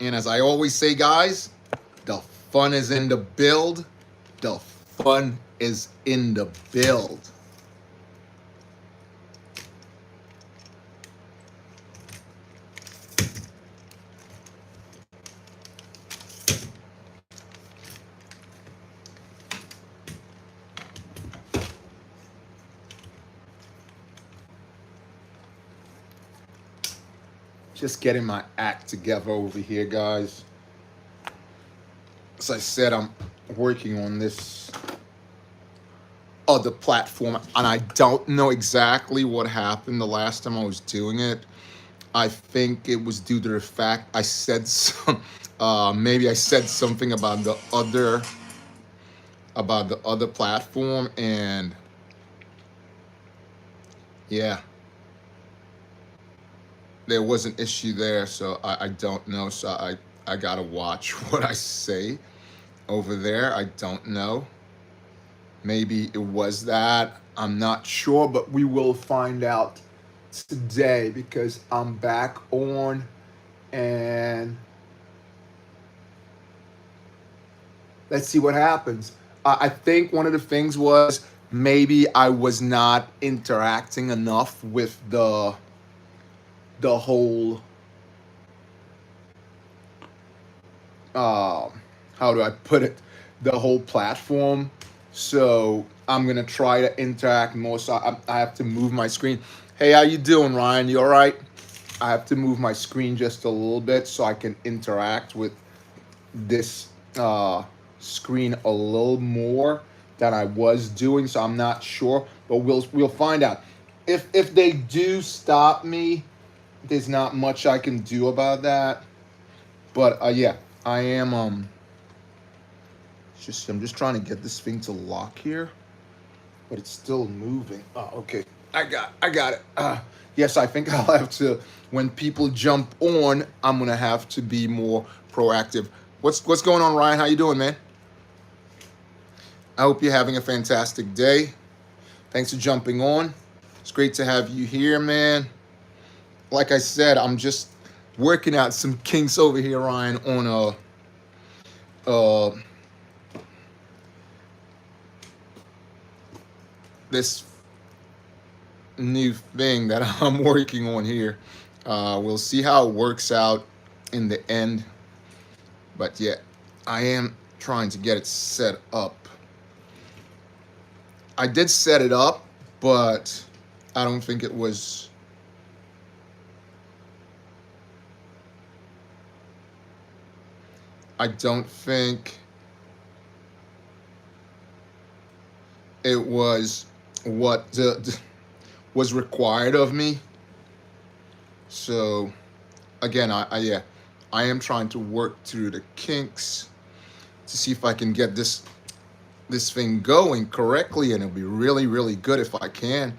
And as I always say, guys, the fun is in the build. The fun is in the build. Just getting my act together over here, guys. As I said, I'm working on this other platform, and I don't know exactly what happened the last time I was doing it. I think it was due to the fact I said some, maybe I said something about the other platform, and yeah, there was an issue there. So I don't know. So I gotta watch what I say over there. I don't know. Maybe it was that. I'm not sure, but we will find out today because I'm back on, and let's see what happens. I think one of the things was maybe I was not interacting enough with the whole how do I put it, the whole platform. So I'm gonna try to interact more. So I have to move my screen. Hey, how you doing, Ryan? You all right? I have to move my screen just a little bit so I can interact with this screen a little more than I was doing. So I'm not sure, but we'll find out. If they do stop me, there's not much I can do about that. But yeah, I am I'm just trying to get this thing to lock here, but it's still moving. Oh, okay. I got it. Yes, I think I'll have to, when people jump on, I'm gonna have to be more proactive. What's going on, Ryan? How you doing, man? I hope you're having a fantastic day. Thanks for jumping on. It's great to have you here, man. Like I said, I'm just working out some kinks over here, Ryan, on this new thing that I'm working on here. We'll see how it works out in the end. But yeah, I am trying to get it set up. I did set it up, but I don't think it was. I don't think it was what was required of me. So again, I am trying to work through the kinks to see if I can get this thing going correctly, and it'll be really, really good if I can.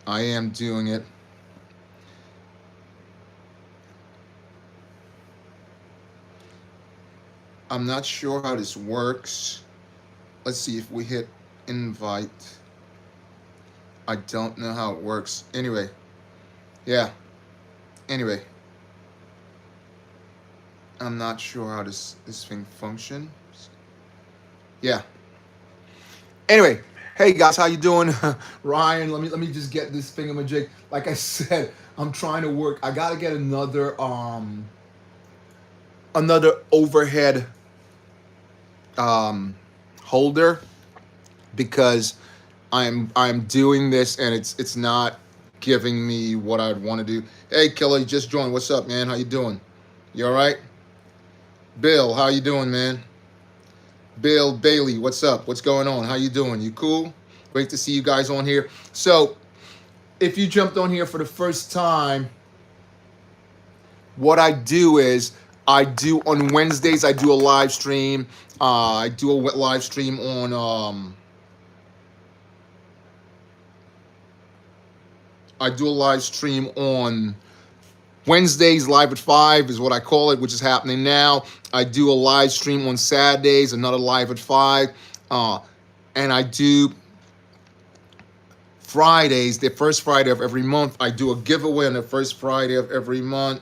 I am doing it. I'm not sure how this works. Let's see if we hit invite. I don't know how it works. Anyway, yeah. Anyway, I'm not sure how this thing functions. Yeah. Anyway, hey guys, how you doing? Ryan, let me just get this thingamajig. Like I said, I'm trying to work. I gotta get another overhead holder because I'm doing this and it's not giving me what I'd want to do. Hey Kelly, just joined. What's up, man? How you doing? You all right? Bill, how you doing, man? Bill Bailey, what's up? What's going on? How you doing? You cool? Great to see you guys on here. So if you jumped on here for the first time, what I do is on Wednesdays, I do a live stream. I do a live stream on I do a live stream on Wednesdays, live at 5 is what I call it, which is happening now. I do a live stream on Saturdays, another live at 5. And I do Fridays, the first Friday of every month. I do a giveaway on the first Friday of every month.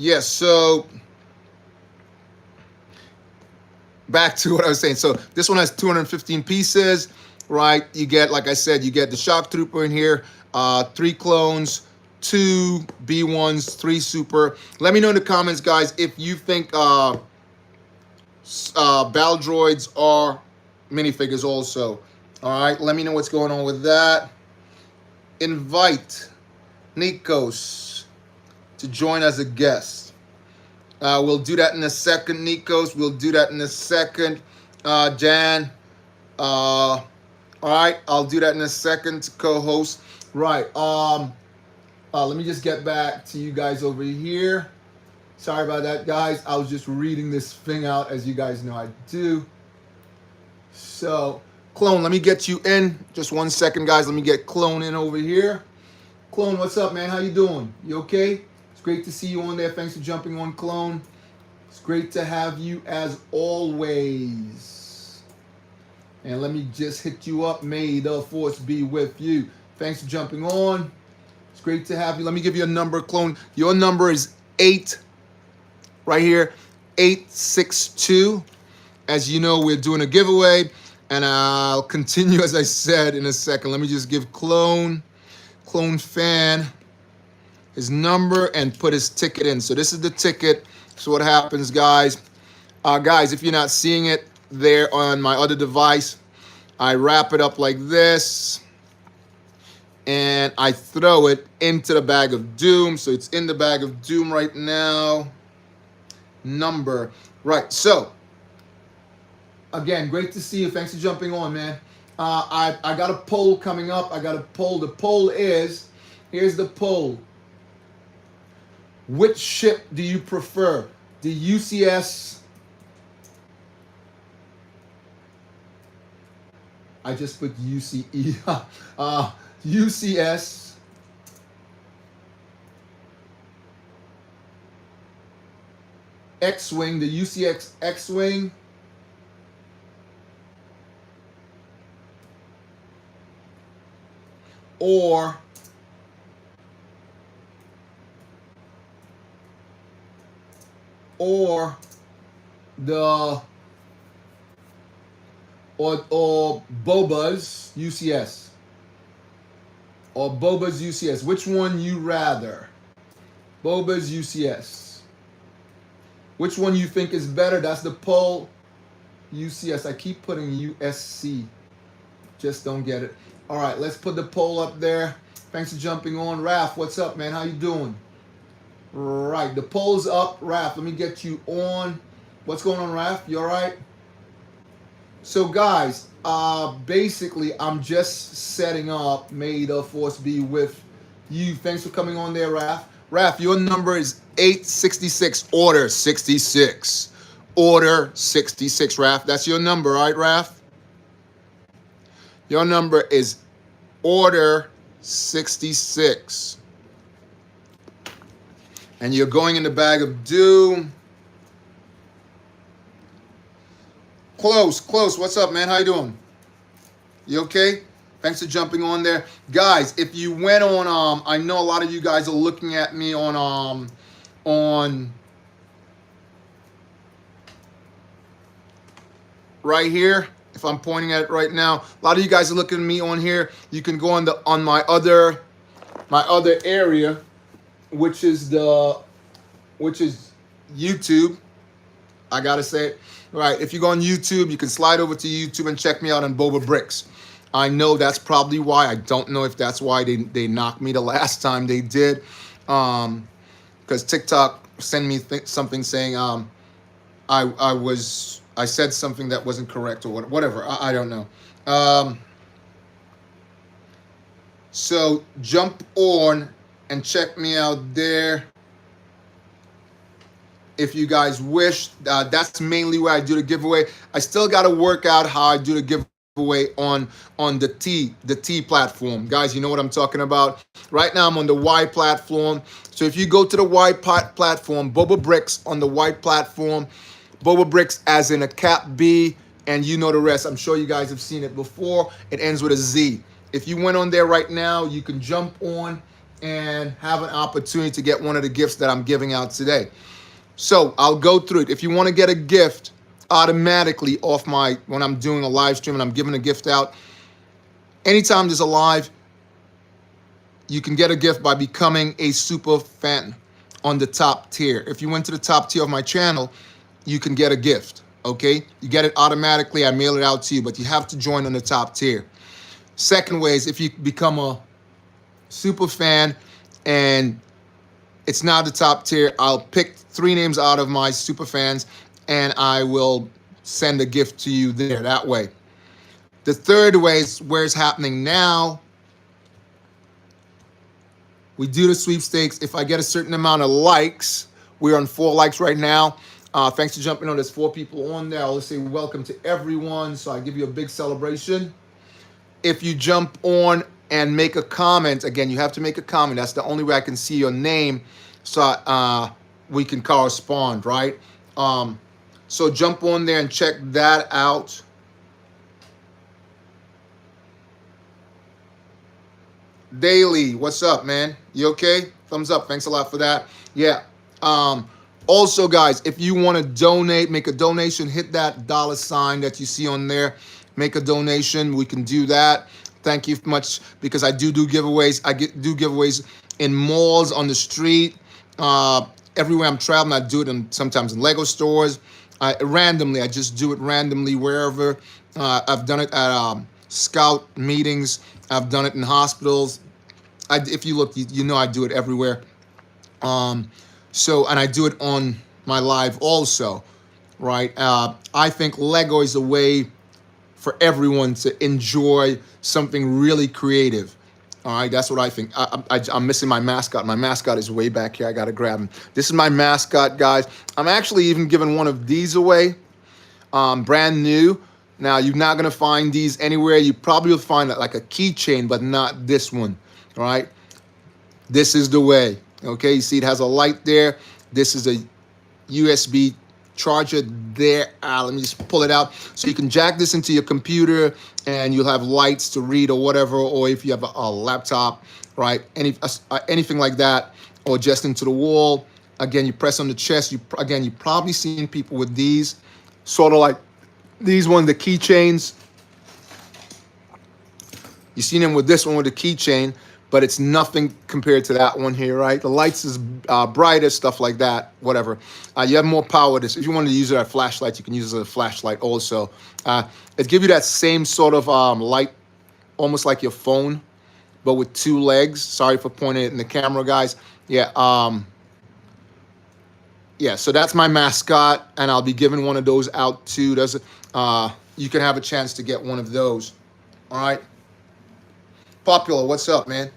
yes. So back to what I was saying. So this one has 215 pieces, right? You get, like I said, you get the Shock Trooper in here, 3 clones, 2 B1s, 3 super. Let me know in the comments, guys, if you think battle droids are minifigures also. All right, let me know what's going on with that. Invite Nikos to join as a guest. We'll do that in a second, Nikos. We'll do that in a second. Jan. All right, I'll do that in a second to co-host. Right. Let me just get back to you guys over here. Sorry about that, guys. I was just reading this thing out, as you guys know I do. So, Clone, let me get you in. Just 1 second, guys. Let me get Clone in over here. Clone, what's up, man? How you doing? You okay? It's great to see you on there. Thanks for jumping on, Clone. It's great to have you as always. And let me just hit you up. May the force be with you. Thanks for jumping on. It's great to have you. Let me give you a number, Clone. Your number is 8, right here, 862. As you know, we're doing a giveaway, and I'll continue, as I said, in a second. Let me just give Clone Fan his number and put his ticket in. So this is the ticket. So what happens, guys? Guys, if you're not seeing it there on my other device, I wrap it up like this, and I throw it into the bag of doom. So it's in the bag of doom right now. Number. Right. So, again, great to see you. Thanks for jumping on, man. I got a poll coming up. I got a poll. The poll is, here's the poll. Which ship do you prefer? The UCS. I just put UCE. UCS. X-Wing, the UCX X-Wing. Or the Boba's UCS. Or Boba's UCS. Which one you rather? Boba's UCS. Which one you think is better? That's the poll. UCS. I keep putting USC. Just don't get it. All right, let's put the poll up there. Thanks for jumping on. Raph, what's up, man? How you doing? Right, the poll's up. Raph, let me get you on. What's going on, Raph? You all right? So, guys, basically, I'm just setting up. May the force be with you. Thanks for coming on there, Raph. Raph, your number is 866. Order 66. Order 66, Raph. That's your number, right, Raph? Your number is Order 66. And you're going in the bag of doom. Close. What's up, man? How you doing? You okay? Thanks for jumping on there. Guys, if you went on, I know a lot of you guys are looking at me on right here. If I'm pointing at it right now, a lot of you guys are looking at me on here. You can go on my other area, which is YouTube. I gotta say it. Right, if you go on YouTube, you can slide over to YouTube and check me out on BOBAbrickz. I know that's probably why. I don't know if that's why they knocked me the last time they did. Because TikTok sent me something saying I said something that wasn't correct or whatever. I don't know. So jump on and check me out there if you guys wish. That's mainly where I do the giveaway. I still got to work out how I do the giveaway on the T platform. Guys, you know what I'm talking about. Right now I'm on the Y platform. So if you go to the Y platform, BOBAbrickz on the Y platform, BOBAbrickz as in a cap B, and you know the rest. I'm sure you guys have seen it before. It ends with a Z. If you went on there right now, you can jump on and have an opportunity to get one of the gifts that I'm giving out today. So I'll go through it. If you want to get a gift automatically off when I'm doing a live stream and I'm giving a gift out, anytime there's a live, you can get a gift by becoming a super fan on the top tier. If you went to the top tier of my channel, you can get a gift, okay? You get it automatically. I mail it out to you, but you have to join on the top tier. Second way is if you become a super fan and it's not the top tier, I'll pick 3 names out of my super fans and I will send a gift to you there that way. The third way is where it's happening now. We do the sweepstakes. If I get a certain amount of likes, we're on 4 likes right now. Thanks for jumping on. There's 4 people on there. I'll say welcome to everyone. So I give you a big celebration. If you jump on and make a comment, again, you have to make a comment. That's the only way I can see your name, so we can correspond, right? So jump on there and check that out. Daily, what's up, man? You okay? Thumbs up. Thanks a lot for that. Yeah. Also, guys, if you want to donate, make a donation, hit that $sign that you see on there. Make a donation. We can do that. Thank you much, because I do giveaways. I do giveaways in malls, on the street, everywhere I'm traveling. I do it sometimes in Lego stores. Randomly, I just do it randomly wherever. I've done it at scout meetings. I've done it in hospitals. If you look, you know I do it everywhere. And I do it on my live also, right? I think Lego is a way for everyone to enjoy something really creative. All right, that's what I think. I'm missing my mascot. My mascot is way back here. I got to grab him. This is my mascot, guys. I'm actually even giving one of these away, brand new. Now, you're not going to find these anywhere. You probably will find like a keychain, but not this one, all right? This is the way, okay? You see it has a light there. This is a USB charger there. Let me just pull it out. So you can jack this into your computer and you'll have lights to read or whatever, or if you have a laptop, right? Anything like that, or just into the wall. Again, you press on the chest. You've probably seen people with these, sort of like these ones, the keychains. You've seen them with this one with the keychain, but it's nothing compared to that one here, right? The lights is brighter, stuff like that, whatever. You have more power with this. If you want to use it as a flashlight, you can use it as a flashlight also. It gives you that same sort of light, almost like your phone, but with 2 legs. Sorry for pointing it in the camera, guys. Yeah, yeah, so that's my mascot, and I'll be giving one of those out too. You can have a chance to get one of those. All right. Popular, what's up, man?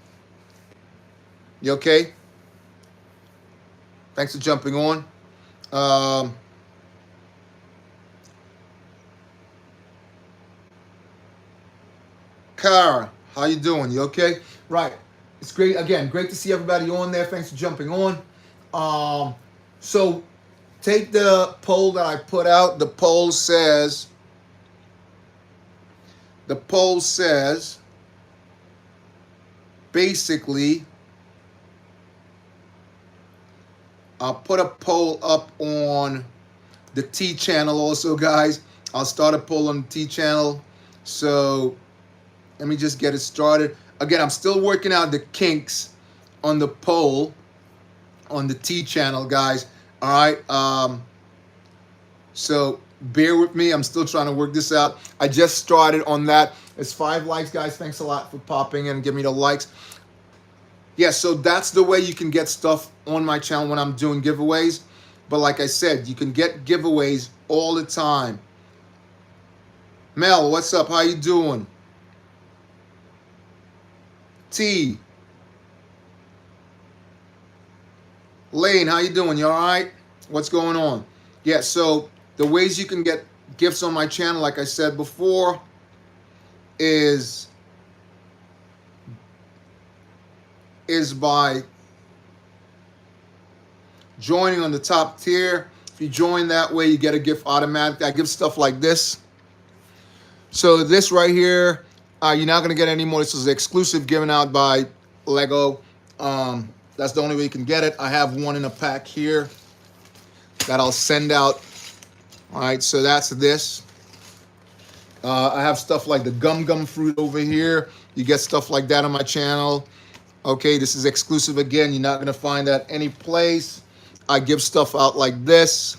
You okay? Thanks for jumping on. Kara, how you doing? You okay? Right. It's great. Again, great to see everybody on there. Thanks for jumping on. So take the poll that I put out. The poll says, basically, I'll put a poll up on the T channel also, guys. I'll start a poll on the T channel. So let me just get it started. Again, I'm still working out the kinks on the poll on the T channel, guys. All right. So bear with me. I'm still trying to work this out. I just started on that. It's 5 likes, guys. Thanks a lot for popping in and giving me the likes. Yeah, so that's the way you can get stuff on my channel when I'm doing giveaways. But like I said, you can get giveaways all the time. Mel, what's up? How you doing? T. Lane, how you doing? You all right? What's going on? Yeah, so the ways you can get gifts on my channel, like I said before, is by joining on the top tier. If you join that way, you get a gift automatically. I give stuff like this. So this right here, you're not going to get any more. This is exclusive given out by Lego. That's the only way you can get it. I have one in a pack here that I'll send out. All right, so that's this. I have stuff like the gum fruit over here. You get stuff like that on my channel. Okay, this is exclusive again. You're not gonna find that any place. I give stuff out like this.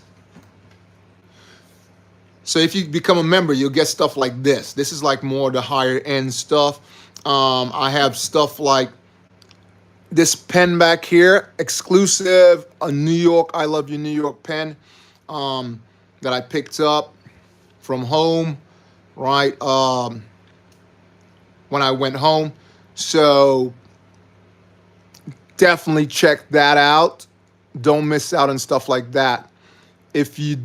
So if you become a member, you'll get stuff like this. This is like more the higher end stuff. I have stuff like this pen back here, exclusive, a New York, I Love You New York pen that I picked up from home, right, when I went home. So definitely check that out. Don't miss out on stuff like that. If you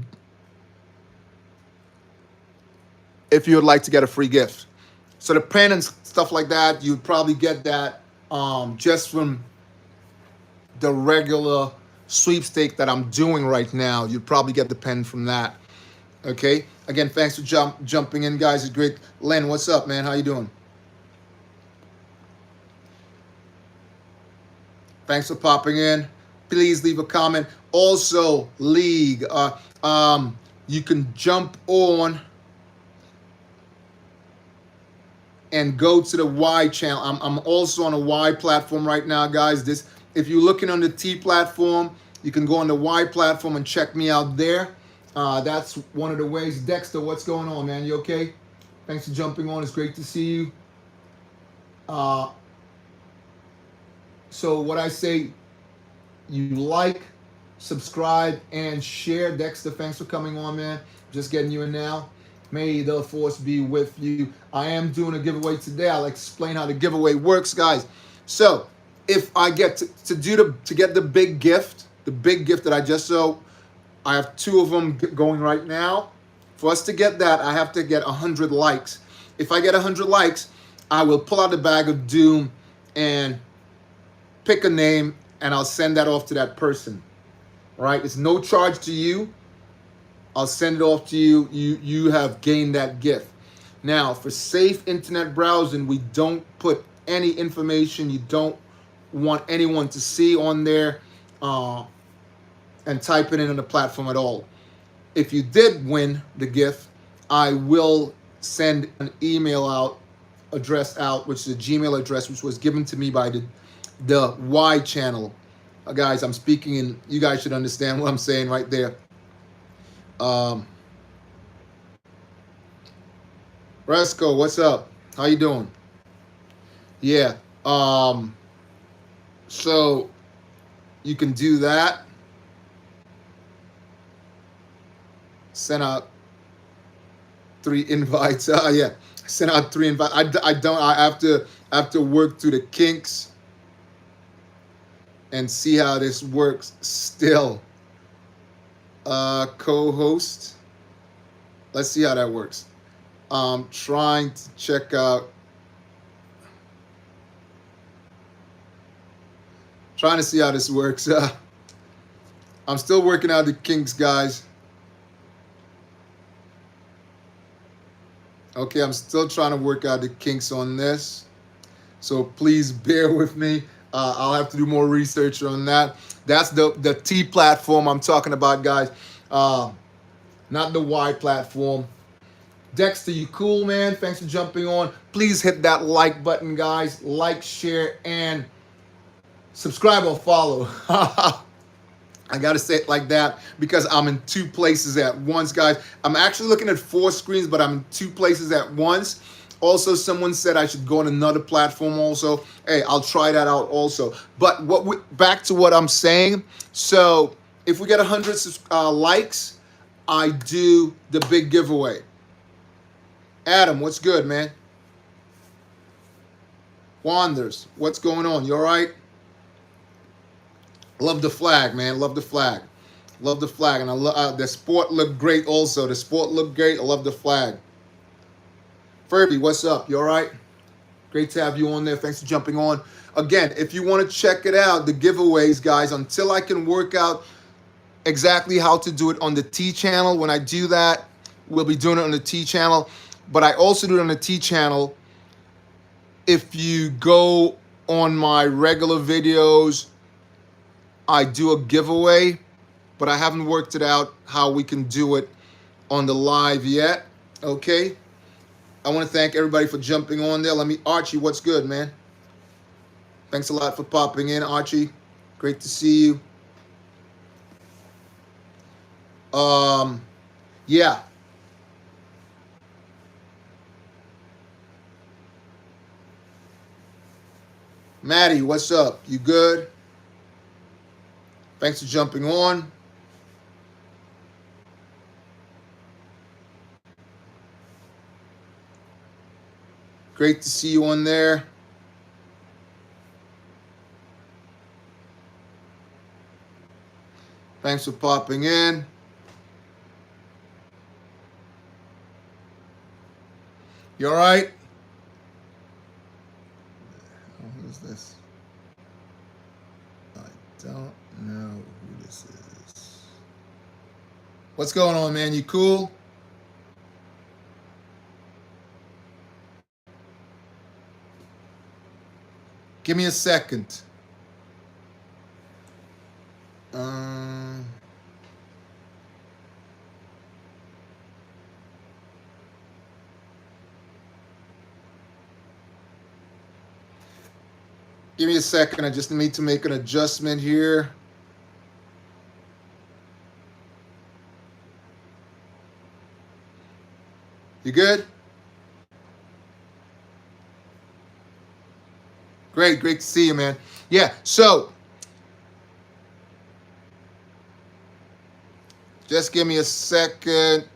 would like to get a free gift. So the pen and stuff like that, you'd probably get that just from the regular sweepstake that I'm doing right now. You'd probably get the pen from that. Okay. Again, thanks for jumping in, guys. It's great. Len, what's up, man? How you doing? Thanks for popping in. Please leave a comment. Also, League, you can jump on and go to the Y channel. I'm also on a Y platform right now, guys. If you're looking on the T platform, you can go on the Y platform and check me out there. That's one of the ways. Dexter, what's going on, man? You okay? Thanks for jumping on. It's great to see you. So what I say, you like, subscribe, and share. Dexter, thanks for coming on, man. Just getting you in now. May the force be with you. I am doing a giveaway today. I'll explain how the giveaway works, guys. So if I get to get the big gift that I just sold, I have 2 of them going right now. For us to get that, I have to get 100 likes. If I get 100 likes, I will pull out the bag of doom and pick a name, and I'll send that off to that person. All right? It's no charge to you. I'll send it off to you. You have gained that gift. Now, for safe internet browsing, we don't put any information you don't want anyone to see on there and type it in on the platform at all. If you did win the gift, I will send an email address out, which is a Gmail address, which was given to me by the Y channel. Guys, I'm speaking in, you guys should understand what I'm saying right there. Resco, what's up? How you doing? Yeah. So you can do that. Send out 3 invites. Yeah. Send out 3 invites. I have to work through the kinks and see how this works still. Co-host. Let's see how that works. I'm trying to check out. Trying to see how this works. I'm still working out the kinks, guys. Okay, I'm still trying to work out the kinks on this. So please bear with me. I'll have to do more research on that. That's the T platform I'm talking about, guys. Not the Y platform. Dexter, you cool, man? Thanks for jumping on. Please hit that like button, guys. Like, share, and subscribe or follow. I got to say it like that because I'm in 2 places at once, guys. I'm actually looking at 4 screens, but I'm in 2 places at once. Also, someone said I should go on another platform also. Hey, I'll try that out also. But back to what I'm saying. So if we get 100 likes, I do the big giveaway. Adam, what's good, man? Wanders, what's going on? You all right? Love the flag, man. Love the flag. Love the flag. And I love the sport looked great also. The sport looked great. I love the flag. Furby, what's up? You all right? Great to have you on there. Thanks for jumping on. Again, if you want to check it out, the giveaways, guys, until I can work out exactly how to do it on the T channel. When I do that, we'll be doing it on the T channel. But I also do it on the T channel if you go on my regular videos, I do a giveaway, but I haven't worked it out how we can do it on the live yet. Okay. I want to thank everybody for jumping on there. Archie, what's good, man? Thanks a lot for popping in, Archie. Great to see you. Yeah. Maddie, what's up? You good? Thanks for jumping on. Great to see you on there. Thanks for popping in. You all right? Who is this? I don't know who this is. What's going on, man? You cool? Give me a second. Give me a second. I just need to make an adjustment here. You good? Great to see you, man. Yeah, so just give me a second.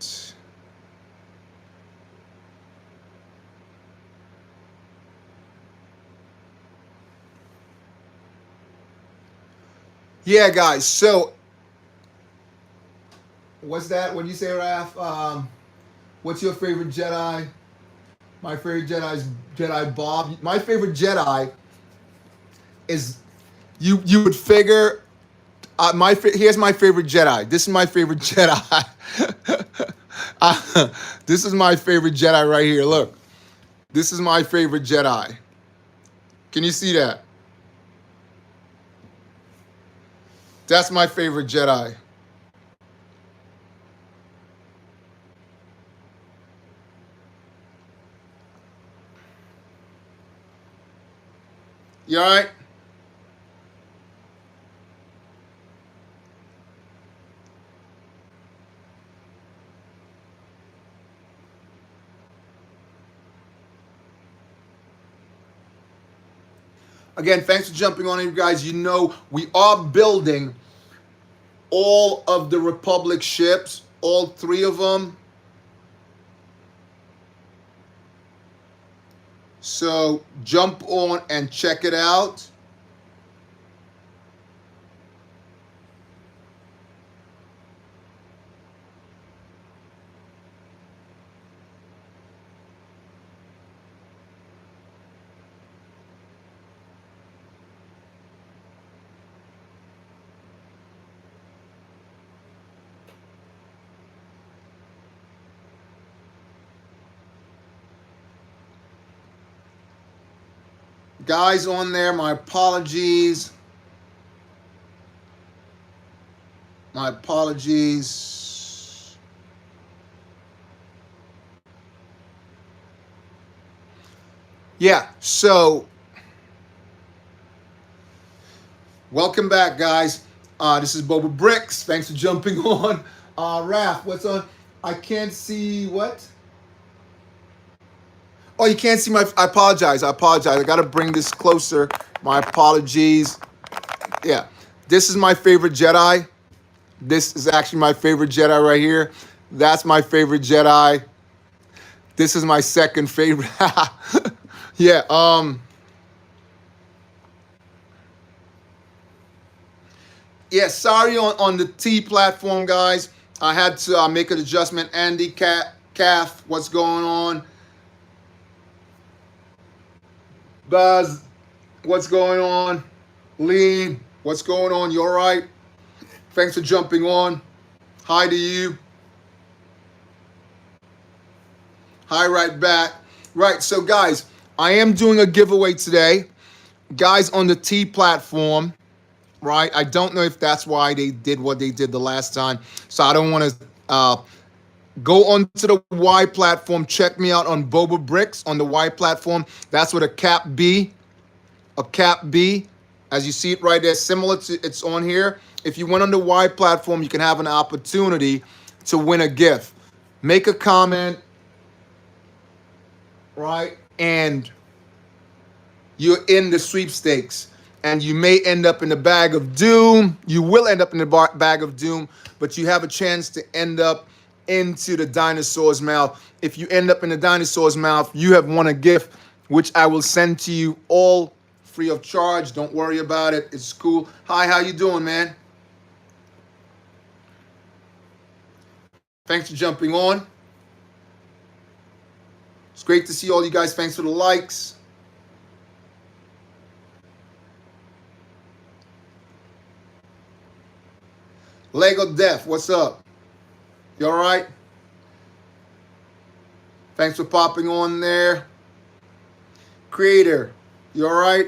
Yeah, guys, so what's that? What do you say, Raph? What's your favorite Jedi? My favorite Jedi is Jedi Bob. My favorite Jedi is, you would figure, here's my favorite Jedi. This is my favorite Jedi. This is my favorite Jedi right here. Look, this is my favorite Jedi. Can you see that? That's my favorite Jedi. You all right? Again, thanks for jumping on, you guys. You know, we are building all of the Republic ships, all 3 of them. So jump on and check it out. Guys on there, my apologies. My apologies. Yeah, so welcome back, guys. This is BOBAbrickz. Thanks for jumping on. Raph, what's on? I can't see what? Oh, you can't see my, I apologize. I got to bring this closer. My apologies. Yeah, this is my favorite Jedi. This is actually my favorite Jedi right here. That's my favorite Jedi. This is my second favorite. Yeah, yeah, sorry on the T platform, guys. I had to make an adjustment. Andy, Calf, what's going on? Buzz, what's going on? Lean, what's going on? You all right? Thanks for jumping on. Hi to you. Hi right back. Right, so guys, I am doing a giveaway today. Guys on the T platform, right? I don't know if that's why they did what they did the last time. So I don't want to go onto the Y platform. Check me out on BOBAbrickz on the Y platform. That's with a cap B. A cap B. As you see it right there, similar to it's on here. If you went on the Y platform, you can have an opportunity to win a gift. Make a comment, right? And you're in the sweepstakes. And you may end up in the bag of doom. You will end up in the bag of doom, but you have a chance to end up into the dinosaur's mouth. If you end up in the dinosaur's mouth, you have won a gift, which I will send to you all free of charge. Don't worry about it. It's cool. Hi, how you doing, man? Thanks for jumping on. It's great to see all you guys. Thanks for the likes. Lego Def, what's up? You all right? Thanks for popping on there. Creator, you all right?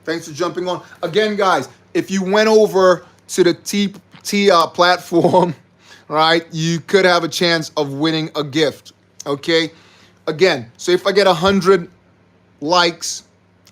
Thanks for jumping on. Again, guys, if you went over to the T platform, right, you could have a chance of winning a gift, okay? Again, so if I get 100 likes,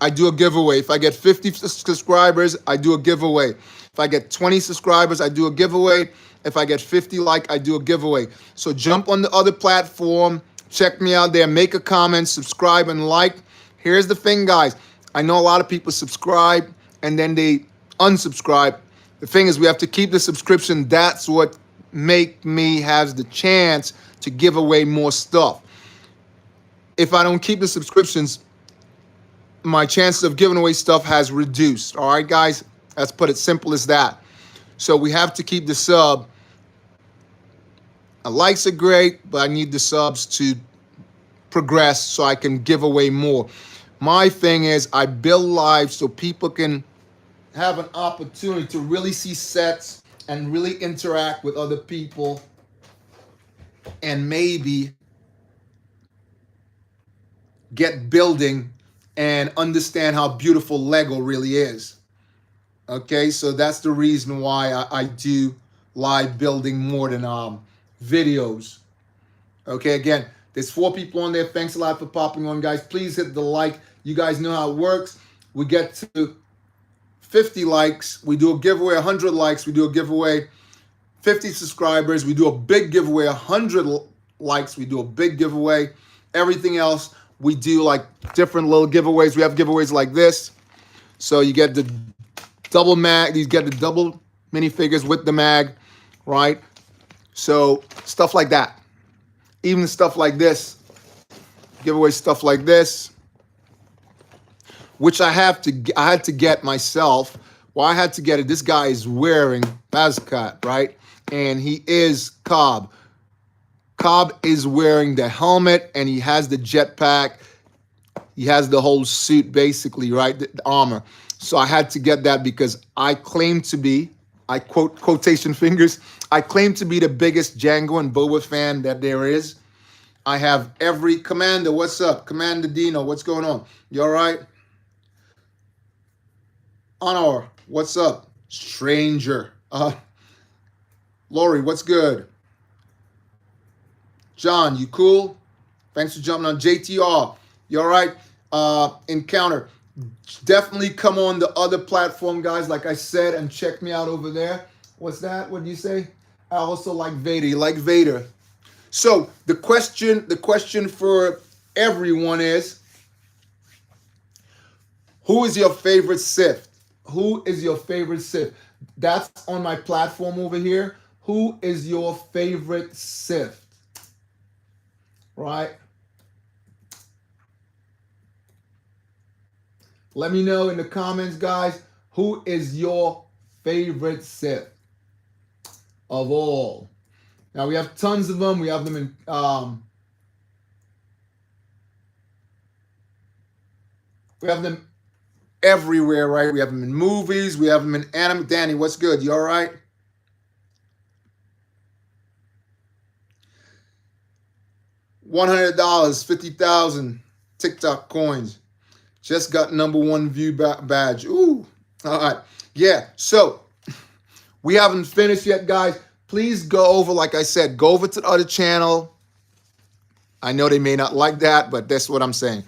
I do a giveaway. If I get 50 subscribers, I do a giveaway. If I get 20 subscribers, I do a giveaway. If I get 50 I do a giveaway. So jump on the other platform, check me out there, make a comment, subscribe and like. Here's the thing, guys. I know a lot of people subscribe and then they unsubscribe. The thing is, we have to keep the subscription. That's what make me has the chance to give away more stuff. If I don't keep the subscriptions, my chances of giving away stuff has reduced. All right, guys? Let's put it simple as that. So we have to keep the sub. Likes are great, but I need the subs to progress so I can give away more. My thing is I build live so people can have an opportunity to really see sets and really interact with other people and maybe get building and understand how beautiful Lego really is. Okay, so that's the reason why I do live building more than videos. Okay, again, there's 4 people on there. Thanks a lot for popping on, guys. Please hit the like. You guys know how it works. We get to 50 likes, we do a giveaway. 100 likes, we do a giveaway. 50 subscribers, we do a big giveaway. 100 likes, we do a big giveaway. Everything else, we do like different little giveaways. We have giveaways like this. So you get the double mag, these get the double minifigures with the mag, right? So stuff like that. Even stuff like this, giveaway stuff like this, which I had to get myself. Well, I had to get it. This guy is wearing Mascot, right? And he is Cobb. Cobb is wearing the helmet and he has the jetpack. He has the whole suit basically, right? The armor. So I had to get that because I claim to be, I quote quotation fingers, I claim to be the biggest Django and Boba fan that there is. I have every Commander. What's up? Commander Dino, what's going on? You all right? Honor, what's up? Stranger. Lori, what's good? John, you cool? Thanks for jumping on. JTR, you all right? Encounter. Definitely come on the other platform, guys, like I said, and check me out over there. What's that? What did you say? I also like Vader. You like Vader? So the question for everyone is, who is your favorite Sith? Who is your favorite Sith? That's on my platform over here. Who is your favorite Sith? Right? Let me know in the comments, guys, who is your favorite Sith of all? Now, we have tons of them. We have them in we have them everywhere, right? We have them in movies. We have them in anime. Danny, what's good? You all right? $100, 50,000 TikTok coins. Just got #1 view badge. Ooh. All right. Yeah. So we haven't finished yet, guys. Please go over, like I said, go over to the other channel. I know they may not like that, but that's what I'm saying.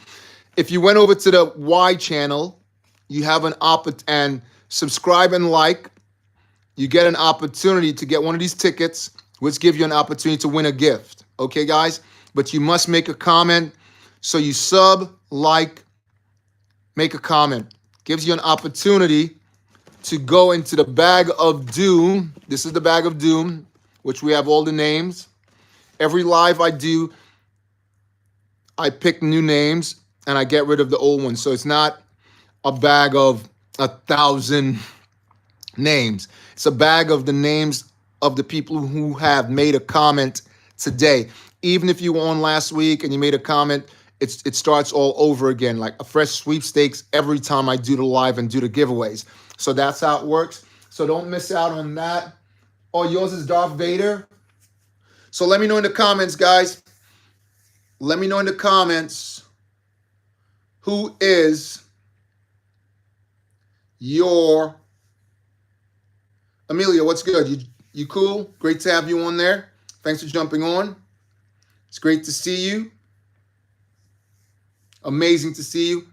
If you went over to the Y channel, you have an and subscribe and like, you get an opportunity to get one of these tickets, which give you an opportunity to win a gift. Okay, guys? But you must make a comment. So you sub, like, make a comment. Gives you an opportunity to go into the bag of doom. This is the bag of doom, which we have all the names. Every live I do, I pick new names and I get rid of the old ones. So it's not a bag of 1,000 names. It's a bag of the names of the people who have made a comment today. Even if you were on last week and you made a comment, it starts all over again, like a fresh sweepstakes every time I do the live and do the giveaways. So that's how it works. So don't miss out on that. Oh, yours is Darth Vader? So let me know in the comments, guys. Let me know in the comments who is your Amelia. What's good? You cool? Great to have you on there. Thanks for jumping on. It's great to see you. Amazing to see you.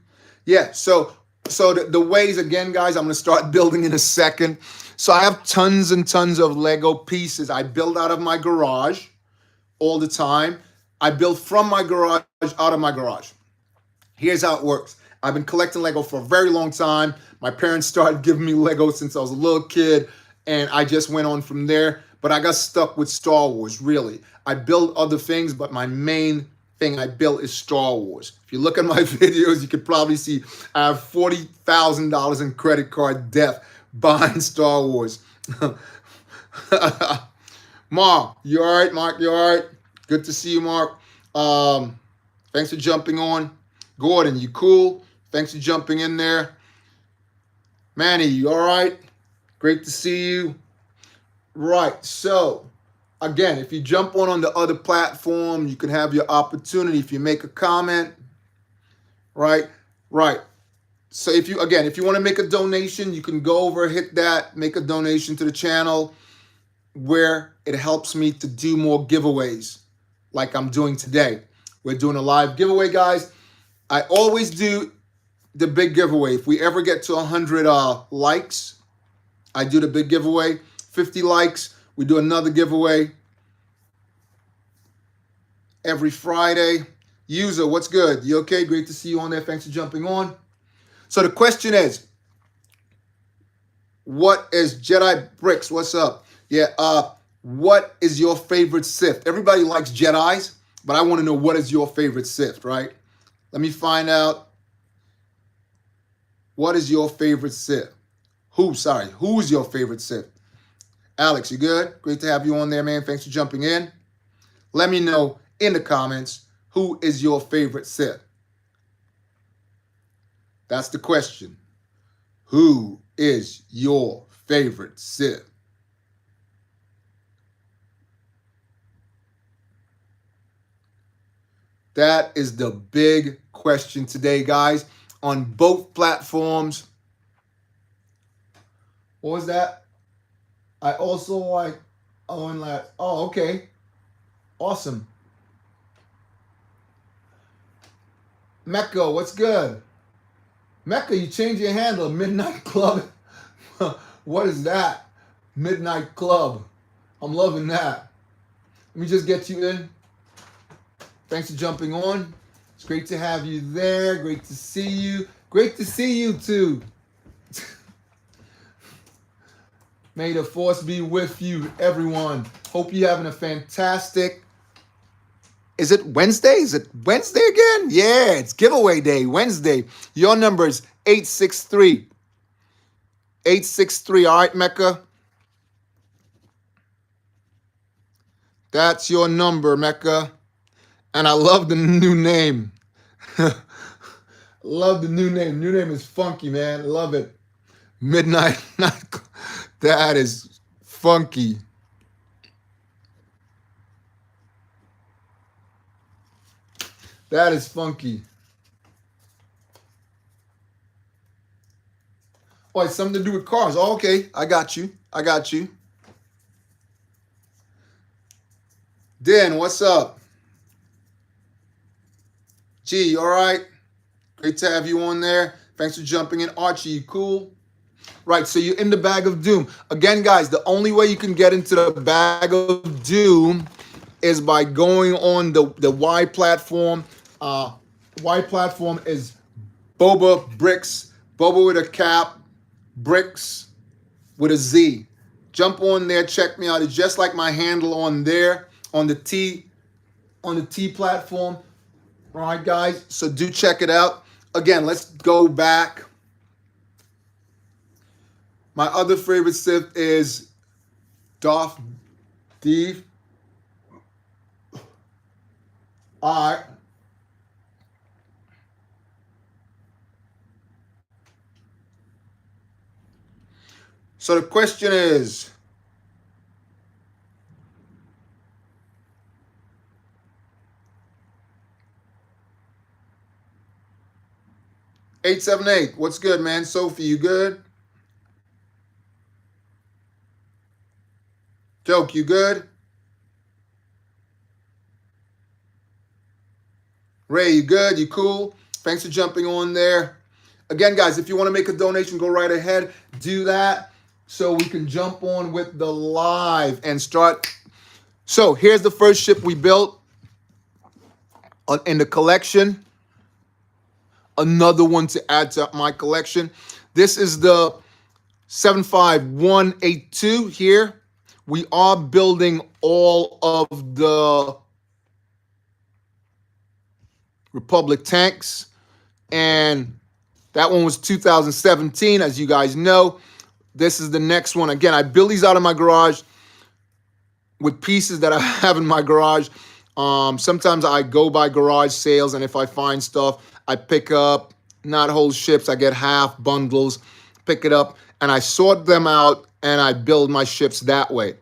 Yeah, so the ways, again, guys, I'm going to start building in a second. So I have tons and tons of Lego pieces. I build out of my garage all the time. I build from my garage, out of my garage. Here's how it works. I've been collecting Lego for a very long time. My parents started giving me Lego since I was a little kid, and I just went on from there. But I got stuck with Star Wars, really. I build other things, but my main thing I built is Star Wars. If you look at my videos, you could probably see I have $40,000 in credit card debt buying Star Wars. Mark, you all right? Mark, you all right? Good to see you, Mark. Thanks for jumping on. Gordon, you cool? Thanks for jumping in there. Manny, you all right? Great to see you. Right, so again, if you jump on the other platform, you can have your opportunity if you make a comment. Right. So if you want to make a donation, you can go over, hit that, make a donation to the channel where it helps me to do more giveaways like I'm doing today. We're doing a live giveaway, guys. I always do the big giveaway. If we ever get to 100 likes, I do the big giveaway. 50 likes, we do another giveaway every Friday. User, what's good? You okay? Great to see you on there. Thanks for jumping on. So the question is, what is BOBAbrickz? What's up? Yeah, what is your favorite Sith? Everybody likes Jedis, but I want to know what is your favorite Sith, right? Let me find out. What is your favorite Sith? Who's your favorite Sith? Alex, you good? Great to have you on there, man. Thanks for jumping in. Let me know in the comments, who is your favorite Sith? That's the question. Who is your favorite Sith? That is the big question today, guys, on both platforms. What was that? I also like Owen Labs. Oh, okay. Awesome. Mecca, what's good? Mecca, you changed your handle. Midnight Club. What is that? Midnight Club. I'm loving that. Let me just get you in. Thanks for jumping on. It's great to have you there. Great to see you. Great to see you too. May the force be with you, everyone. Hope you're having a fantastic... Is it Wednesday? Is it Wednesday again? Yeah, it's giveaway day, Wednesday. Your number is 863. 863, all right, Mecca? That's your number, Mecca. And I love the new name. Love the new name. New name is funky, man. Love it. Midnight. That is funky. That is funky. Oh, it's something to do with cars. Oh, okay, I got you. I got you. Dan, what's up? G, all right? Great to have you on there. Thanks for jumping in. Archie, you cool? Right, so you're in the bag of doom. Again, guys, the only way you can get into the bag of doom is by going on the Y platform. Y platform is BOBAbrickz, Boba with a cap, bricks with a Z. Jump on there, check me out. It's just like my handle on there on the T platform. All right, guys. So do check it out. Again, let's go back. My other favorite sip is Darth Deep. All right. So the question is, (878). What's good, man? Sophie, you good? Joke, you good? Ray, you good? You cool? Thanks for jumping on there. Again, guys, if you want to make a donation, go right ahead. Do that so we can jump on with the live and start. So here's the first ship we built in the collection. Another one to add to my collection. This is the 75182 here. We are building all of the Republic tanks, and that one was 2017, as you guys know. This is the next one. Again, I build these out of my garage with pieces that I have in my garage. Sometimes I go by garage sales, and if I find stuff, I pick up, not whole ships, I get half bundles, pick it up, and I sort them out, and I build my ships that way.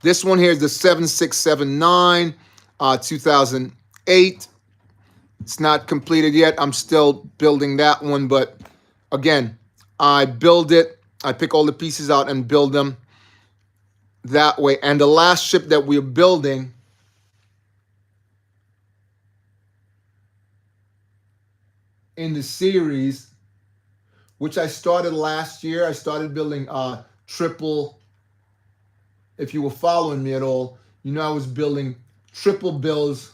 This one here is the 7679, 2008. It's not completed yet. I'm still building that one, but again, I build it. I pick all the pieces out and build them that way. And the last ship that we're building in the series, which I started last year, I started building triple. If you were following me at all, you know I was building triple builds.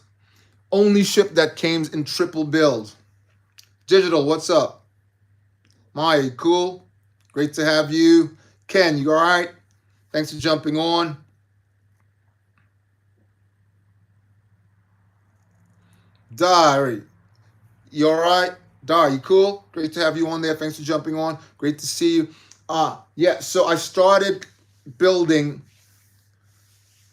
Only ship that came in triple builds. Digital, what's up? Maya, you cool? Great to have you. Ken, you all right? Thanks for jumping on. Diary, you all right? Dar, you cool? Great to have you on there. Thanks for jumping on. Great to see you. Yeah, so I started building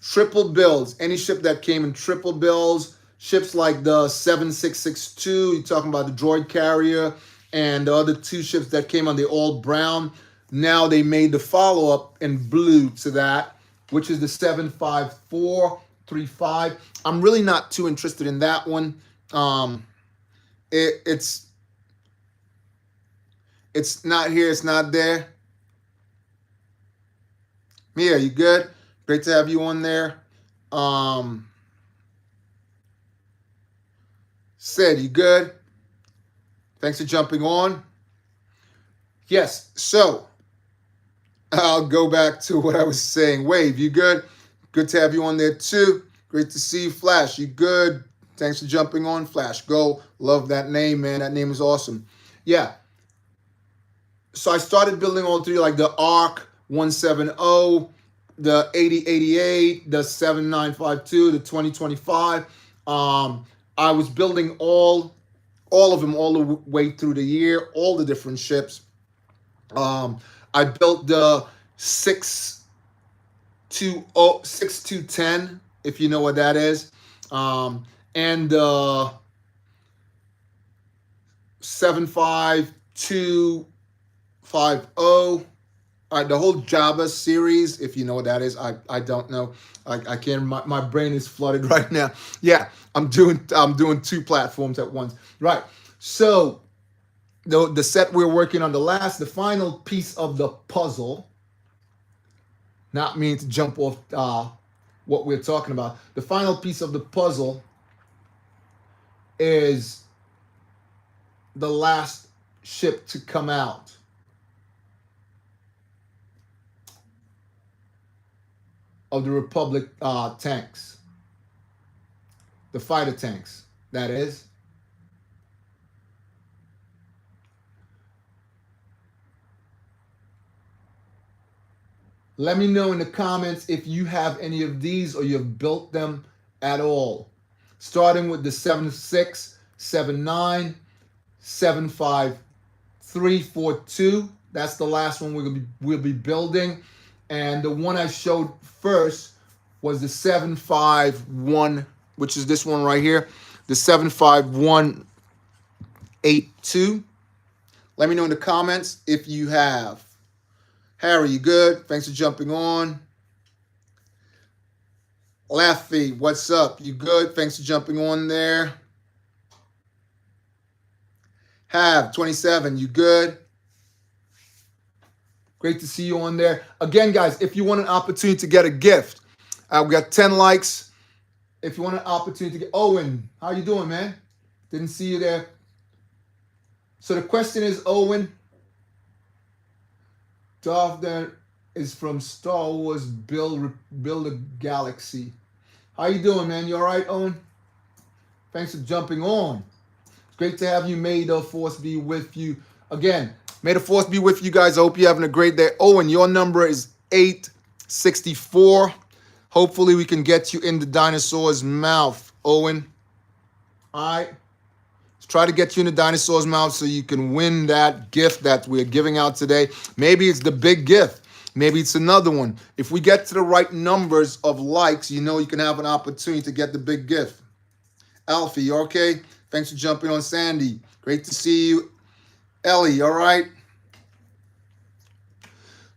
triple builds. Any ship that came in triple builds, ships like the 7662, you're talking about the droid carrier, and the other two ships that came on, the all brown. Now they made the follow-up in blue to that, which is the 75435. I'm really not too interested in that one. It's not here, it's not there. Mia, you good? Great to have you on there. Said, you good? Thanks for jumping on. Yes, so I'll go back to what I was saying. Wave, you good? Good to have you on there too. Great to see you. Flash, you good? Thanks for jumping on. Flash, go. Love that name, man. That name is awesome. Yeah. So I started building all three, like the ARC 170, the 8088, the 7952, the 2025. I was building all of them all the way through the year, all the different ships. I built the 6210, if you know what that is, and the 75250. The whole Java series, if you know what that is. I don't know. I can't. My brain is flooded right now. Yeah, I'm doing two platforms at once. Right. So the set we're working on, the final piece of the puzzle, not meaning to jump off what we're talking about. The final piece of the puzzle is the last ship to come out. Of the Republic tanks. The fighter tanks, that is. Let me know in the comments if you have any of these or you've built them at all. Starting with the 76, 79, 75342. That's the last one we'll be building. And the one I showed first was the 751, which is this one right here. The 75182. Let me know in the comments if you have. Harry, you good? Thanks for jumping on. Laffy, what's up? You good? Thanks for jumping on there. Have 27, you good? Great to see you on there. Again, guys, if you want an opportunity to get a gift, we got 10 likes. If you want an opportunity to get... Owen, how you doing, man? Didn't see you there. So the question is, Owen, Darth Vader is from Star Wars Build a Galaxy. How you doing, man? You all right, Owen? Thanks for jumping on. It's great to have you. May the Force be with you. Again, may the Force be with you guys. I hope you're having a great day. Owen, your number is 864. Hopefully we can get you in the dinosaur's mouth, Owen. All right. Let's try to get you in the dinosaur's mouth so you can win that gift that we're giving out today. Maybe it's the big gift. Maybe it's another one. If we get to the right numbers of likes, you know you can have an opportunity to get the big gift. Alfie, you okay? Thanks for jumping on, Sandy. Great to see you. Ellie, all right?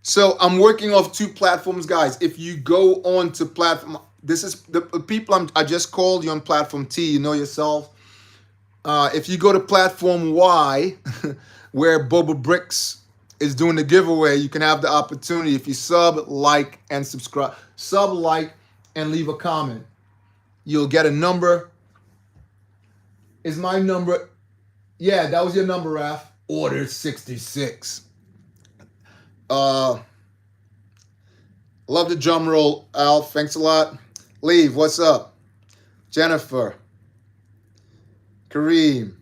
So I'm working off 2 platforms, guys. If you go on to platform, this is the people I just called you on platform T, you know yourself. If you go to platform Y, where BOBAbrickz is doing the giveaway, you can have the opportunity if you sub, like, and subscribe. Sub, like, and leave a comment. You'll get a number. Is my number? Yeah, that was your number, Raf. Order 66. Love the drum roll, Al. Thanks a lot. Leave, what's up? Jennifer. Kareem.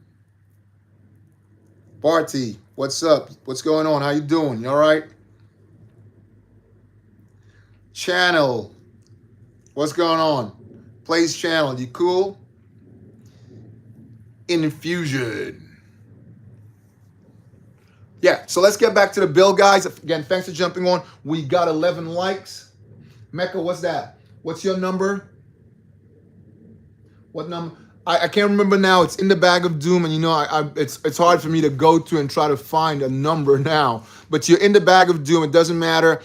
Barty, what's up? What's going on? How you doing? You all right? Channel. What's going on? Plays channel. You cool? Infusion. Yeah, so let's get back to the bill, guys. Again, thanks for jumping on. We got 11 likes. Mecca, what's that? What's your number? What number? I can't remember now. It's in the bag of doom, and you know it's hard for me to go to and try to find a number now. But you're in the bag of doom. It doesn't matter.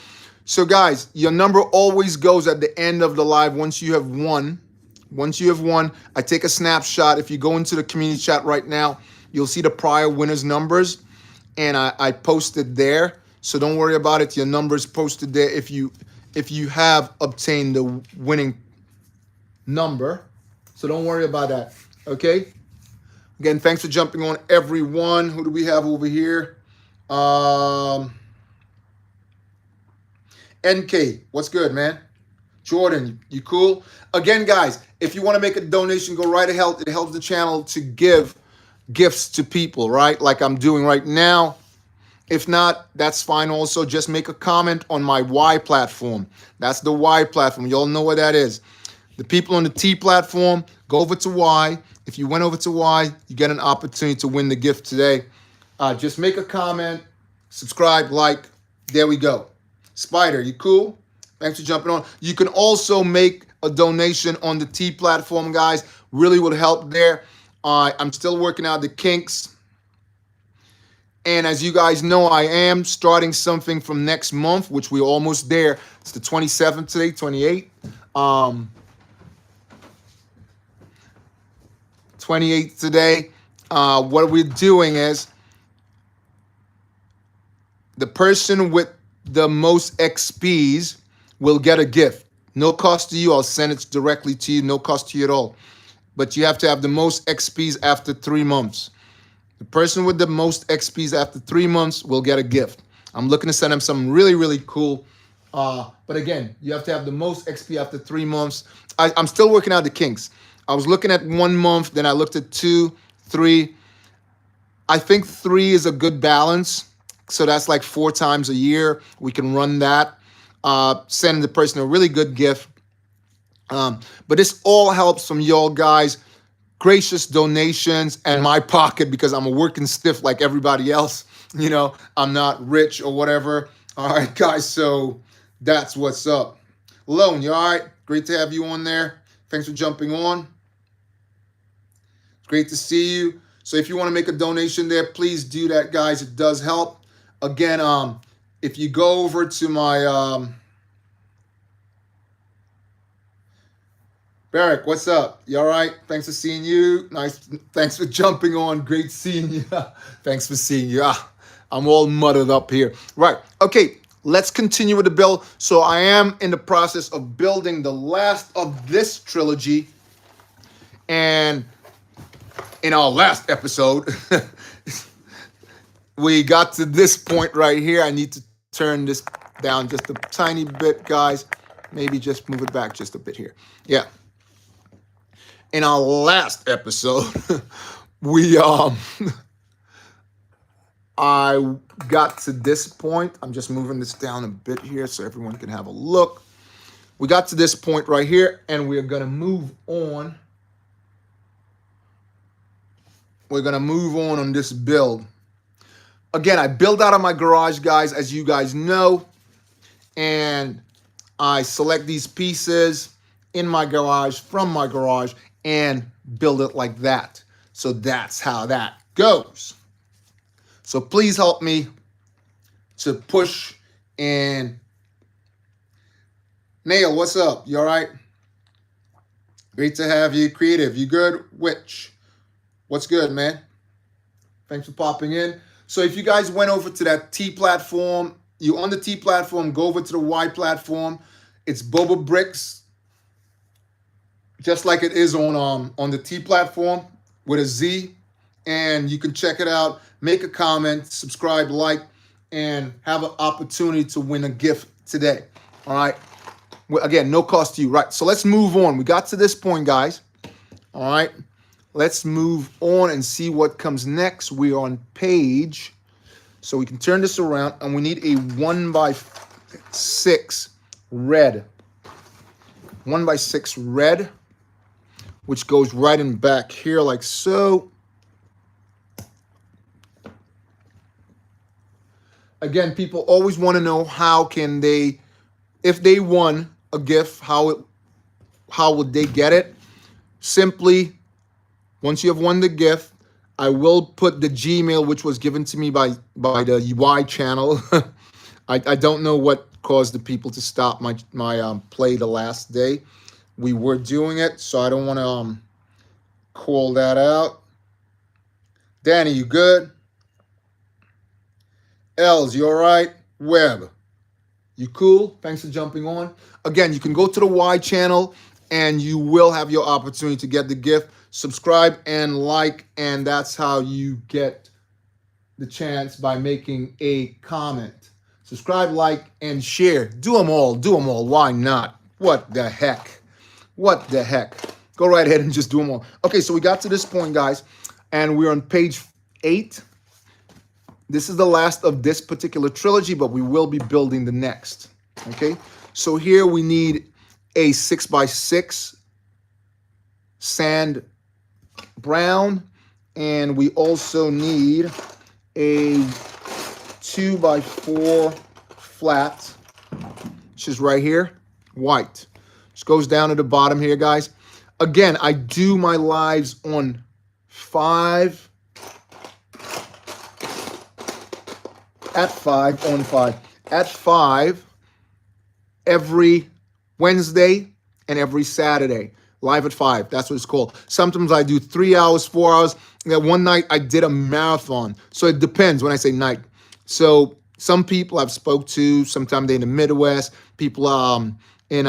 So, guys, your number always goes at the end of the live once you have won. Once you have won, I take a snapshot. If you go into the community chat right now, you'll see the prior winners' numbers. And I posted there, so don't worry about it. Your number is posted there if you have obtained the winning number. So don't worry about that, okay? Again, thanks for jumping on, everyone. Who do we have over here? NK, what's good, man? Jordan, you cool? Again, guys, if you want to make a donation, go right ahead. It helps the channel to give gifts to people, right? Like I'm doing right now. If not, that's fine also. Just make a comment on my Y platform. That's the Y platform. You all know what that is. The people on the T platform, go over to Y. If you went over to Y, you get an opportunity to win the gift today. Just make a comment, subscribe, like. There we go. Spider, you cool? Thanks for jumping on. You can also make a donation on the T platform, guys. Really would help there. I'm still working out the kinks. And as you guys know, I am starting something from next month, which we're almost there. It's the 27th today, 28. 28th today. What we're doing is The person with the most XPs will get a gift. No cost to you. I'll send it directly to you. No cost to you at all. But you have to have the most XPs after 3 months. The person with the most XPs after 3 months will get a gift. I'm looking to send them something really, really cool. But again, you have to have the most XP after 3 months. I'm still working out the kinks. I was looking at 1 month, then I looked at 2, 3. I think 3 is a good balance. So that's like 4 times a year. We can run that. Send the person a really good gift. But this all helps from y'all guys. Gracious donations and my pocket, because I'm a working stiff like everybody else. You know, I'm not rich or whatever. All right, guys. So that's what's up. Lone, you all right? Great to have you on there. Thanks for jumping on. It's great to see you. So if you want to make a donation there, please do that, guys. It does help. Again, if you go over to my Barrick, what's up? You all right? Thanks for seeing you. Nice. Thanks for jumping on. Great seeing you. Thanks for seeing you. I'm all muddled up here. Right. Okay. Let's continue with the build. So I am in the process of building the last of this trilogy. And in our last episode, we got to this point right here. I need to turn this down just a tiny bit, guys. Maybe just move it back just a bit here. Yeah. In our last episode, I got to this point. I'm just moving this down a bit here so everyone can have a look. We got to this point right here, and we're going to move on. We're going to move on this build. Again, I build out of my garage, guys, as you guys know. And I select these pieces in my garage, from my garage, and build it like that. So that's how that goes. So please help me to push. And Nail, what's up? You all right? Great to have you. Creative, you good? Which? What's good, man? Thanks for popping in. So if you guys went over to that T platform, you on the T platform, go over to the Y platform. It's BOBAbrickz, just like it is on the T platform with a Z. And you can check it out, make a comment, subscribe, like, and have an opportunity to win a gift today. All right. Well, again, no cost to you. Right. So let's move on. We got to this point, guys. All right. Let's move on and see what comes next. We're on page. So we can turn this around, and we need a 1x6 red. 1x6 red, which goes right in back here like so. Again, people always want to know how can they, if they won a gift, how would they get it? Simply, once you have won the gift, I will put the Gmail, which was given to me by the Y channel. I don't know what caused the people to stop my play the last day. We were doing it, so I don't want to call that out. Danny, you good? Els, you all right? Webb, you cool? Thanks for jumping on. Again, you can go to the Y channel, and you will have your opportunity to get the gift. Subscribe and like, and that's how you get the chance by making a comment. Subscribe, like, and share. Do them all. Do them all. Why not? What the heck? What the heck? Go right ahead and just do them all. Okay, so we got to this point, guys, and we're on page 8. This is the last of this particular trilogy, but we will be building the next. Okay, so here we need a 6x6 sand brown, and we also need a 2x4 flat, which is right here, white. Just goes down to the bottom here, guys. Again, I do my lives on 5 at 5 on 5 at 5 every Wednesday and every Saturday. Live at 5. That's what it's called. Sometimes I do 3 hours, 4 hours. One night I did a marathon. So it depends when I say night. So some people I've spoke to, sometimes they're in the Midwest, people in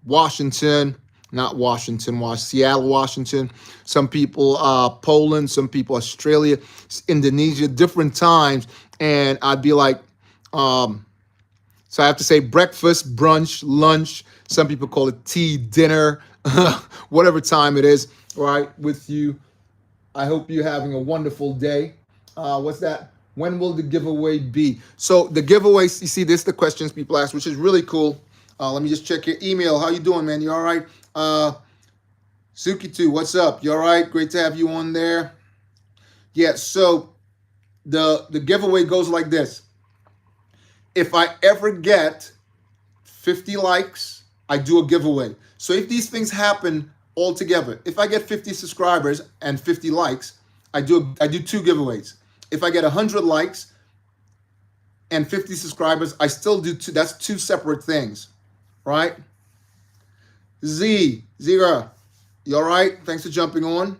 Washington, not Washington, Seattle, Washington, some people Poland, some people Australia, Indonesia, different times. And I'd be like, so I have to say breakfast, brunch, lunch. Some people call it tea, dinner, whatever time it is, right, with you. I hope you're having a wonderful day. What's that? When will the giveaway be? So the giveaways, you see, this is the questions people ask, which is really cool. Let me just check your email. How you doing, man? You all right? Suki2, what's up? You all right? Great to have you on there. Yeah, so the giveaway goes like this. If I ever get 50 likes, I do a giveaway. So if these things happen all together, if I get 50 subscribers and 50 likes, I do 2 giveaways. If I get 100 likes and 50 subscribers, I still do 2. That's 2 separate things, right? Zira, you all right? Thanks for jumping on.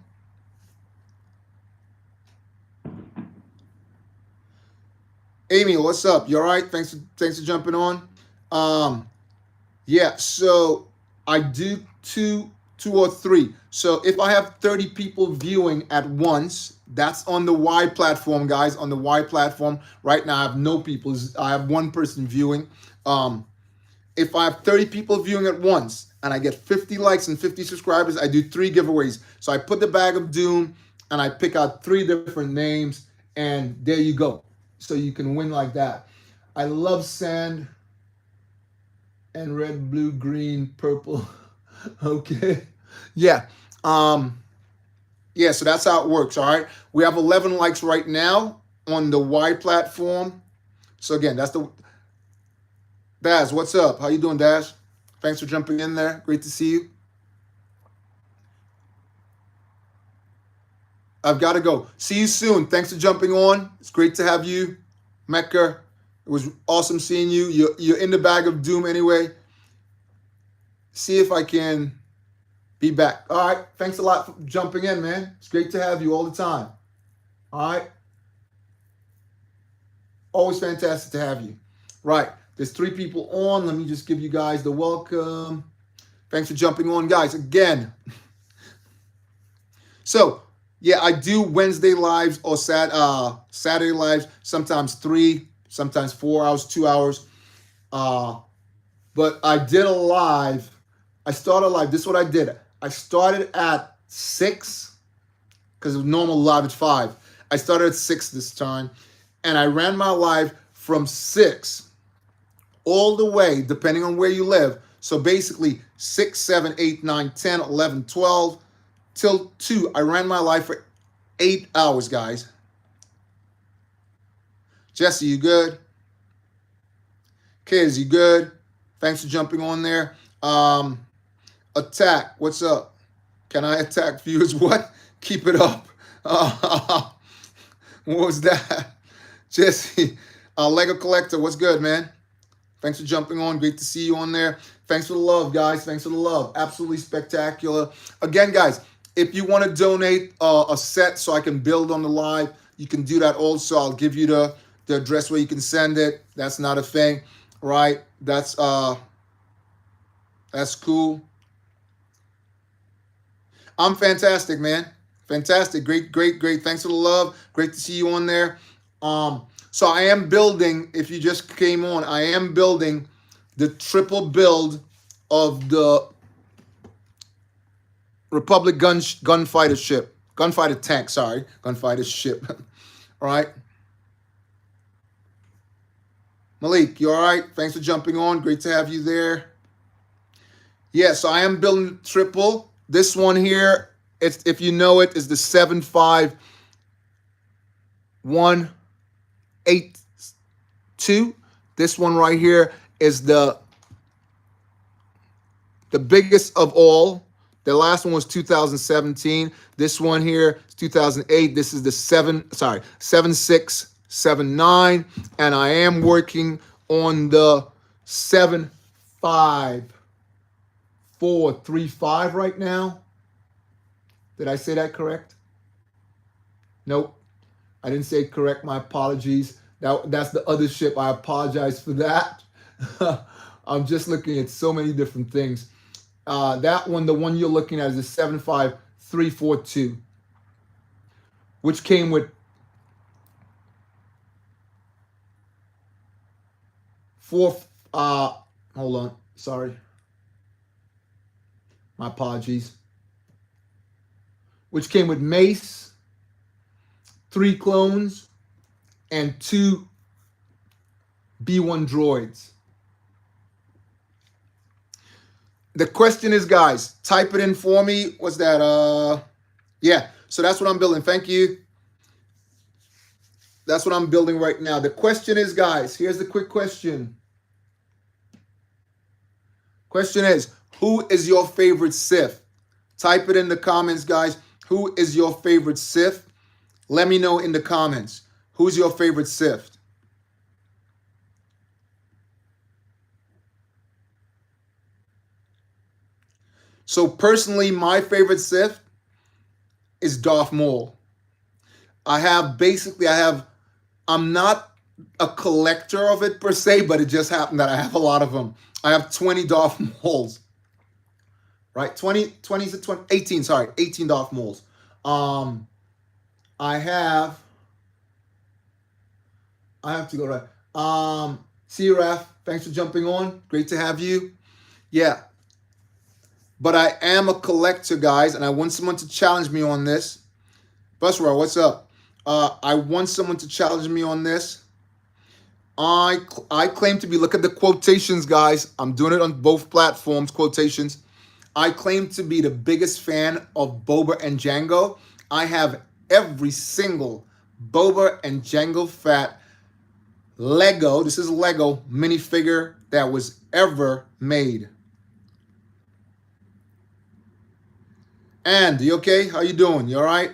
Amy, what's up? You all right? Thanks for jumping on. Yeah, so I do 2 or 3. So if I have 30 people viewing at once, that's on the Y platform, guys. On the Y platform right now, I have no people. I have 1 person viewing. If I have 30 people viewing at once and I get 50 likes and 50 subscribers, I do 3 giveaways. So I put the bag of doom and I pick out 3 different names, and there you go. So you can win like that. I love sand and red, blue, green, purple. Okay. Yeah. Yeah, so that's how it works, all right? We have 11 likes right now on the Y platform. So again, that's the Daz, what's up? How you doing, Daz? Thanks for jumping in there. Great to see you. I've got to go. See you soon. Thanks for jumping on. It's great to have you, Mecca. It was awesome seeing you. You're in the bag of doom anyway. See if I can be back. All right. Thanks a lot for jumping in, man. It's great to have you all the time. All right. Always fantastic to have you. Right. There's 3 people on. Let me just give you guys the welcome. Thanks for jumping on, guys. Again. So, yeah, I do Wednesday lives or Saturday lives, sometimes 3, sometimes 4 hours, 2 hours. But I did a live. I started live. This is what I did. I started at 6 because normal live is 5. I started at 6 this time, and I ran my live from 6 all the way, depending on where you live. So basically 6, 7, 8, 9, 10, 11, 12, till 2. I ran my live for 8 hours, guys. Jesse, you good? Kids, you good? Thanks for jumping on there. Attack, what's up? Can I attack viewers? What? Keep it up. What was that? Jesse, Lego Collector, what's good, man? Thanks for jumping on. Great to see you on there. Thanks for the love, guys. Thanks for the love. Absolutely spectacular. Again, guys, if you want to donate a set so I can build on the live, you can do that also. I'll give you the address where you can send it. That's not a thing, right? That's cool. I'm fantastic, man. Fantastic. Great. Thanks for the love. Great to see you on there. So I am building, if you just came on, I am building the triple build of the Republic gunfighter ship. All right. Malik, you all right? Thanks for jumping on. Great to have you there. Yeah, so I am building triple. This one here, it's, if you know it, is the 75182. This one right here is the biggest of all. The last one was 2017. This one here is 2008. This is the 7679, and I am working on the 75435 right now. Did I say that correct? Nope. I didn't say it correct. My apologies. That's the other ship. I apologize for that. I'm just looking at so many different things. That one, the one you're looking at, is a 75342, which came with four. Hold on, sorry, my apologies. Which came with mace, 3 clones, and 2 B1 droids. The question is, guys, type it in for me. What's that? Yeah, so that's what I'm building. Thank you. That's what I'm building right now. The question is, guys, here's the quick question. Question is, who is your favorite Sith? Type it in the comments, guys. Who is your favorite Sith? Let me know in the comments. Who's your favorite Sith? So personally, my favorite Sith is Darth Maul. I'm not a collector of it per se, but it just happened that I have a lot of them. I have 20 Darth Mauls. Right? 18 Darth Mauls. I have to go right. See you, Raph. Thanks for jumping on. Great to have you. Yeah. But I am a collector, guys, and I want someone to challenge me on this. Busra, what's up? I want someone to challenge me on this. I claim to be, look at the quotations, guys. I'm doing it on both platforms, quotations. I claim to be the biggest fan of Boba and Jango. I have every single Boba and Jango Fett Lego, this is Lego minifigure that was ever made. And you okay? How you doing? You all right?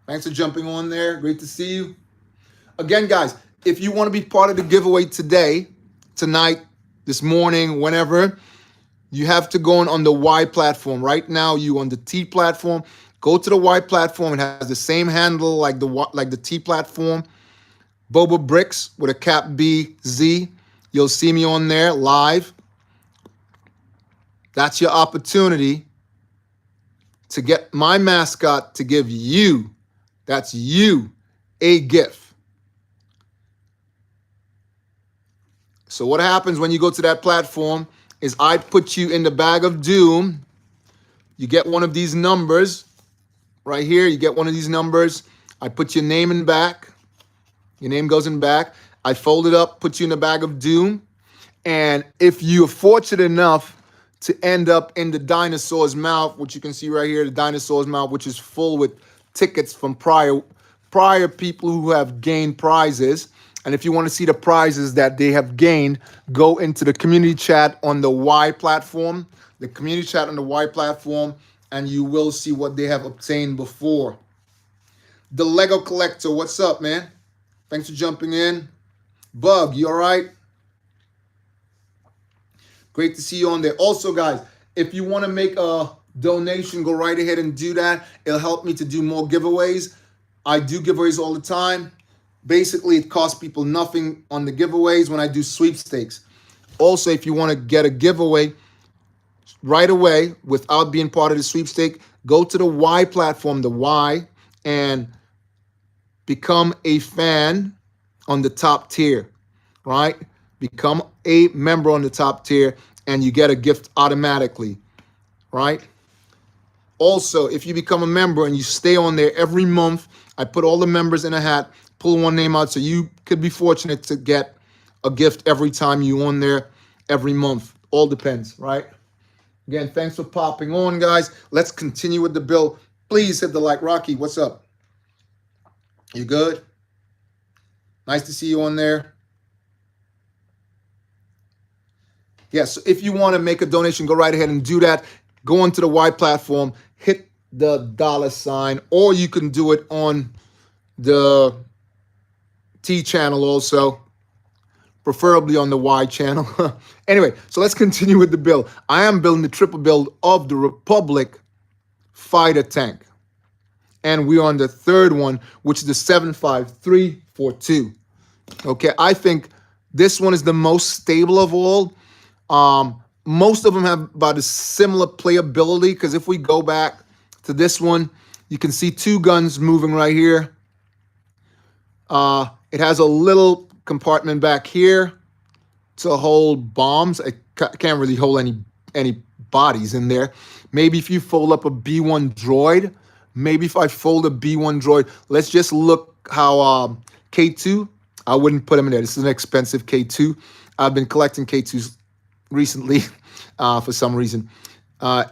Thanks for jumping on there. Great to see you. Again, guys, if you want to be part of the giveaway today, tonight, this morning, whenever, you have to go on the Y platform. Right now, you on the T platform. Go to the Y platform. It has the same handle like the T platform. BOBAbrickz with a cap BZ. You'll see me on there live. That's your opportunity to get my mascot to give you, that's you, a gift. So what happens when you go to that platform is I put you in the bag of doom. You get one of these numbers right here. You get one of these numbers. I put your name in back. Your name goes in back. I fold it up, put you in the bag of doom. And if you're fortunate enough to end up in the dinosaur's mouth, which you can see right here, the dinosaur's mouth, which is full with tickets from prior people who have gained prizes. And if you want to see the prizes that they have gained, go into the community chat on the Y platform, the community chat on the Y platform, and you will see what they have obtained before. The Lego Collector, what's up, man? Thanks for jumping in. Bug, you all right? Great to see you on there. Also, guys, if you want to make a donation, go right ahead and do that. It'll help me to do more giveaways. I do giveaways all the time. Basically, it costs people nothing on the giveaways when I do sweepstakes. Also, if you want to get a giveaway right away without being part of the sweepstake, go to the Y platform, the Y, and become a fan on the top tier, right? Become a member on the top tier and you get a gift automatically, right? Also, if you become a member and you stay on there every month, I put all the members in a hat, pull one name out, so you could be fortunate to get a gift every time you on there every month. All depends, right? Again, thanks for popping on, guys. Let's continue with the build. Please hit the like. Rocky, what's up? You good? Nice to see you on there. Yes, so if you want to make a donation, go right ahead and do that. Go onto the Y platform, hit the $, or you can do it on the T channel also, preferably on the Y channel. Anyway, so let's continue with the build. I am building the triple build of the Republic fighter tank. And we're on the third one, which is the 75342. Okay, I think this one is the most stable of all. Most of them have about a similar playability, because if we go back to this one, you can see two guns moving right here. It has a little compartment back here to hold bombs. I can't really hold any bodies in there. Maybe if you fold up a B1 droid, maybe if I fold a B1 droid, let's just look how K2, I wouldn't put them in there. This is an expensive K2. I've been collecting K2s recently for some reason. A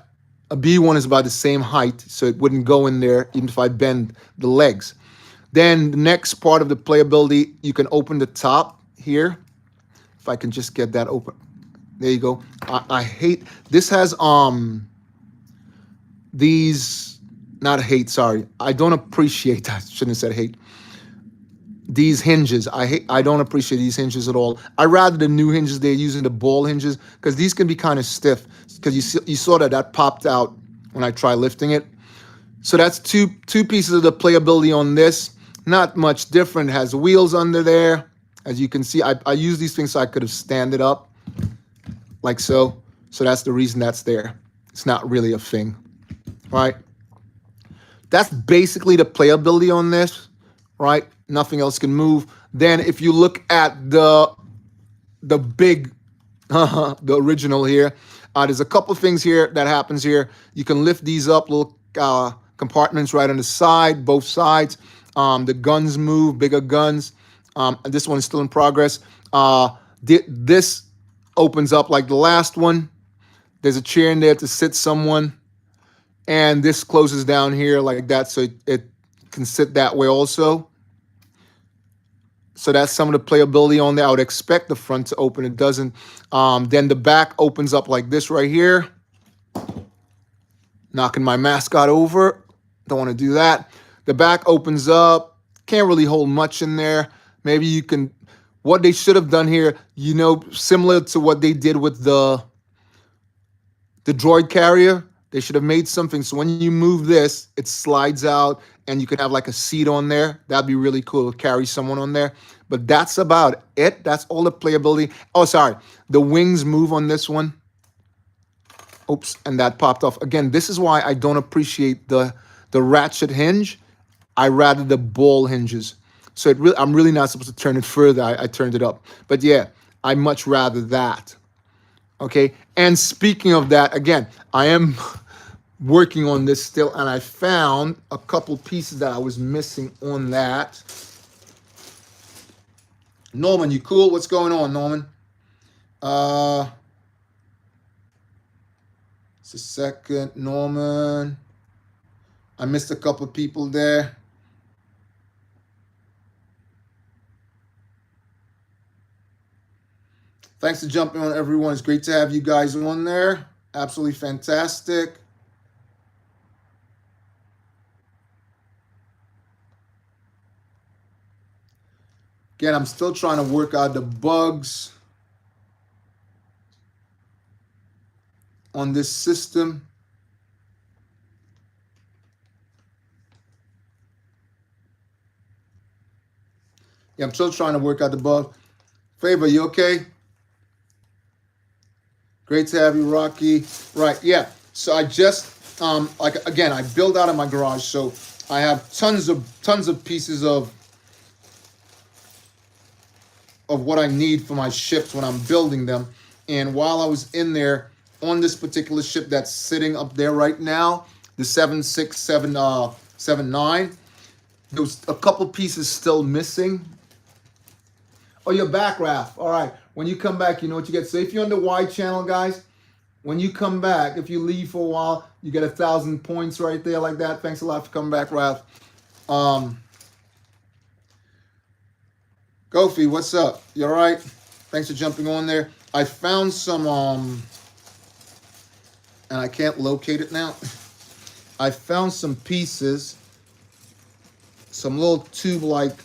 B1 is about the same height, so it wouldn't go in there even if I bend the legs. Then the next part of the playability, you can open the top here. If I can just get that open. There you go. I hate, this has these, not hate, sorry. I don't appreciate, I shouldn't have said hate. These hinges, I don't appreciate these hinges at all. I rather the new hinges they're using, the ball hinges, because these can be kind of stiff. Because you saw that popped out when I try lifting it. So that's two pieces of the playability on this. Not much different. It has wheels under there. As you can see, I use these things so I could have stand it up like so. So that's the reason that's there. It's not really a thing, right? That's basically the playability on this, right? Nothing else can move. Then if you look at the big, the original here, there's a couple things here that happens here. You can lift these up, little compartments right on the side, both sides. The guns move, bigger guns. This one is still in progress. This opens up like the last one. There's a chair in there to sit someone. And this closes down here like that, so it can sit that way also. So that's some of the playability on there. I would expect the front to open. It doesn't. Then the back opens up like this right here. Knocking my mascot over. Don't want to do that. The back opens up. Can't really hold much in there. Maybe you can, what they should have done here, you know, similar to what they did with the droid carrier, they should have made something so when you move this, it slides out and you could have like a seat on there. That'd be really cool to carry someone on there. But that's about it. That's all the playability. Oh, sorry. The wings move on this one. Oops, and that popped off. Again, this is why I don't appreciate the ratchet hinge. I rather the ball hinges. So I'm really not supposed to turn it further. I turned it up. But yeah, I much rather that. Okay, and speaking of that, again, I am working on this still, and I found a couple pieces that I was missing on that. Norman, you cool? What's going on, Norman? Just a second, Norman. I missed a couple people there. Thanks for jumping on, everyone. It's great to have you guys on there. Absolutely fantastic. Again, I'm still trying to work out the bugs on this system. Yeah, I'm still trying to work out the bug. Favor, you okay? Great to have you, Rocky. Right, yeah. So I just, like, again, I build out of my garage, so I have tons of pieces of what I need for my ships when I'm building them. And while I was in there on this particular ship that's sitting up there right now, the 76779, there was a couple pieces still missing. Oh, you're back, Raph. All right. When you come back, you know what you get. So if you're on the Y channel, guys, when you come back, if you leave for a while, you get 1,000 points right there like that. Thanks a lot for coming back, Raph. Gofi, what's up? You all right? Thanks for jumping on there. I found some, and I can't locate it now. I found some pieces, some little tube-like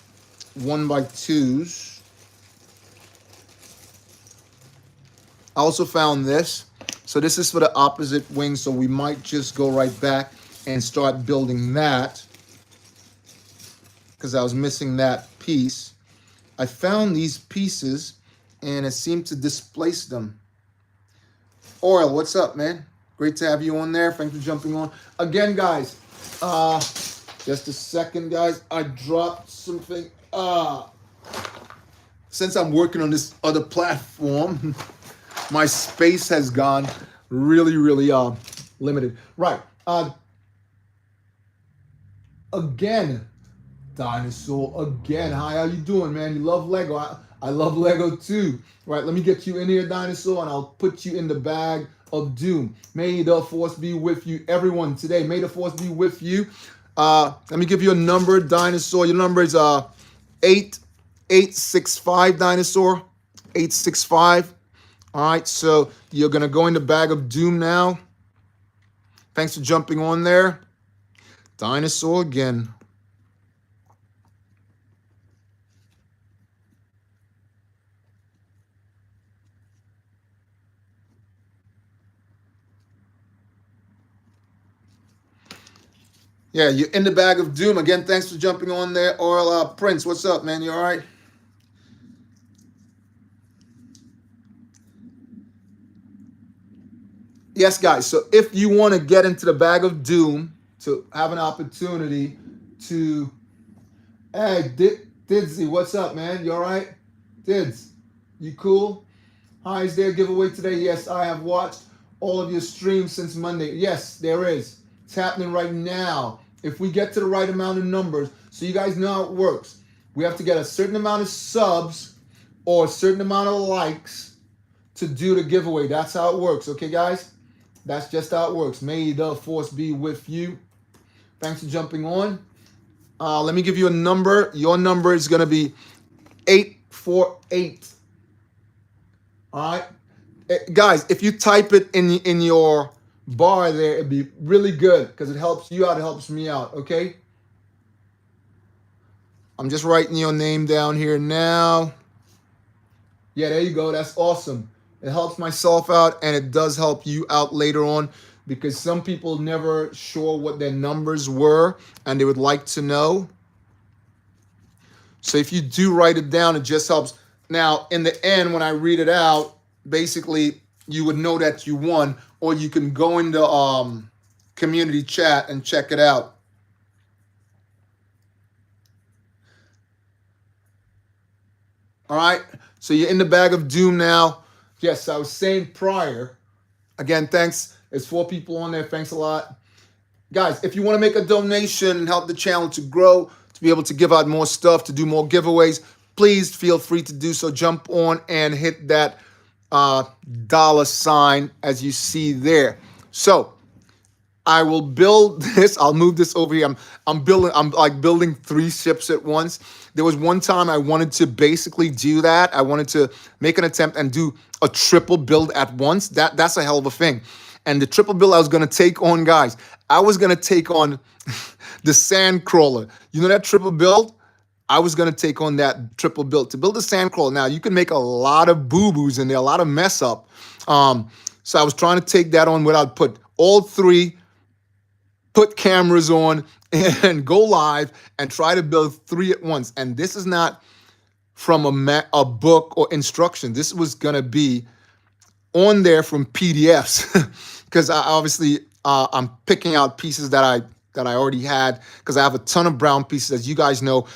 1x2s. I also found this. So this is for the opposite wing, so we might just go right back and start building that. because I was missing that piece. I found these pieces and it seemed to displace them. Oil, what's up, man? Great to have you on there. Thanks for jumping on. Again, guys, just a second, guys. I dropped something. Since I'm working on this other platform, my space has gone really, really limited. Right. Again, Dinosaur, again. Hi, how you doing, man? You love Lego. I love Lego too. Right, let me get you in here, Dinosaur, and I'll put you in the bag of doom. May the force be with you, everyone, today. May the force be with you. Let me give you a number, Dinosaur. Your number is 8865, Dinosaur. 865. All right, so you're going to go in the bag of doom now. Thanks for jumping on there. Dinosaur again. Yeah, you're in the bag of doom. Again, thanks for jumping on there. Oil Prince, what's up, man? You all right? Yes, guys. So if you want to get into the bag of doom, to have an opportunity to... Hey, Didsy, what's up, man? You all right? Dids, you cool? Hi, is there a giveaway today? Yes, I have watched all of your streams since Monday. Yes, there is. It's happening right now. If we get to the right amount of numbers, so you guys know how it works. We have to get a certain amount of subs or a certain amount of likes to do the giveaway. That's how it works. Okay, guys? That's just how it works. May the force be with you. Thanks for jumping on. Let me give you a number. Your number is going to be 848. All right? Guys, if you type it in your bar there, it'd be really good because it helps you out. It helps me out. Okay? I'm just writing your name down here now. Yeah, there you go. That's awesome. It helps myself out, and it does help you out later on because some people never sure what their numbers were, and they would like to know. So if you do write it down, it just helps. Now, in the end, when I read it out, basically, you would know that you won, or you can go into community chat and check it out. All right, so you're in the bag of doom now. Yes, I was saying prior. Again, thanks. There's 4 people on there. Thanks a lot. Guys, if you want to make a donation and help the channel to grow, to be able to give out more stuff, to do more giveaways, please feel free to do so. Jump on and hit that $sign as you see there. So I will build this. I'll move this over here. I'm building 3 ships at once. There was one time I wanted to basically do that. I wanted to make an attempt and do a triple build at once. That's a hell of a thing. And the triple build I was going to take on, guys, I was going to take on the sand crawler. You know that triple build? I was going to take on that triple build. To build a sand crawler, now you can make a lot of boo-boos in there, a lot of mess up. So I was trying to take that on without put all 3, put cameras on, and go live and try to build 3 at once. And this is not from a book or instruction. This was going to be on there from PDFs because I'm picking out pieces that I already had because I have a ton of brown pieces. As you guys know,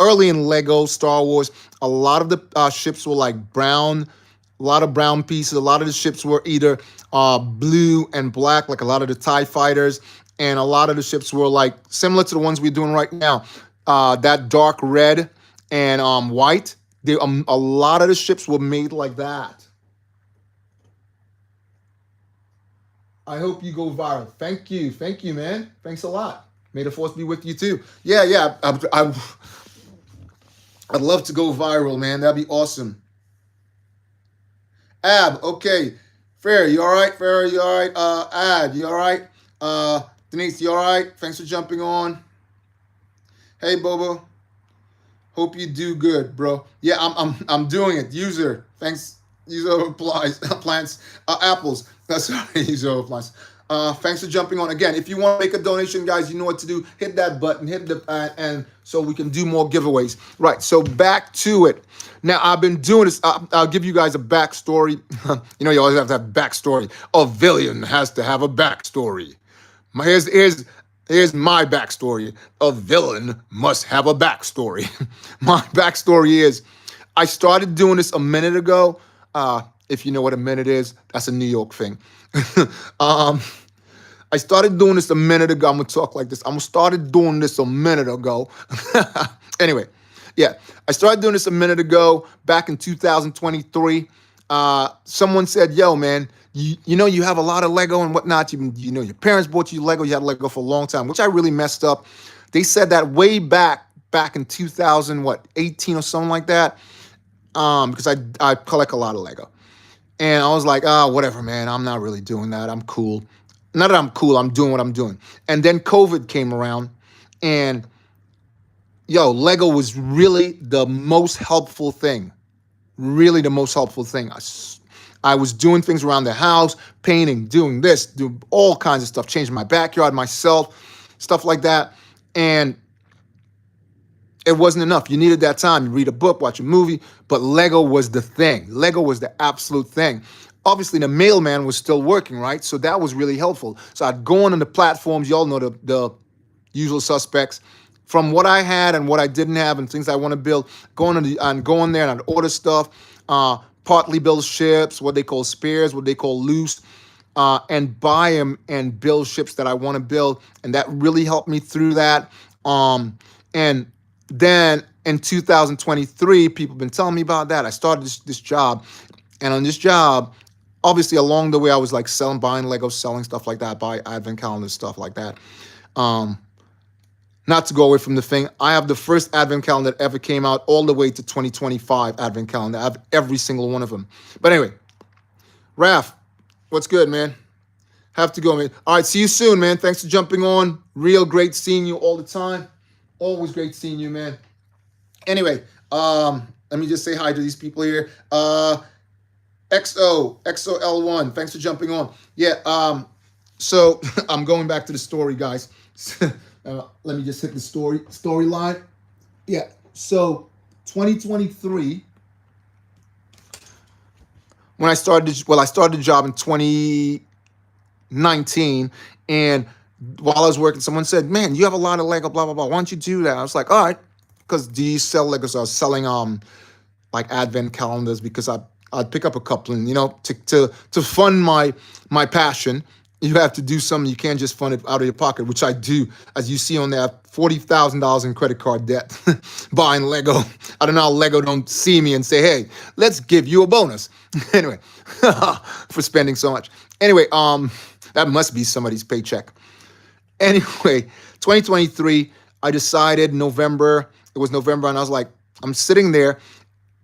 early in Lego Star Wars, a lot of the ships were like brown, a lot of brown pieces. A lot of the ships were either blue and black, like a lot of the TIE fighters, and a lot of the ships were like similar to the ones we're doing right now, that dark red and white. A lot of the ships were made like that. I hope you go viral. Thank you, man. Thanks a lot. May the force be with you too. Yeah. I'd love to go viral, man. That'd be awesome. Ab, okay. Fair, you all right? Fair, you all right? Ab, you all right? Denise, you all right? Thanks for jumping on. Hey, Bobo. Hope you do good, bro. Yeah, I'm doing it. User, thanks. User applies plants, apples. That's right. User applies. Thanks for jumping on again. If you want to make a donation, guys, you know what to do. Hit that button, hit the and so we can do more giveaways. Right. So back to it. Now I've been doing this. I'll give you guys a backstory. You know, you always have to have backstory. A villain has to have a backstory. Here's my backstory. A villain must have a backstory. My backstory is, I started doing this a minute ago. If you know what a minute is, that's a New York thing. um, I started doing this a minute ago. I'm gonna talk like this. Started doing this a minute ago. Anyway, yeah, I started doing this a minute ago, back in 2023. Someone said, "Yo, man, you know you have a lot of Lego and whatnot. You know your parents bought you Lego. You had Lego for a long time," which I really messed up. They said that way back in 2018 or something like that. Because I collect a lot of Lego. And I was like, whatever, man. I'm not really doing that. I'm cool. Not that I'm cool. I'm doing what I'm doing. And then COVID came around, and Lego was really the most helpful thing. Really the most helpful thing. I was doing things around the house, painting, doing this, do all kinds of stuff, changing my backyard myself, stuff like that. And it wasn't enough. You needed that time. You read a book, watch a movie, but Lego was the thing. Lego was the absolute thing. Obviously, the mailman was still working, right? So that was really helpful. So I'd go on the platforms. Y'all know the usual suspects. From what I had and what I didn't have and things I want to build, go on there and I'd order stuff, partly build ships, what they call spares, what they call loose, and buy them and build ships that I want to build. And that really helped me through that. And then in 2023, people have been telling me about that. I started this job. And on this job, obviously along the way, I was like buying Lego, selling stuff like that, buy advent calendars, stuff like that. Not to go away from the thing, I have the first advent calendar that ever came out all the way to 2025 advent calendar. I have every single one of them. But anyway, Raph, what's good, man? Have to go, man. All right, see you soon, man. Thanks for jumping on. Real great seeing you all the time. Always great seeing you, man. Anyway, let me just say hi to these people here. XOL1, thanks for jumping on. Yeah, so I'm going back to the story, guys. Let me just hit the storyline. Yeah, so 2023, when I started the job in 2019, and while I was working, someone said, "Man, you have a lot of Lego, blah blah blah. Why don't you do that?" I was like, "All right," because do you sell Legos? So I was selling like advent calendars because I'd pick up a couple, and to fund my passion, you have to do something. You can't just fund it out of your pocket, which I do. As you see on there, $40,000 in credit card debt buying Lego. I don't know how Lego don't see me and say, "Hey, let's give you a bonus." Anyway, for spending so much. Anyway, that must be somebody's paycheck. Anyway, 2023, I decided November. It was November, and I was like, I'm sitting there,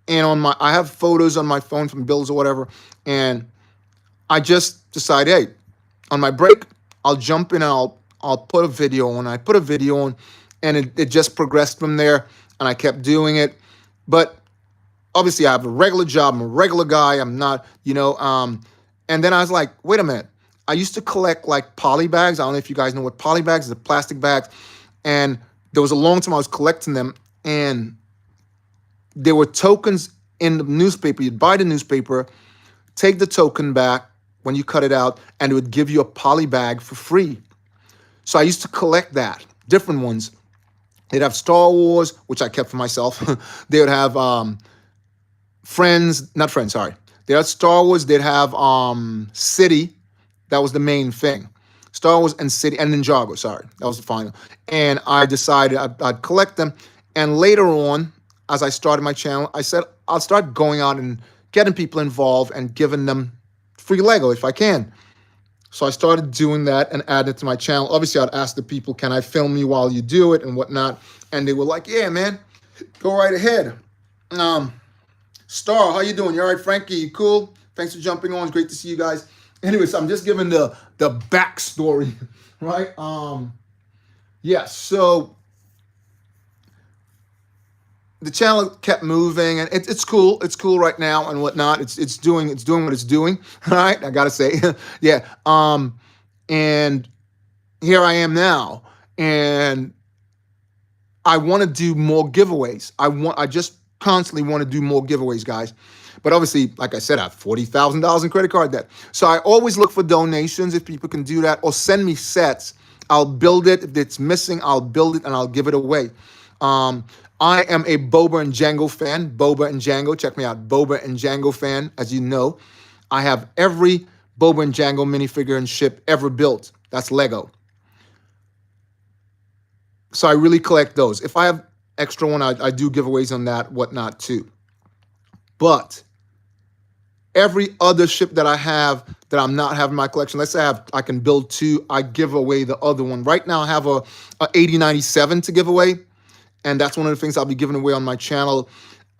and I have photos on my phone from bills or whatever, and I just decided, hey, on my break, I'll jump in and I'll put a video on. I put a video on, and it just progressed from there, and I kept doing it. But obviously, I have a regular job. I'm a regular guy. I'm not, and then I was like, wait a minute. I used to collect like poly bags. I don't know if you guys know what poly bags are, the plastic bags. And there was a long time I was collecting them, and there were tokens in the newspaper. You'd buy the newspaper, take the token back when you cut it out, and it would give you a poly bag for free. So I used to collect that, different ones. They'd have Star Wars, which I kept for myself. They would have They'd have Star Wars. They'd have City. That was the main thing. Star Wars and City and Ninjago, sorry. That was the final. And I decided I'd collect them. And later on, as I started my channel, I said I'll start going out and getting people involved and giving them free Lego if I can. So I started doing that and added it to my channel. Obviously, I'd ask the people, can I film you while you do it and whatnot? And they were like, yeah, man, go right ahead. Star, how you doing? You all right, Frankie? You cool? Thanks for jumping on. It's great to see you guys. Anyways, I'm just giving the backstory, right? Yeah, so the channel kept moving, and it's cool. It's cool right now and whatnot. It's doing what it's doing. All right, I gotta say, yeah. And here I am now. And I want to do more giveaways. I just constantly want to do more giveaways, guys. But obviously, like I said, I have $40,000 in credit card debt. So I always look for donations if people can do that, or send me sets. I'll build it. If it's missing, I'll build it and I'll give it away. I am a Boba and Django fan. Boba and Django, check me out. Boba and Django fan, as you know. I have every Boba and Django minifigure and ship ever built. That's Lego. So I really collect those. If I have extra one, I do giveaways on that, whatnot too. But every other ship that I have that I'm not having in my collection, let's say I can build 2, I give away the other one. Right now I have a 8097 to give away, and that's one of the things I'll be giving away on my channel.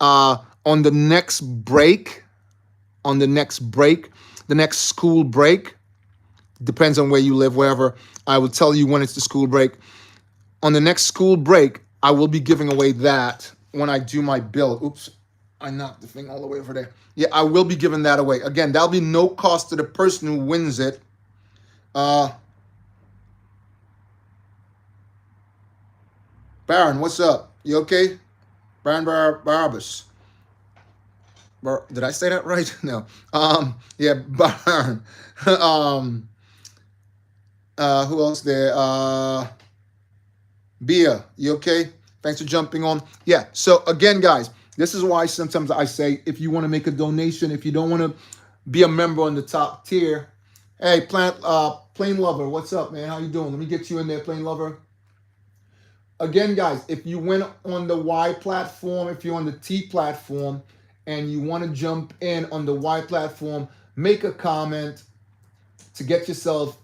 On the next break, the next school break, depends on where you live, wherever, I will tell you when it's the school break. On the next school break, I will be giving away that when I do my build. Oops, I knocked the thing all the way over there. Yeah, I will be giving that away. Again, that'll be no cost to the person who wins it. Baron, what's up? You okay? Baron Barabbas. Did I say that right? No. Yeah, Baron. Who else there? Bia, you okay? Thanks for jumping on. Yeah, so again, guys, this is why sometimes I say, if you want to make a donation, if you don't want to be a member on the top tier, hey, Plain Lover, what's up, man? How you doing? Let me get you in there, Plain Lover. Again, guys, if you went on the Y platform, if you're on the T platform, and you want to jump in on the Y platform, make a comment to get yourself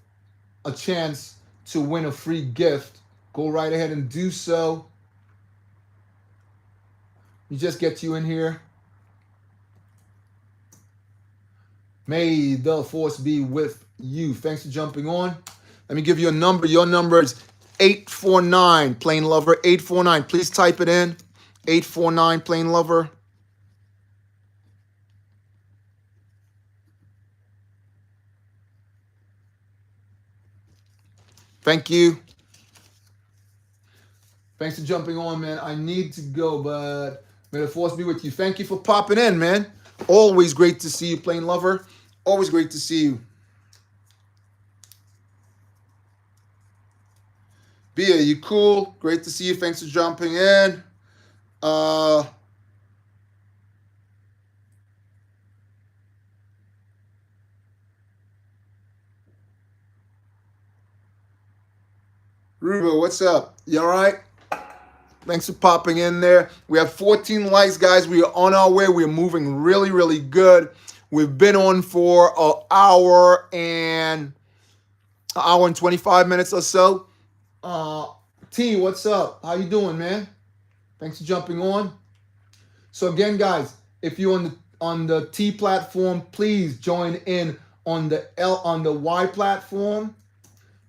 a chance to win a free gift. Go right ahead and do so. You just get you in here. May the force be with you. Thanks for jumping on. Let me give you a number. Your number is 849, Plain Lover. 849. Please type it in. 849, Plain Lover. Thank you. Thanks for jumping on, man. I need to go, but may the force be with you. Thank you for popping in, man. Always great to see you, Plain Lover. Always great to see you. Bia, you cool? Great to see you. Thanks for jumping in. Rubo, what's up? You all right? Thanks for popping in there. We have 14 likes, guys. We are on our way. We're moving really, really good. We've been on for an hour and 25 minutes or so. T, what's up? How you doing, man? Thanks for jumping on. So again, guys, if you're on the T platform, please join in on the Y platform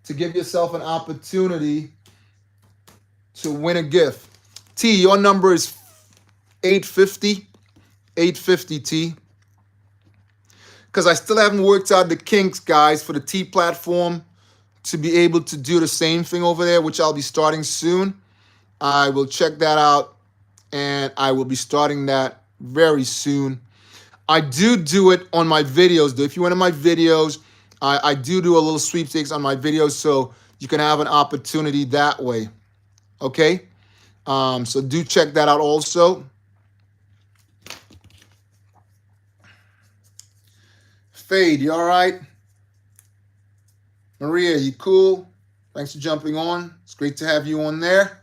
to give yourself an opportunity to win a gift. T, your number is 850. 850, T. Because I still haven't worked out the kinks, guys, for the T platform to be able to do the same thing over there, which I'll be starting soon. I will check that out, and I will be starting that very soon. I do it on my videos, though. If you went to my videos, I do a little sweepstakes on my videos, so you can have an opportunity that way. Okay? So do check that out also. Fade, you all right? Maria, you cool? Thanks for jumping on. It's great to have you on there.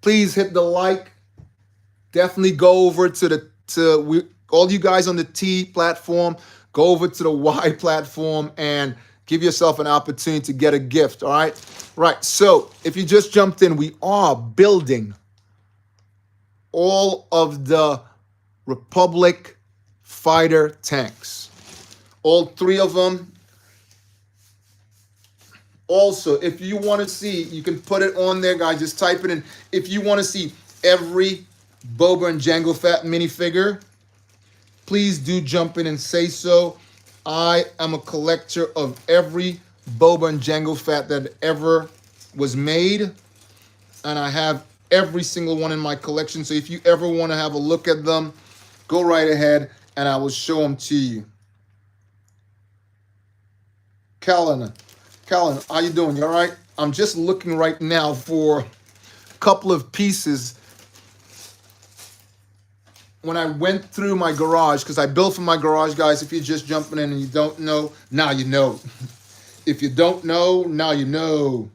Please hit the like. Definitely go over to all you guys on the T platform. Go over to the Y platform and give yourself an opportunity to get a gift, all right? Right, so if you just jumped in, we are building all of the Republic fighter tanks. All 3 of them. Also, if you want to see, you can put it on there, guys. Just type it in. If you want to see every Boba and Jango Fett minifigure, please do jump in and say so. I am a collector of every boba and Django fat that ever was made. And I have every single one in my collection. So if you ever want to have a look at them, go right ahead and I will show them to you. Kellen, how you doing? You all right? I'm just looking right now for a couple of pieces. When I went through my garage, because I built from my garage, guys, if you're just jumping in and you don't know, now you know. If you don't know, now you know.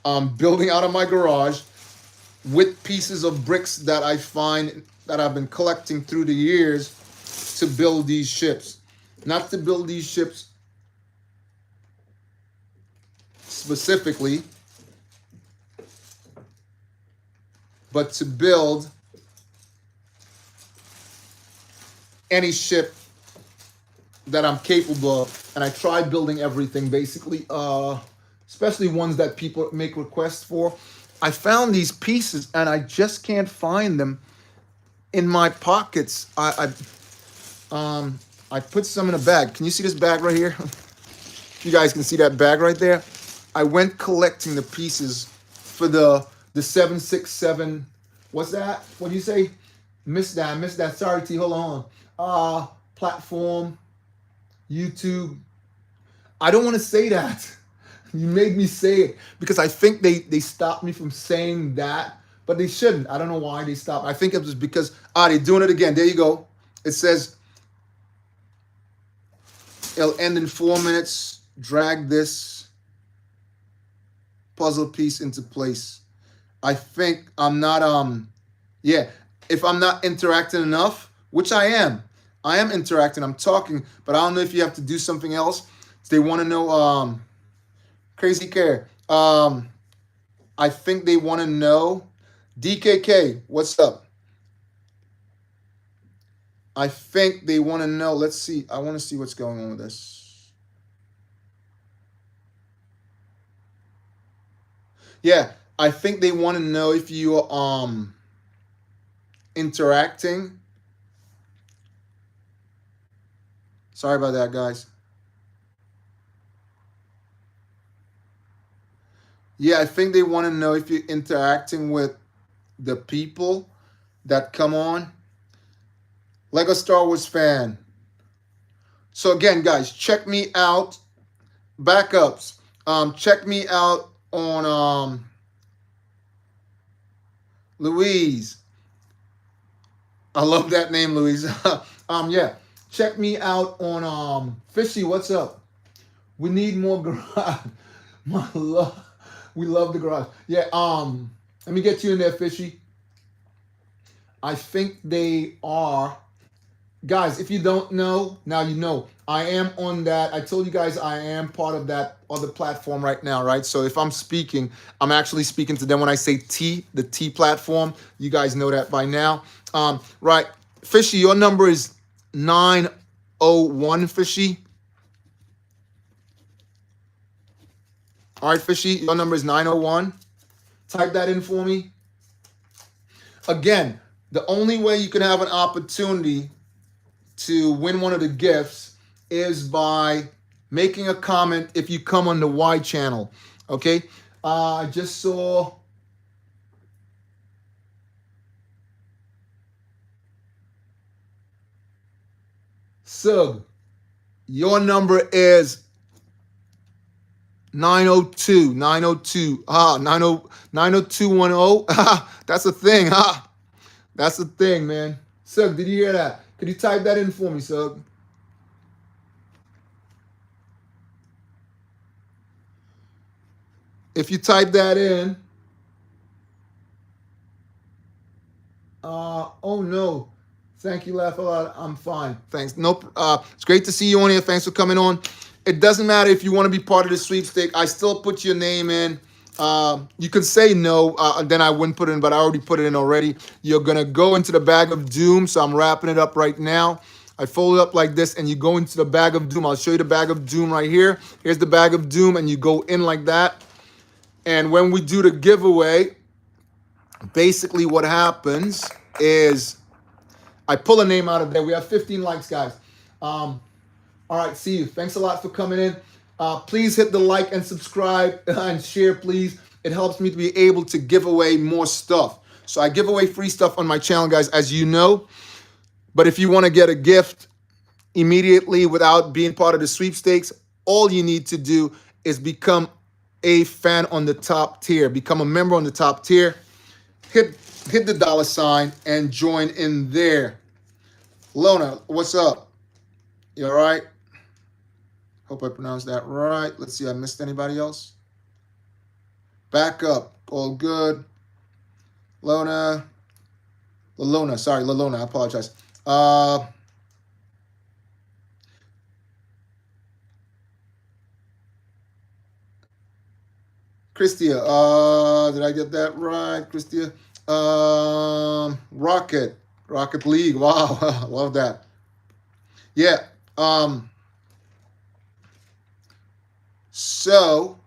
I'm building out of my garage with pieces of bricks that I find that I've been collecting through the years to build these ships. Not to build these ships specifically, but to build any ship that I'm capable of. And I try building everything basically, especially ones that people make requests for. I found these pieces and I just can't find them in my pockets. I put some in a bag. Can you see this bag right here? You guys can see that bag right there. I went collecting the pieces for the 767. What's that? What do you say? Missed that. Sorry, T. Hold on. Platform, YouTube. I don't want to say that. You made me say it because I think they stopped me from saying that, but they shouldn't. I don't know why they stopped. I think it was because they're doing it again. There you go. It says it'll end in 4 minutes. Drag this puzzle piece into place. I think I'm not if I'm not interacting enough, which I am interacting, I'm talking, but I don't know if you have to do something else. They want to know Crazy Care. I think they want to know DKK, what's up? I think they want to know. Let's see. I want to see what's going on with this. Yeah, I think they want to know if you interacting. Sorry about that, guys. Yeah, I think they want to know if you're interacting with the people that come on. Like a Star Wars fan. So again, guys, check me out. Backups. Check me out on Louise. I love that name, Louise. Yeah. Check me out on Fishy. What's up? We need more garage. My love. We love the garage. Yeah, let me get you in there, Fishy. I think they are. Guys, if you don't know, now you know. I am on that. I told you guys I am part of that other platform right now, right? So if I'm speaking, I'm actually speaking to them when I say T, the T platform. You guys know that by now. Right. Fishy, your number is 901, Fishy. All right, Fishy, your number is 901. Type that in for me. Again, the only way you can have an opportunity to win one of the gifts is by making a comment if you come on the Y channel. Okay? I just saw Sub. Your number is 902. 90210. That's a thing, That's a thing, man. Sug, did you hear that? Could you type that in for me, Sug? If you type that in, oh no. Thank you, laugh a lot. I'm fine. Thanks. Nope. It's great to see you on here. Thanks for coming on. It doesn't matter if you want to be part of the sweepstake. I still put your name in. You can say no, then I wouldn't put it in, but I already put it in already. You're going to go into the bag of doom, so I'm wrapping it up right now. I fold it up like this, and you go into the bag of doom. I'll show you the bag of doom right here. Here's the bag of doom, and you go in like that. And when we do the giveaway, basically what happens is I pull a name out of there. We have 15 likes, guys. All right, see you. Thanks a lot for coming in. Please hit the like and subscribe and share, please. It helps me to be able to give away more stuff. So I give away free stuff on my channel, guys, as you know. But if you want to get a gift immediately without being part of the sweepstakes, all you need to do is become a fan on the top tier. Become a member on the top tier. Hit the $ and join in there. Lona, what's up? You all right? Hope I pronounced that right. Let's see, I missed anybody else? Back up. All good. Lona, sorry, Lalona, I apologize. Christia, did I get that right? Christia, Rocket League. Wow, love that. Yeah. So,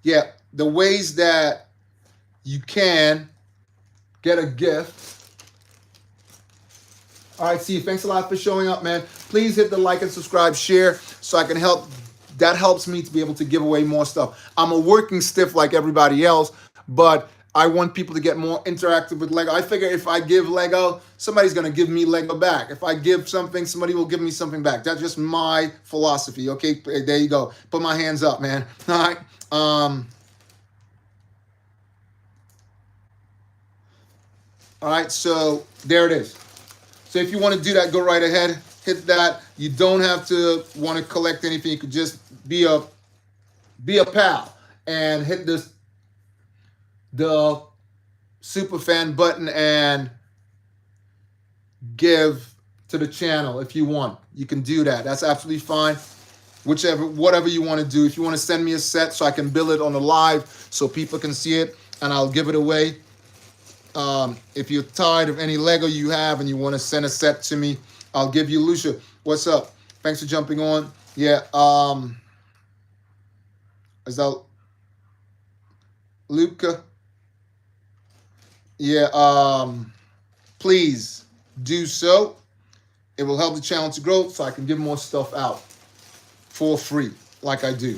yeah, the ways that you can get a gift. All right, see, thanks a lot for showing up, man. Please hit the like and subscribe, share, so I can help. That helps me to be able to give away more stuff. I'm a working stiff like everybody else, but I want people to get more interactive with Lego. I figure if I give Lego, somebody's going to give me Lego back. If I give something, somebody will give me something back. That's just my philosophy. Okay, there you go. Put my hands up, man. All right. All right, so there it is. So if you want to do that, go right ahead. Hit that. You don't have to want to collect anything. You could just be a pal and hit the super fan button and give to the channel if you want. You can do that. That's absolutely fine. Whatever you want to do. If you want to send me a set so I can build it on the live so people can see it, and I'll give it away. If you're tired of any Lego you have and you want to send a set to me, I'll give you. Lucia, what's up? Thanks for jumping on. Yeah. Is that Luca? Yeah. Please do so. It will help the channel to grow so I can give more stuff out for free, like I do.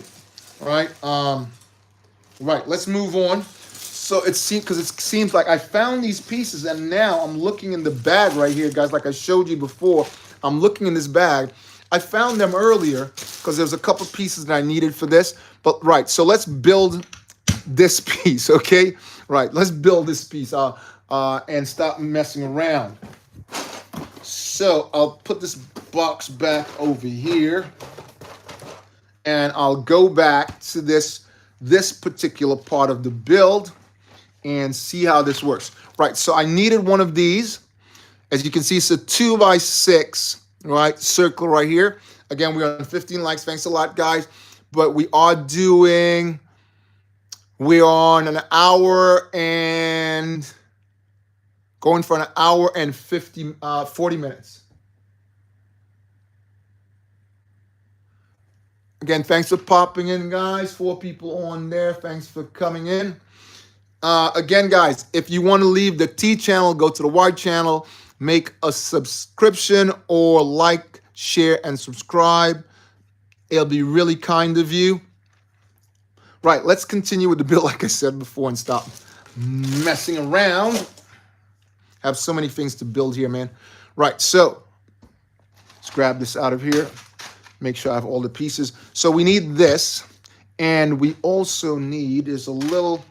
All right. Right. Let's move on. So it seems like I found these pieces, and now I'm looking in the bag right here, guys. Like I showed you before, I'm looking in this bag. I found them earlier because there's a couple pieces that I needed for this. But right, so let's build this piece, okay? Right, let's build this piece and stop messing around. So I'll put this box back over here, and I'll go back to this particular part of the build and see how this works. Right, so I needed one of these. As you can see, it's a 2x6, right, circle right here. Again, we're on 15 likes. Thanks a lot, guys. But we are on an hour and going for an hour and 40 minutes. Again, thanks for popping in, guys. 4 people on there. Thanks for coming in. Again, guys, if you want to leave the T channel, go to the Y channel, make a subscription or like, share, and subscribe. It'll be really kind of you. Right, let's continue with the build like I said before and stop messing around. Have so many things to build here, man. Right, so let's grab this out of here. Make sure I have all the pieces. So we need this, and we also need is a little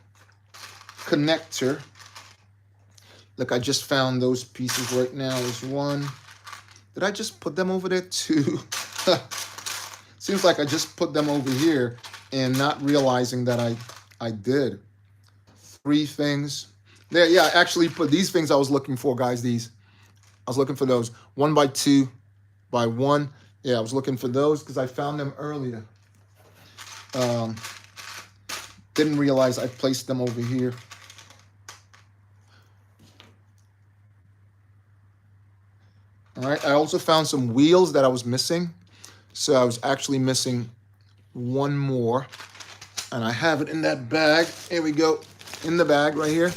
connector. Look, I just found those pieces right now. There's one. Did I just put them over there too? Seems like I just put them over here and not realizing that I did. 3 things. There, yeah, I actually put these things I was looking for, guys. These. I was looking for those. 1 by 2 by 1. Yeah, I was looking for those because I found them earlier. Didn't realize I placed them over here. All right, I also found some wheels that I was missing. So I was actually missing one more. And I have it in that bag. Here we go. In the bag right here.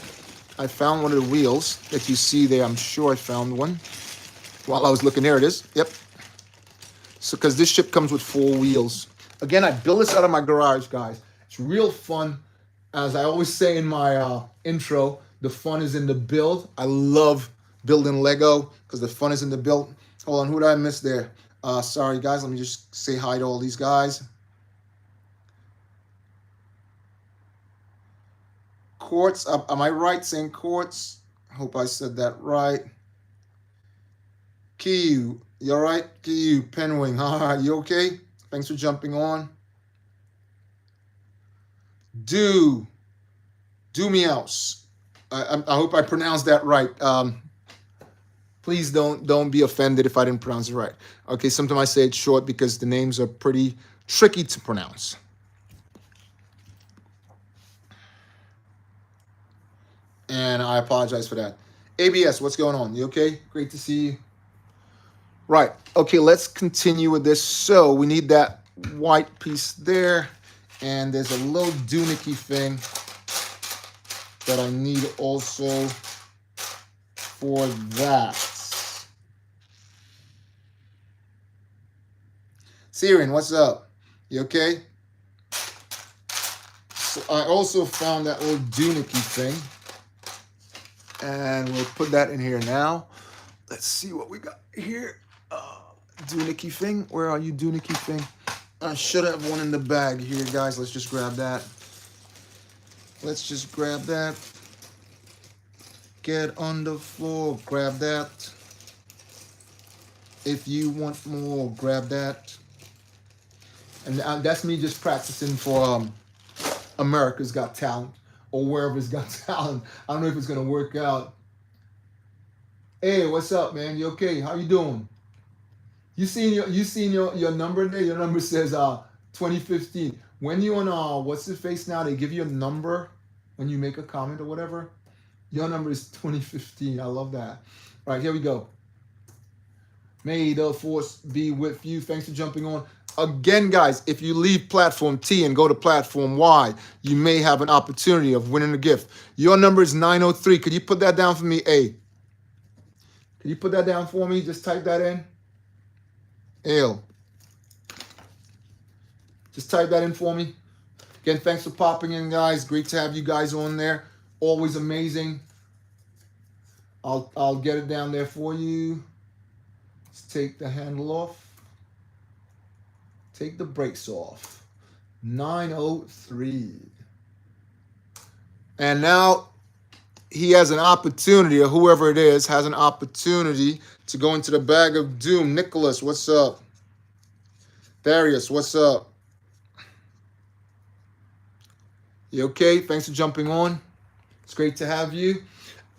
I found one of the wheels that you see there. I'm sure I found one. While I was looking, there it is. Yep. So, because this ship comes with 4 wheels. Again, I built this out of my garage, guys. It's real fun. As I always say in my intro, the fun is in the build. I love building Lego because the fun is in the build. Hold on, who did I miss there? Sorry, guys. Let me just say hi to all these guys. Quartz. Am I right saying Quartz? Hope I said that right. Kiyu, you all right? Kiyu, Penwing, you okay? Thanks for jumping on. Do Meows. I hope I pronounced that right. Please don't be offended if I didn't pronounce it right. Okay, sometimes I say it short because the names are pretty tricky to pronounce. And I apologize for that. ABS, what's going on? You okay? Great to see you. Right. Okay, let's continue with this. So we need that white piece there. And there's a little doohickey thing that I need also for that. Syrian, what's up? You okay? So I also found that little doohickey thing. And we'll put that in here now. Let's see what we got here. Doohickey thing. Where are you, doohickey thing? I should have one in the bag here, guys. Let's just grab that. Let's just grab that. Get on the floor. Grab that. If you want more, grab that. And that's me just practicing for America's Got Talent or Wherever's Got Talent. I don't know if it's going to work out. Hey, what's up, man? You okay? How you doing? You seen your number there? Your number says 2015. When you on what's the face now? They give you a number when you make a comment or whatever. Your number is 2015. I love that. All right, here we go. May the force be with you. Thanks for jumping on. Again, guys, if you leave platform T and go to platform Y, you may have an opportunity of winning a gift. Your number is 903. Could you put that down for me, A? Could you put that down for me? Just type that in. Ale. Just type that in for me. Again, thanks for popping in, guys. Great to have you guys on there. Always amazing. I'll get it down there for you. Let's take the handle off. Take the brakes off. 903. And now he has an opportunity, or whoever it is, has an opportunity to go into the bag of doom. Nicholas, what's up? Darius, what's up? You okay? Thanks for jumping on. It's great to have you.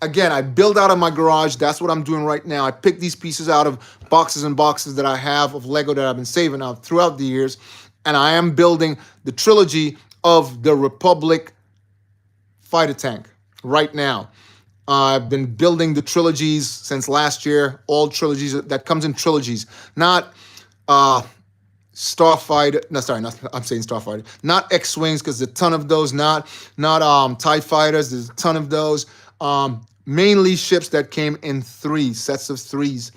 Again, I build out of my garage. That's what I'm doing right now. I pick these pieces out of boxes and boxes that I have of Lego that I've been saving out throughout the years. And I am building the trilogy of the Republic fighter tank right now. I've been building the trilogies since last year. All trilogies, that comes in trilogies. Not Starfighter, no, sorry, I'm saying Starfighter. Not X-Wings, because there's a ton of those. Not TIE Fighters, there's a ton of those. Mainly ships that came in 3 sets of 3s.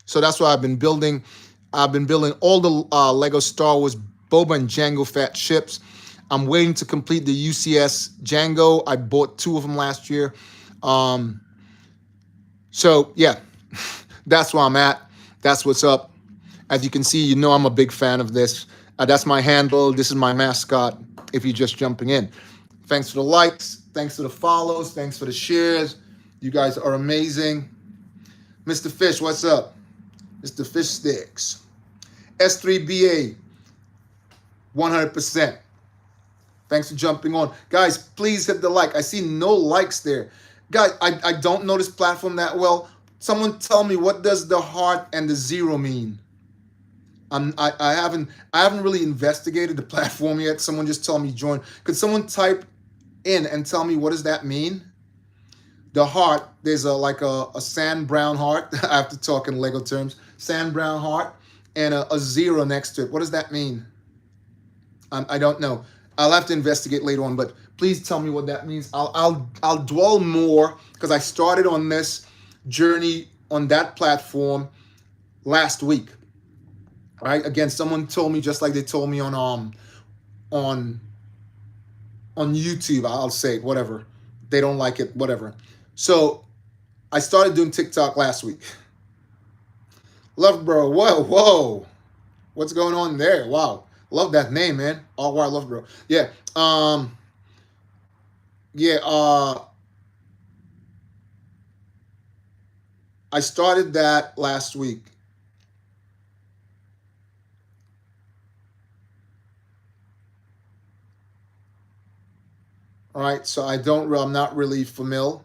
So that's why I've been building. I've been building all the Lego Star Wars Boba and Jango Fett ships. I'm waiting to complete the UCS Jango. I bought 2 of them last year. So yeah, that's where I'm at. That's what's up. As you can see, you know I'm a big fan of this. That's my handle. This is my mascot if you're just jumping in. Thanks for the likes. Thanks for the follows. Thanks for the shares. You guys are amazing. Mr. Fish, what's up? Mr. Fish Sticks. S3BA, 100%. Thanks for jumping on. Guys, please hit the like. I see no likes there. Guys, I don't know this platform that well. Someone tell me, what does the heart and the 0 mean? I haven't really investigated the platform yet. Someone just tell me join. Could someone type in and tell me what does that mean? The heart, there's like a sand brown heart. I have to talk in Lego terms. Sand brown heart and a 0 next to it. What does that mean? I don't know. I'll have to investigate later on, but please tell me what that means. I'll dwell more because I started on this journey on that platform last week. All right. Again, someone told me just like they told me on on YouTube. I'll say it, whatever. They don't like it, whatever. So I started doing TikTok last week. Love bro. Whoa, whoa. What's going on there? Wow. Love that name, man. All War Love Bro. Yeah. Yeah, I started that last week. All right, so I'm not really familiar.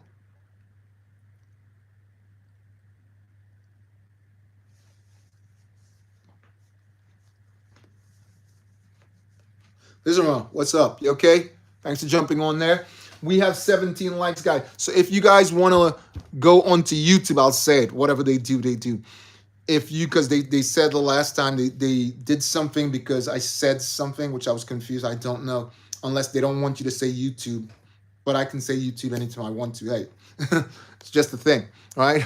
Israel, what's up? You okay? Thanks for jumping on there. We have 17 likes, guys. So if you guys want to go onto YouTube, I'll say it. Whatever they do, they do. If you, because they said the last time they did something because I said something, which I was confused. I don't know. Unless they don't want you to say YouTube. But I can say YouTube anytime I want to. Hey, it's just a thing, right?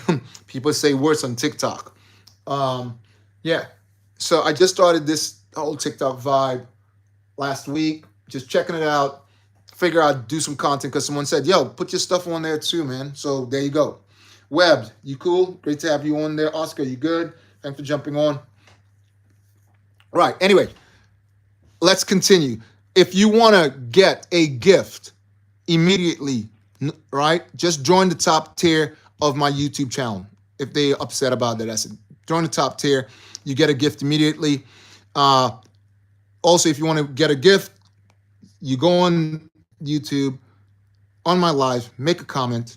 People say worse on TikTok. Yeah. So I just started this whole TikTok vibe last week, just checking it out. Figure I'd do some content because someone said, yo, put your stuff on there too, man. So there you go. Webbed, you cool? Great to have you on there. Oscar, you good? Thanks for jumping on. Right. Anyway, let's continue. If you want to get a gift immediately, right, just join the top tier of my YouTube channel. If they're upset about that, I said, join the top tier. You get a gift immediately. Also, if you want to get a gift, you go on YouTube, on my live, make a comment.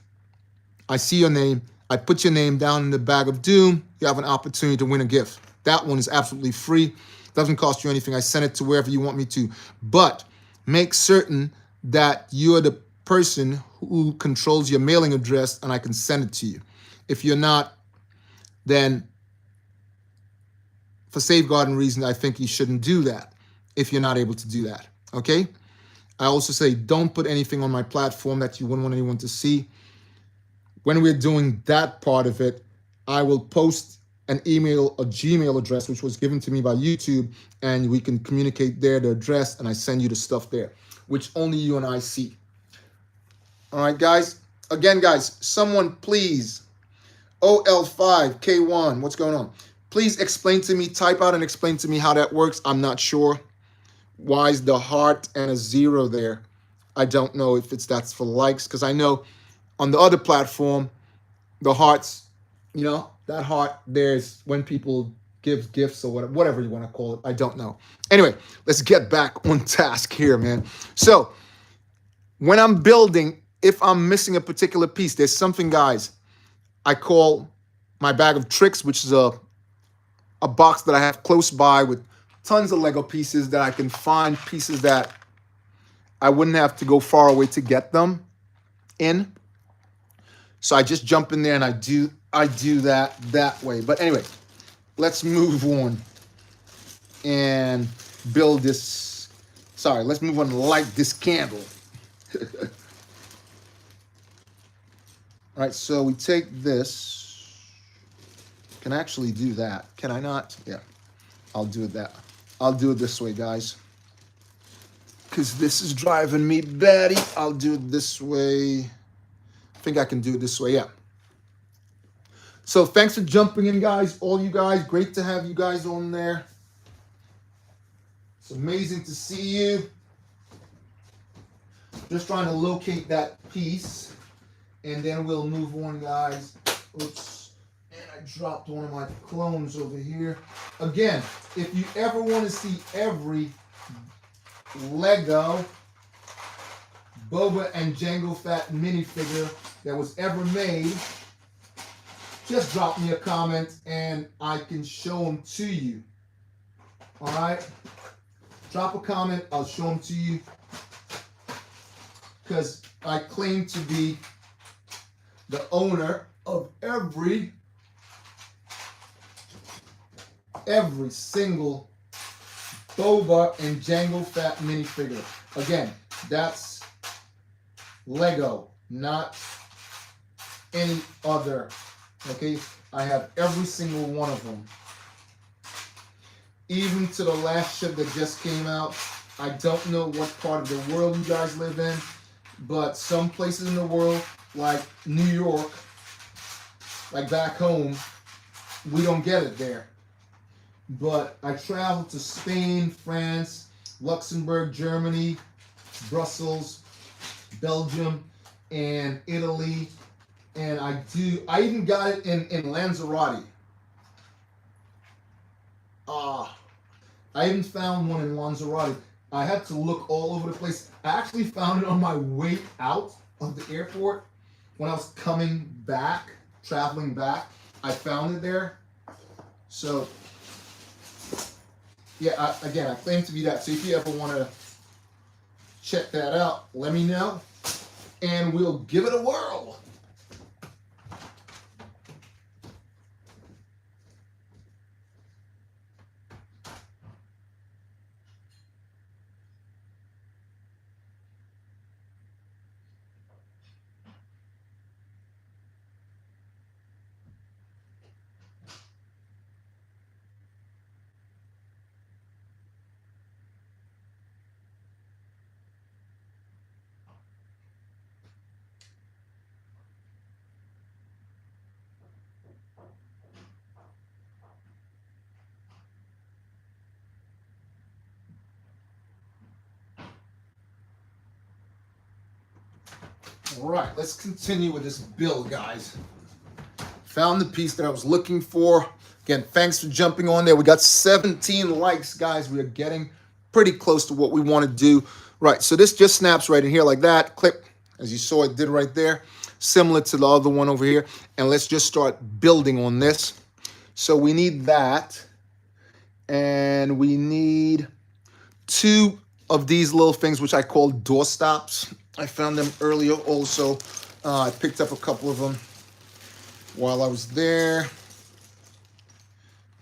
I see your name. I put your name down in the bag of doom. You have an opportunity to win a gift. That one is absolutely free. Doesn't cost you anything. I send it to wherever you want me to. But make certain that you're the person who controls your mailing address and I can send it to you. If you're not, then for safeguarding reasons, I think you shouldn't do that if you're not able to do that. Okay? I also say don't put anything on my platform that you wouldn't want anyone to see. When we're doing that part of it, I will post an email, a Gmail address, which was given to me by YouTube, and we can communicate there, the address, and I send you the stuff there, which only you and I see. All right, guys. Again, guys, someone please, OL5K1, what's going on? Please explain to me, type out and explain to me how that works. I'm not sure. Why is the heart and a 0 there? I don't know if that's for likes, because I know on the other platform, the hearts, you know, that heart there's when people give gifts or whatever you want to call it. I don't know. Anyway, let's get back on task here, man. So when I'm building, if I'm missing a particular piece, there's something, guys, I call my bag of tricks, which is a box that I have close by with tons of Lego pieces that I can find, pieces that I wouldn't have to go far away to get them in. So I just jump in there and I do that way. But anyway, let's move on and build this. Sorry, let's move on and light this candle. All right, so we take this. Can I actually do that? Can I not? Yeah, I'll do it this way, guys. Because this is driving me batty. I'll do it this way. I think I can do it this way, yeah. So thanks for jumping in, guys. All you guys, great to have you guys on there. It's amazing to see you. Just trying to locate that piece. And then we'll move on, guys. Oops. And I dropped one of my clones over here. Again, if you ever want to see every Lego Boba and Jango Fett minifigure that was ever made, just drop me a comment and I can show them to you. All right? Drop a comment, I'll show them to you. Because I claim to be the owner of every single Boba and Jango Fett minifigure. Again, that's Lego, not any other. Okay, I have every single one of them. even to the last ship that just came out. I don't know what part of the world you guys live in, but some places in the world, like New York, like back home, we don't get it there. But I traveled to Spain, France, Luxembourg, Germany, Brussels, Belgium, and Italy. And I even got it in Lanzarote. I even found one in Lanzarote. I had to look all over the place. I actually found it on my way out of the airport when I was coming back, traveling back. I found it there. So, yeah, again, I claim to be that. So if you ever want to check that out, let me know, and we'll give it a whirl. All right, let's continue with this build, guys. Found the piece that I was looking for. Again, thanks for jumping on there. We got 17 likes, guys. We are getting pretty close to what we want to do. Right, so this just snaps right in here like that. Clip, as you saw it did right there. Similar to the other one over here. And let's just start building on this. So we need that. And we need 2 of these little things, which I call door stops. I found them earlier also. I picked up a couple of them while I was there.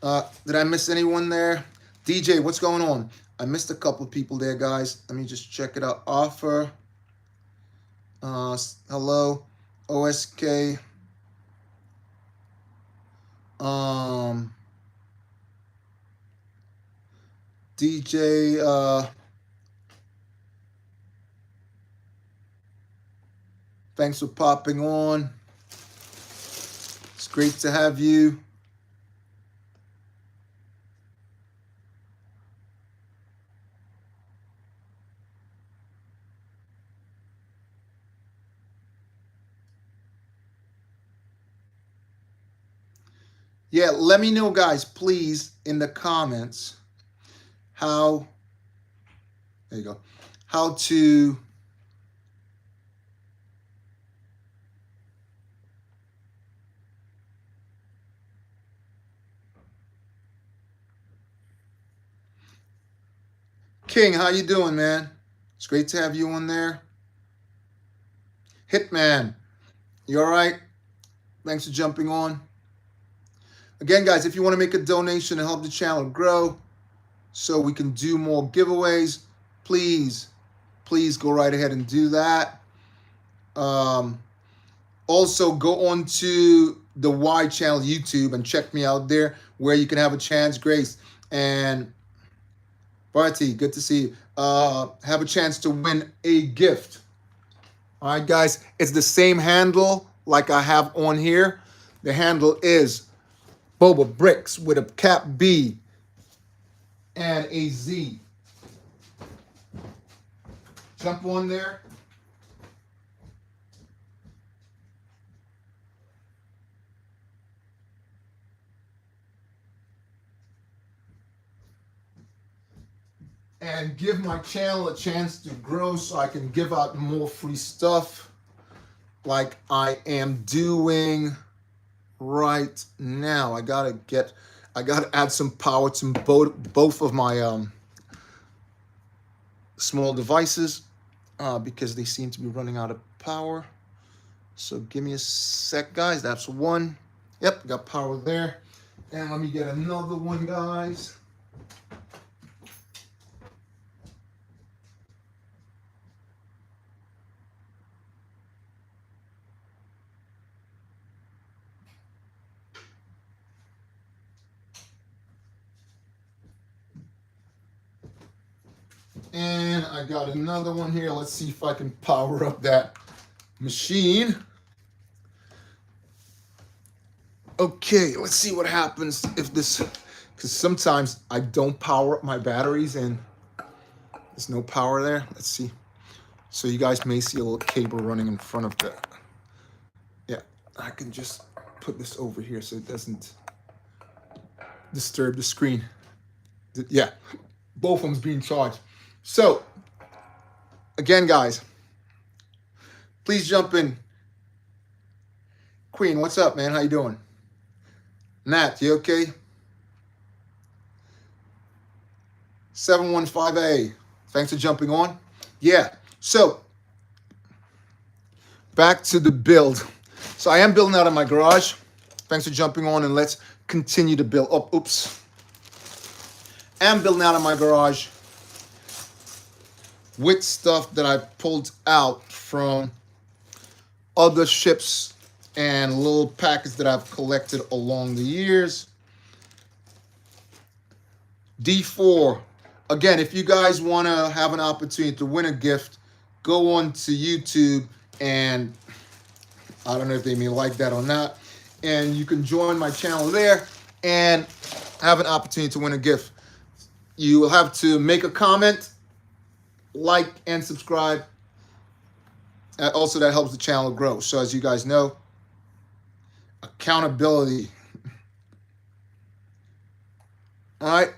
Did I miss anyone there? DJ, what's going on? I missed a couple of people there, guys. Let me just check it out. Offer. Hello. OSK. DJ. Thanks for popping on. It's great to have you. Yeah, let me know, guys, please, in the comments how, there you go, how to King, how you doing, man? It's great to have you on there. Hitman, you all right? Thanks for jumping on. Again, guys, if you want to make a donation to help the channel grow so we can do more giveaways, please go right ahead and do that. Also, go on to the Y channel YouTube and check me out there where you can have a chance, Grace and Barty, good to see you. Have a chance to win a gift. All right, guys, it's the same handle like I have on here. The handle is BOBAbrickz with a cap B and a Z. Jump on there. And give my channel a chance to grow so I can give out more free stuff like I am doing right now. I gotta add some power to both of my small devices because they seem to be running out of power. So give me a sec, guys. That's one. Yep, got power there. And let me get another one, guys. And I got another one here. Let's see if I can power up that machine. Okay, let's see what happens if this, because sometimes I don't power up my batteries and there's no power there. Let's see. So you guys may see a little cable running in front of that. Yeah, I can just put this over here so it doesn't disturb the screen. Yeah, both of them's being charged. So, again, guys, please jump in. Queen, what's up, man? How you doing? Nat, you okay? 715A, thanks for jumping on. Yeah, so back to the build. So I am building out of my garage. Thanks for jumping on, and let's continue to build. Oh, oops. I'm building out of my garage with stuff that I pulled out from other ships and little packets that I've collected along the years. D4. Again, if you guys want to have an opportunity to win a gift, go on to YouTube, and I don't know if they may like that or not, and you can join my channel there and have an opportunity to win a gift. You will have to make a comment, like, and subscribe. Also, that helps the channel grow. So as you guys know, accountability. All right.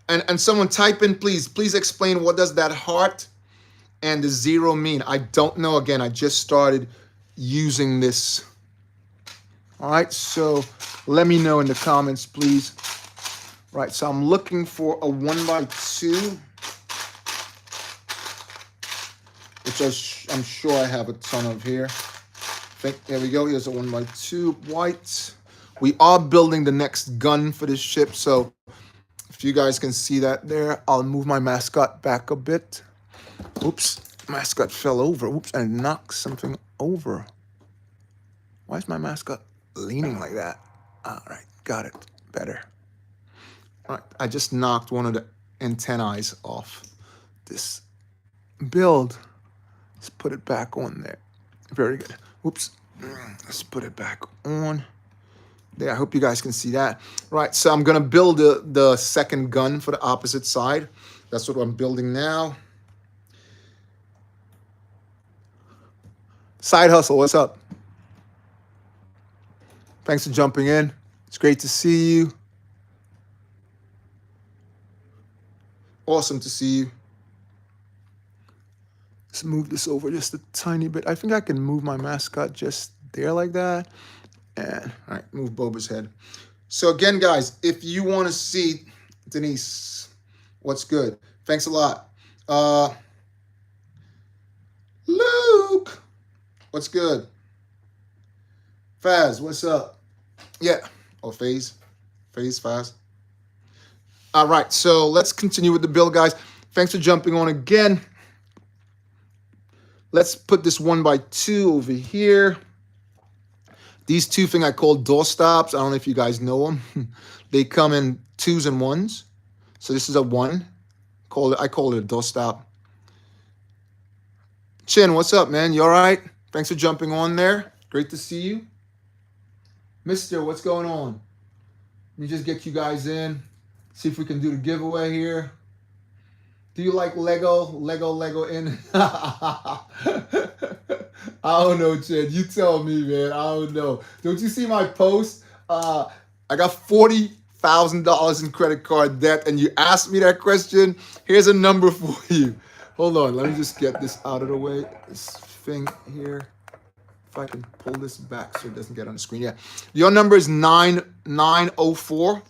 And someone type in, please explain, what does that heart and the 0 mean? I don't know. Again, I just started using this. All right, so let me know in the comments, please. Right, so I'm looking for a 1x2, which I'm sure I have a ton of here. There we go. Here's a 1x2 white. We are building the next gun for this ship, so if you guys can see that there, I'll move my mascot back a bit. Oops, mascot fell over. Oops, and knocked something over. Why is my mascot leaning like that? All right, got it. Better. All right, I just knocked one of the antennae off this build. Let's put it back on there. Very good. Oops. Let's put it back on. There, I hope you guys can see that. Right, so I'm gonna build the second gun for the opposite side. That's what I'm building now. Side Hustle, what's up? Thanks for jumping in. It's great to see you. Awesome to see you. Let's move this over just a tiny bit. I think I can move my mascot just there like that. And all right, move Boba's head. So again, guys, if you want to see Denise, what's good? Thanks a lot. Luke, what's good? Faz, what's up? Yeah. Oh, Faz, Faz. All right, so let's continue with the build, guys. Thanks for jumping on again. Let's put this 1x2 over here. These two things I call door stops. I don't know if you guys know them. They come in 2s and 1s. So this is a 1. I call it a door stop. Chin, what's up, man? You all right? Thanks for jumping on there. Great to see you. Mister, what's going on? Let me just get you guys in. See if we can do the giveaway here. Do you like Lego? Lego in? I don't know, Chad. You tell me, man. I don't know. Don't you see my post? I got $40,000 in credit card debt, and you asked me that question. Here's a number for you. Hold on. Let me just get this out of the way. This thing here. If I can pull this back so it doesn't get on the screen. Yeah. Your number is 9904.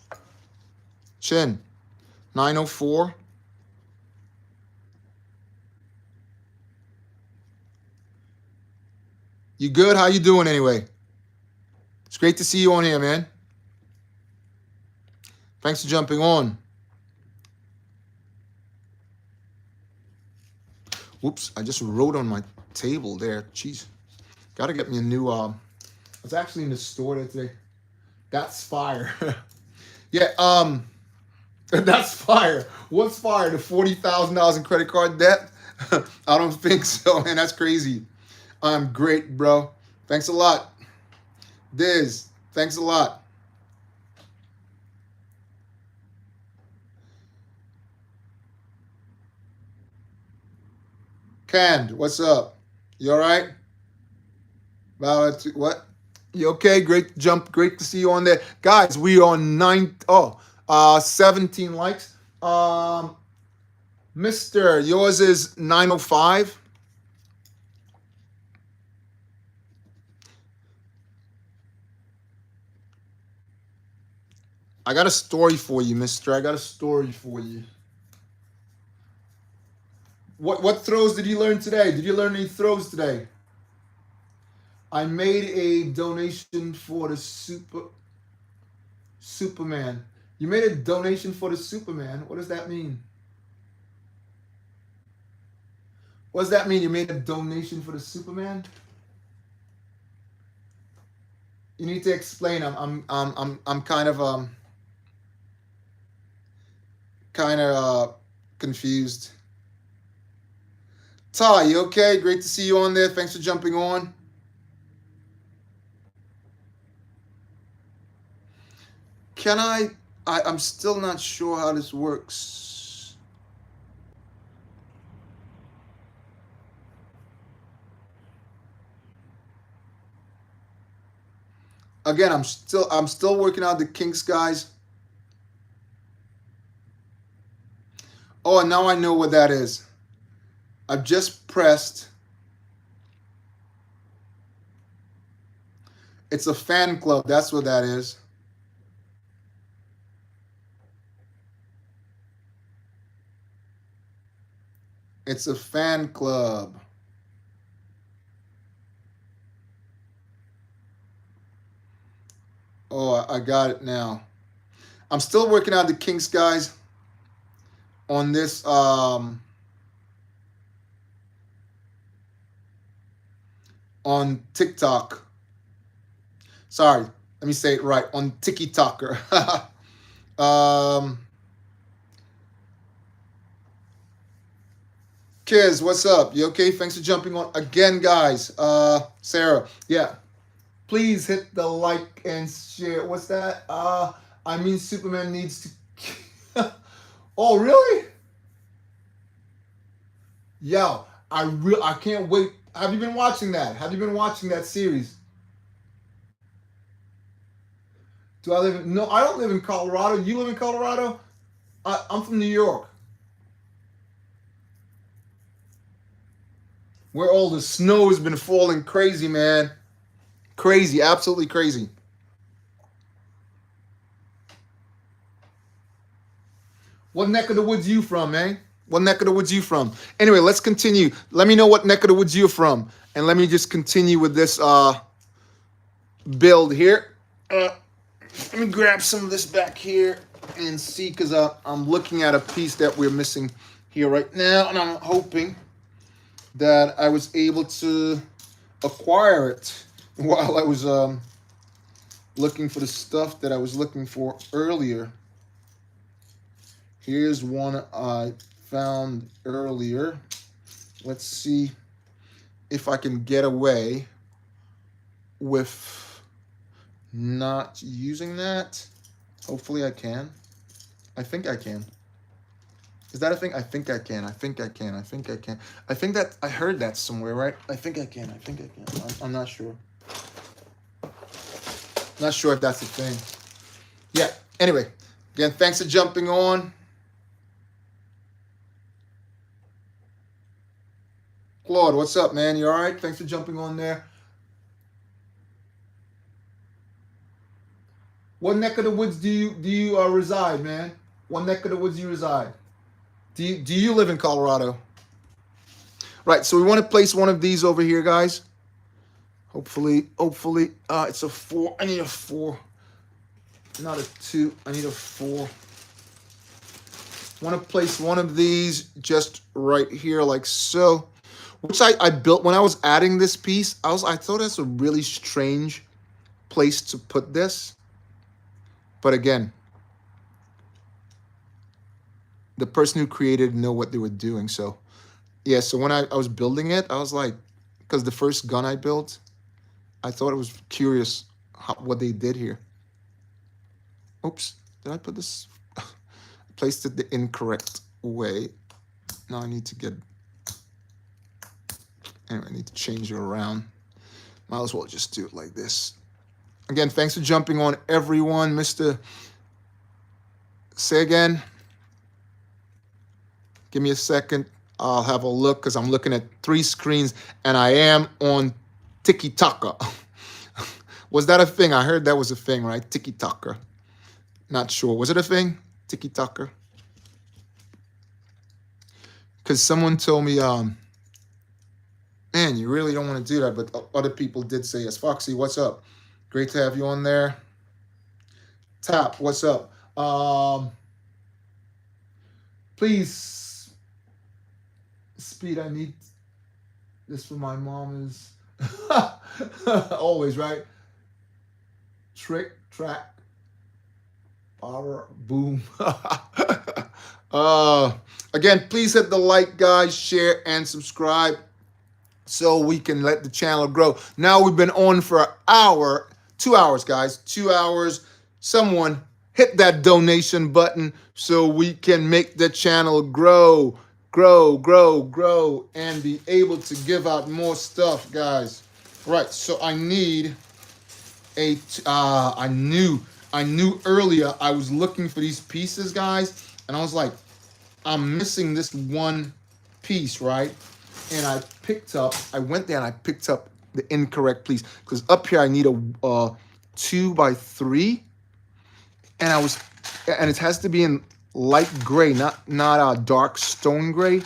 Chin. 904. You good? How you doing anyway? It's great to see you on here, man. Thanks for jumping on. Whoops, I just wrote on my table there. Jeez. Gotta get me a new, I was actually in the store today. That's fire. Yeah, That's fire. What's fire? The $40,000 in credit card debt? I don't think so, man. That's crazy. I'm great, bro. Thanks a lot. Diz, thanks a lot. Canned, what's up? You all right? What? You okay? Great jump. Great to see you on there. Guys, we are on 17 likes. Mr. Yours is 905. I got a story for you, mister. I got a story for you. What throws did you learn today? Did you learn any throws today? I made a donation for the Superman. You made a donation for the Superman. What does that mean? What does that mean? You made a donation for the Superman? You need to explain. I'm kind of confused. Ty, you okay? Great to see you on there. Thanks for jumping on. I'm still not sure how this works. Again, I'm still working out the kinks, guys. Oh, and now I know what that is. I've just pressed. It's a fan club. That's what that is. It's a fan club. Oh, I got it now. I'm still working out the kinks, guys, on this on TikTok. Sorry, let me say it right. On TikToker. Kiz, what's up? You okay? Thanks for jumping on again, guys. Sarah, yeah. Please hit the like and share. What's that? I mean, Superman needs to. Oh, really? Yo, I can't wait. Have you been watching that? Have you been watching that series? Do I live in? No, I don't live in Colorado. You live in Colorado? I'm from New York, where all the snow has been falling crazy, man. Crazy, absolutely crazy. What neck of the woods you from, man? What neck of the woods you from? Anyway, let's continue. Let me know what neck of the woods you're from, and let me just continue with this build here. Let me grab some of this back here and see, because I'm looking at a piece that we're missing here right now, and I'm hoping that I was able to acquire it while I was looking for the stuff that I was looking for earlier. Here's one I found earlier. Let's see if I can get away with not using that. Hopefully I can. I think I can. Is that a thing? I think I can. I think I can. I think I can. I think that I heard that somewhere, right? I think I can. I think I can. I'm not sure. Not sure if that's a thing. Yeah. Anyway, again, thanks for jumping on. Claude, what's up, man? You all right? Thanks for jumping on there. What neck of the woods do you reside, man? What neck of the woods do you reside? Do you live in Colorado? Right, so we want to place one of these over here, guys. Hopefully, it's a 4. I need a 4, not a 2. I need a 4. Want to place one of these just right here, like so. Which I built when I was adding this piece. I thought that's a really strange place to put this. But again, the person who created know what they were doing. So yeah, so when I was building it, I was like, because the first gun I built, I thought it was curious what they did here. Oops, did I put this? I placed it the incorrect way. Now I need to get, anyway, I need to change it around. Might as well just do it like this. Again, thanks for jumping on, everyone. Mr. Say again. Give me a second. I'll have a look because I'm looking at 3 screens and I am on Tiki Taka. Was that a thing? I heard that was a thing, right? Tiki Taka. Not sure. Was it a thing? Tiki Taka? Because someone told me, man, you really don't want to do that. But other people did say yes. Foxy, what's up? Great to have you on there. Tap, what's up? Please, Speed, I need this for my mom is always, right? Trick, track, power, boom. Again, please hit the like, guys, share, and subscribe so we can let the channel grow. Now we've been on for an hour, 2 hours, guys, 2 hours. Someone hit that donation button so we can make the channel grow, and be able to give out more stuff, guys. Right, so I need I knew earlier I was looking for these pieces, guys, and I was like, I'm missing this one piece, right? And I went there and I picked up the incorrect piece because up here I need a 2x3, and it has to be in light gray, not a dark stone gray.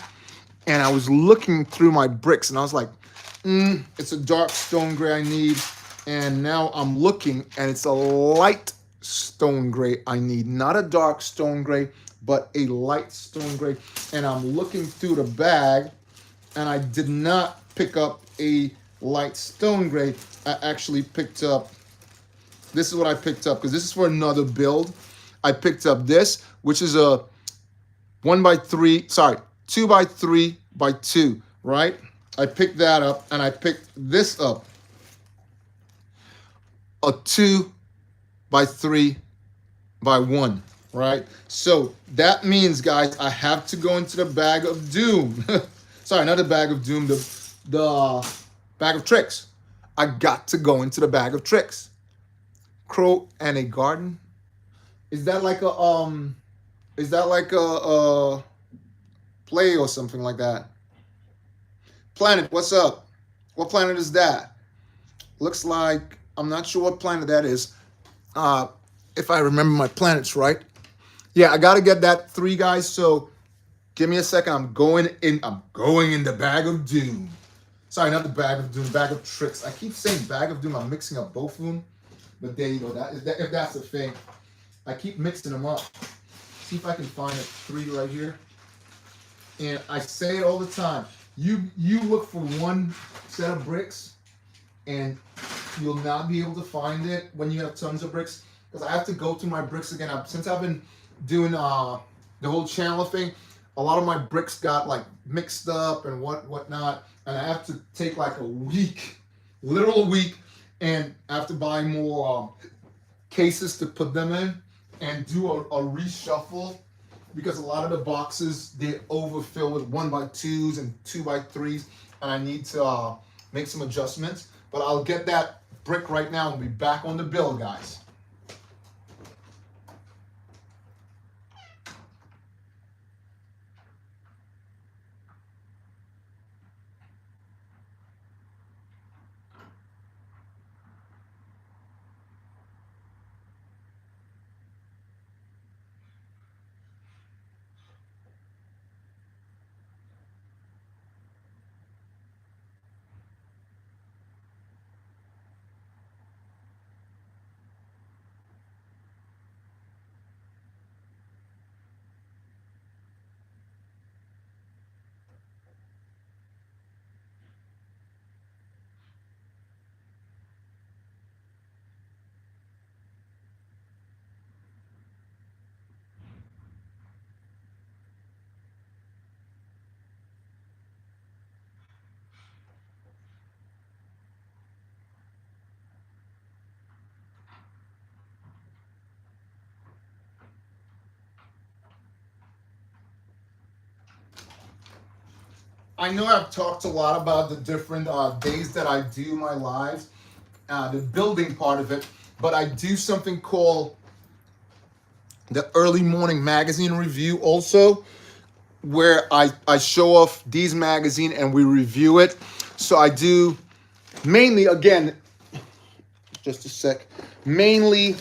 And I was looking through my bricks and I was like, it's a dark stone gray I need. And now I'm looking and it's a light stone gray I need, not a dark stone gray, but a light stone gray. And I'm looking through the bag and I did not pick up a light stone gray. I actually picked up, this is what I picked up because this is for another build. I picked up this, which is a 2x3x2, right? I picked that up and I picked this up, a 2x3x1, right? So that means, guys, I have to go into the bag of doom. Sorry, not the bag of doom, the bag of tricks. I got to go into the bag of tricks. Crow and a garden. Is that like a play or something like that? Planet, what's up? What planet is that? Looks like, I'm not sure what planet that is. If I remember my planets right. Yeah, I gotta get that 3, guys. So give me a second. I'm going in the bag of doom. Sorry, not the bag of doom, bag of tricks. I keep saying bag of doom. I'm mixing up both of them. But there you go. If that's the thing. I keep mixing them up. See if I can find a 3 right here. And I say it all the time. You look for one set of bricks and you'll not be able to find it when you have tons of bricks. Because I have to go through my bricks again. Since I've been doing the whole channel thing, a lot of my bricks got like mixed up and whatnot. And I have to take like a week, literal week, and I have to buy more cases to put them in and do a reshuffle, because a lot of the boxes, they overfill with 1x2s and 2x3s, and I need to make some adjustments. But I'll get that brick right now and be back on the build, guys. I know I've talked a lot about the different days that I do my lives, the building part of it, but I do something called the early morning magazine review also, where I show off these magazine and we review it. So I do mainly, again, just a sec, mainly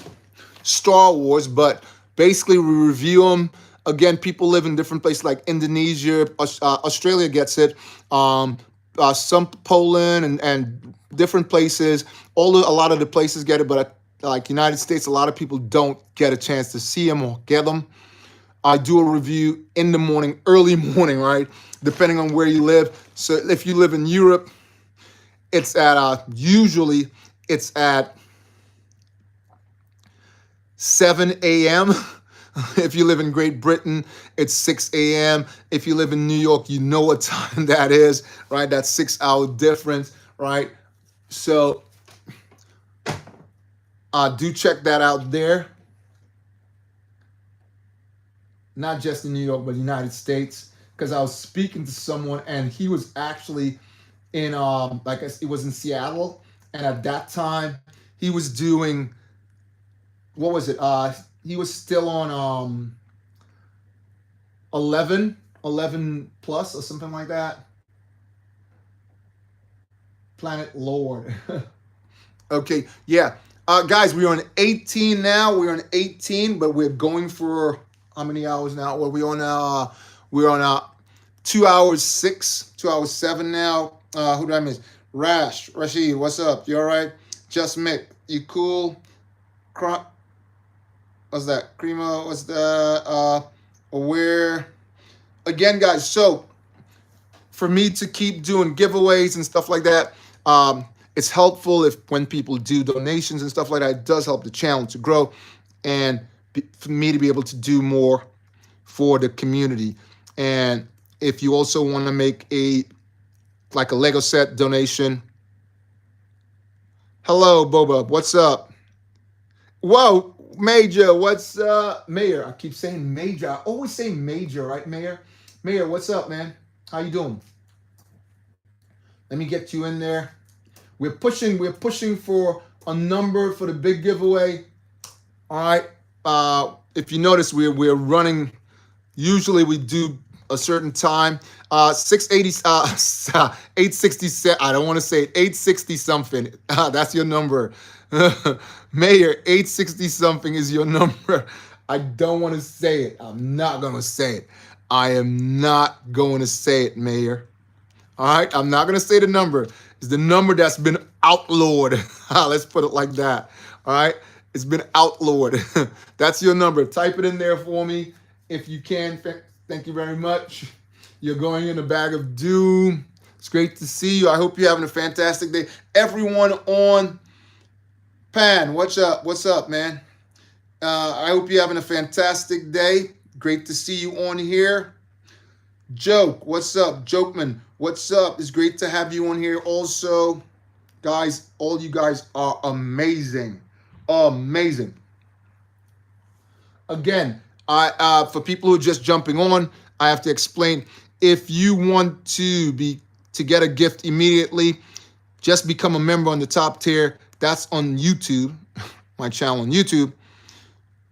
Star Wars, but basically we review them. Again, people live in different places like Indonesia, Australia gets it, some Poland and different places. A lot of the places get it, but like United States, a lot of people don't get a chance to see them or get them. I do a review in the morning, early morning, right? Depending on where you live. So if you live in Europe, it's at usually it's at 7 a.m. If you live in Great Britain, it's 6 a.m. If you live in New York, you know what time that is, right? That's 6 hour difference, right? So do check that out there. Not just in New York, but United States. Because I was speaking to someone and he was actually in, it was in Seattle. And at that time, he was doing, what was it? He was still on 11 plus or something like that. Planet Lord. Okay, yeah. Guys, we're on 18 now. We're on 18, but we're going for how many hours now? Well, we're on 2 hours 6, 2 hours 7 now. Who did I miss? Rashid, what's up? You all right? Just Mick, you cool? What's that? Crema, what's the aware? Again, guys, so for me to keep doing giveaways and stuff like that, it's helpful if when people do donations and stuff like that. It does help the channel to grow and for me to be able to do more for the community. And if you also want to make a Lego set donation. Hello, Boba. What's up? Whoa, Major. What's up? Mayor. I keep saying Major. I always say Major, right, Mayor? Mayor, what's up, man? How you doing? Let me get you in there. We're pushing for a number for the big giveaway. All right. If you notice, we're running. Usually we do a certain time. 867. I don't want to say it. 860 something. That's your number. Mayor, 860 something is your number. I don't want to say it. I'm not going to say it. I am not going to say it, Mayor. All right. I'm not going to say the number. It's the number that's been outlawed. Let's put it like that. All right. It's been outlawed. That's your number. Type it in there for me if you can. Thank you very much. You're going in a bag of doom. It's great to see you. I hope you're having a fantastic day. Everyone on Pan, what's up? What's up, man? I hope you're having a fantastic day. Great to see you on here. Joke, what's up? Jokeman, what's up? It's great to have you on here also. Guys, all you guys are amazing. Amazing. Again, for people who are just jumping on, I have to explain. If you want to get a gift immediately, just become a member on the top tier. That's on YouTube, my channel on YouTube.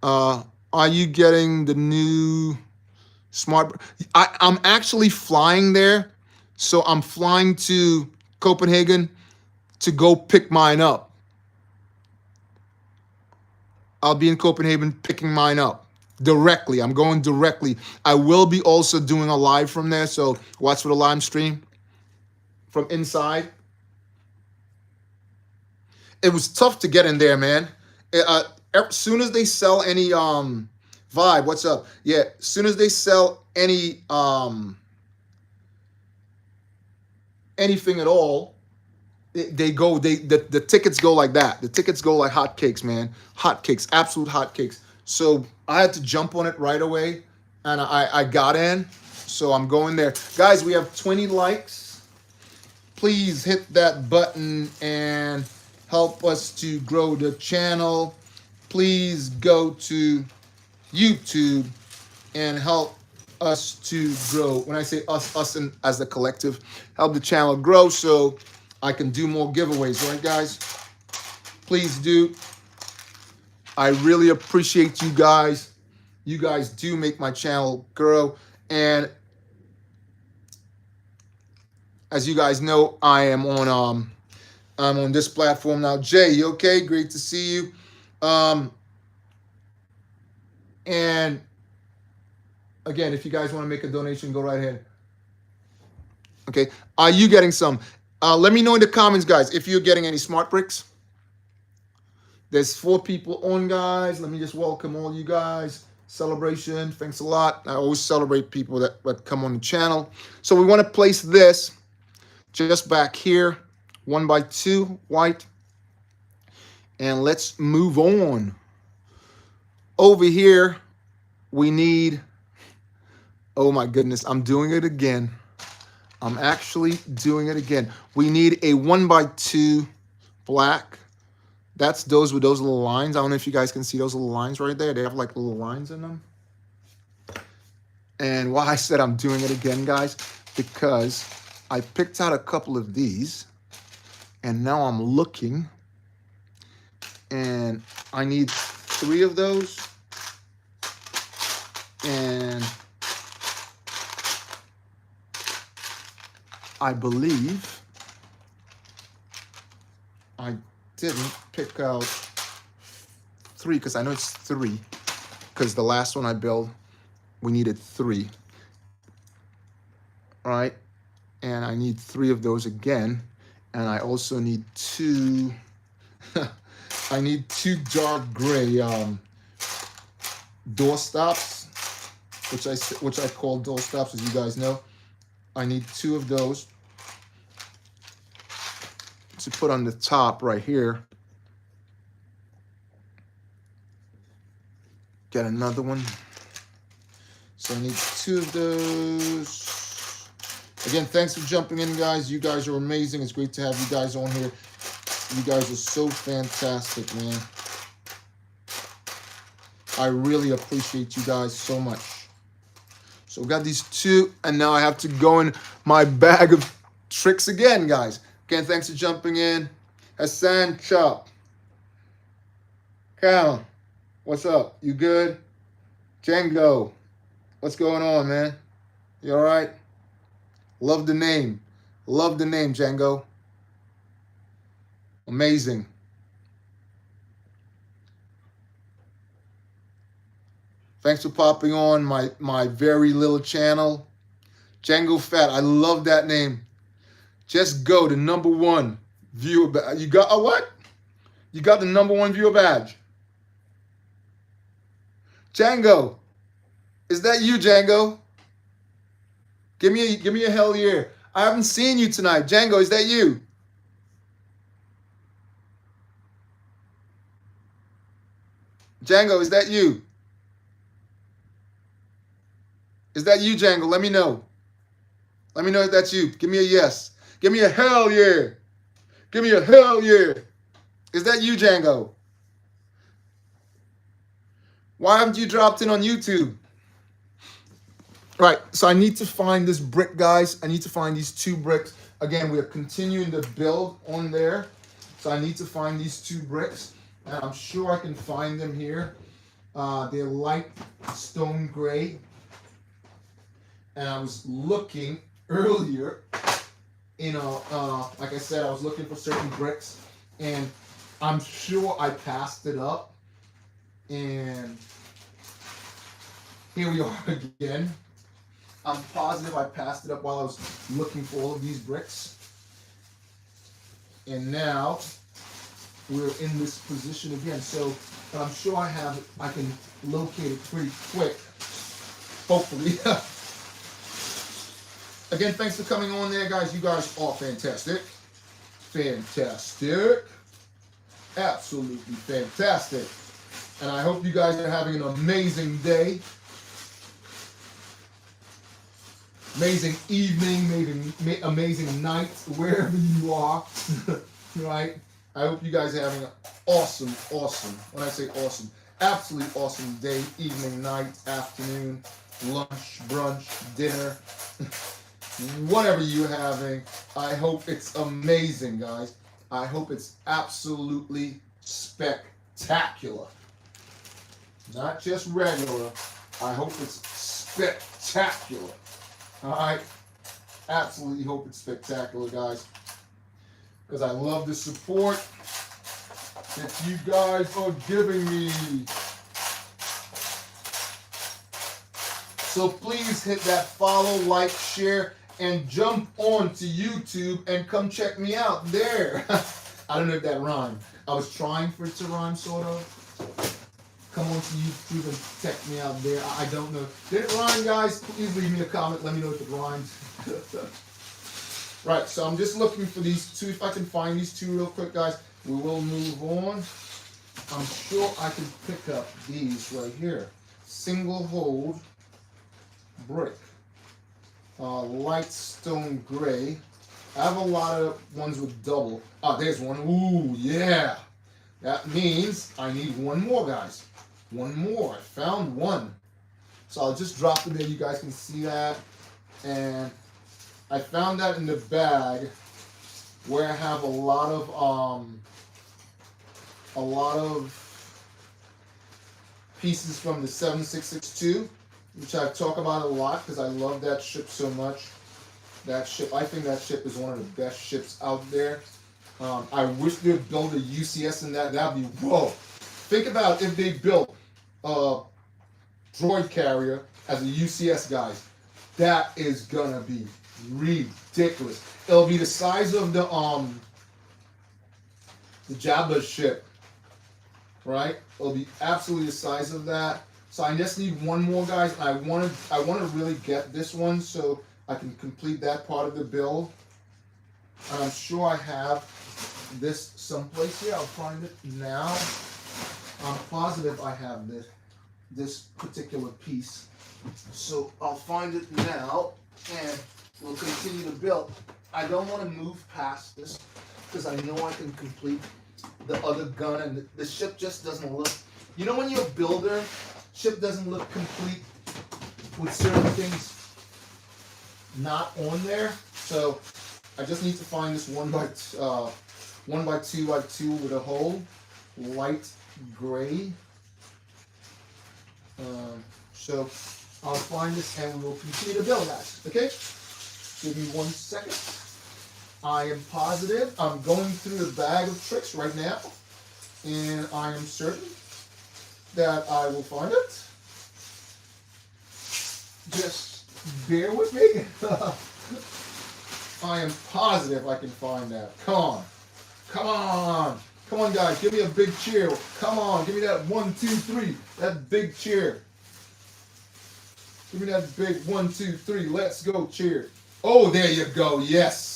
Are you getting the new smart? I'm actually flying there, so I'm flying to Copenhagen to go pick mine up. I'll be in Copenhagen picking mine up directly. I'm going directly. I will be also doing a live from there, so watch for the live stream from inside. It was tough to get in there, man. As soon as they sell any Vibe, what's up? Yeah, as soon as they sell any anything at all, the tickets go like that. The tickets go like hotcakes, man. Hotcakes, absolute hotcakes. So I had to jump on it right away, and I got in. So I'm going there. Guys, we have 20 likes. Please hit that button and help us to grow the channel. Please go to YouTube and help us to grow. When I say us and as the collective, help the channel grow so I can do more giveaways, right, guys? Please do. I really appreciate you guys. You guys do make my channel grow. And as you guys know, I'm on this platform now. Jay, you okay? Great to see you. And again, if you guys want to make a donation, go right ahead. Okay. Are you getting some? Let me know in the comments, guys, if you're getting any smart bricks. There's 4 people on, guys. Let me just welcome all you guys. Celebration. Thanks a lot. I always celebrate people that come on the channel. So we want to place this just back here. 1 by 2 white. And let's move on. Over here, we need, oh my goodness, I'm doing it again. I'm actually doing it again. We need a 1 by 2 black. That's those with those little lines. I don't know if you guys can see those little lines right there. They have like little lines in them. And why I said I'm doing it again, guys, because I picked out a couple of these. And now I'm looking. And I need 3 of those. And I believe I didn't pick out 3 because I know it's 3 because the last one I built, we needed 3. All right. And I need 3 of those again. And I also need 2, I need 2 dark gray door stops, which I call door stops, as you guys know. I need 2 of those to put on the top right here. Get another one. So I need 2 of those. Again, thanks for jumping in, guys. You guys are amazing. It's great to have you guys on here. You guys are so fantastic, man. I really appreciate you guys so much. So we got these 2, and now I have to go in my bag of tricks again, guys. Again, thanks for jumping in. Hassan Chop. Cal, what's up? You good? Django, what's going on, man? You all right? Love the name. Love the name, Django. Amazing. Thanks for popping on my very little channel. Django Fat, I love that name. Just go to #1 viewer badge. You got a what? You got the #1 viewer badge. Django, is that you, Django? Give me a hell yeah. I haven't seen you tonight. Django, is that you? Django, is that you? Is that you, Django? Let me know. Let me know if that's you. Give me a yes. Give me a hell yeah. Give me a hell yeah. Is that you, Django? Why haven't you dropped in on YouTube? Right, so I need to find this brick, guys. I need to find these 2 bricks. Again, we are continuing to build on there. So I need to find these 2 bricks. And I'm sure I can find them here. They're light stone gray. And I was looking earlier, like I said, I was looking for certain bricks. And I'm sure I passed it up. And here we are again. I'm positive I passed it up while I was looking for all of these bricks. And now we're in this position again. So, but I'm sure I can locate it pretty quick. Hopefully. Again, thanks for coming on there, guys. You guys are fantastic. Fantastic. Absolutely fantastic. And I hope you guys are having an amazing day. Amazing evening, amazing night, wherever you are, right? I hope you guys are having an awesome, when I say awesome, absolutely awesome day, evening, night, afternoon, lunch, brunch, dinner, whatever you're having. I hope it's amazing, guys. I hope it's absolutely spectacular. Not just regular. I hope it's spectacular. All right? Absolutely hope it's spectacular, guys. Because I love the support that you guys are giving me. So please hit that follow, like, share, and jump on to YouTube and come check me out there. I don't know if that rhymed. I was trying for it to rhyme, sort of. Come on to YouTube and check me out there. I don't know. Did it rhyme, guys? Please leave me a comment. Let me know if it rhymes. Right, so I'm just looking for these two. If I can find these two real quick, guys, we will move on. I'm sure I can pick up these right here. Single hold brick. Light stone gray. I have a lot of ones with double. Ah, there's one. Ooh, yeah. That means I need one more, guys. One more. I found one. So I'll just drop it there. You guys can see that. And I found that in the bag where I have a lot of pieces from the 7662, which I talk about a lot because I love that ship so much. That ship, I think that ship is one of the best ships out there. I wish they'd build a UCS in that. That'd be, whoa. Think about if they built a droid carrier as a UCS, guys. That is gonna be ridiculous. It'll be the size of the Jabba ship, right? It'll be absolutely the size of that. So I just need one more, guys. I want to really get this one so I can complete that part of the build. And I'm sure I have this someplace here. I'll find it now. I'm positive I have this particular piece. So I'll find it now and we'll continue to build. I don't want to move past this because I know I can complete the other gun, and the ship just doesn't look, you know, when you're a builder, ship doesn't look complete with certain things not on there. So I just need to find this 1x2x2 with a hole, light gray. So I'll find this and we will continue to build that. Okay? Give me 1 second. I am positive. I'm going through the bag of tricks right now, and I am certain that I will find it. Just bear with me. I am positive I can find that. Come on. Come on. Come on, guys. Give me a big cheer. Come on. Give me that 1, 2, 3. That big cheer. Give me that big 1, 2, 3. Let's go cheer. Oh, there you go. Yes.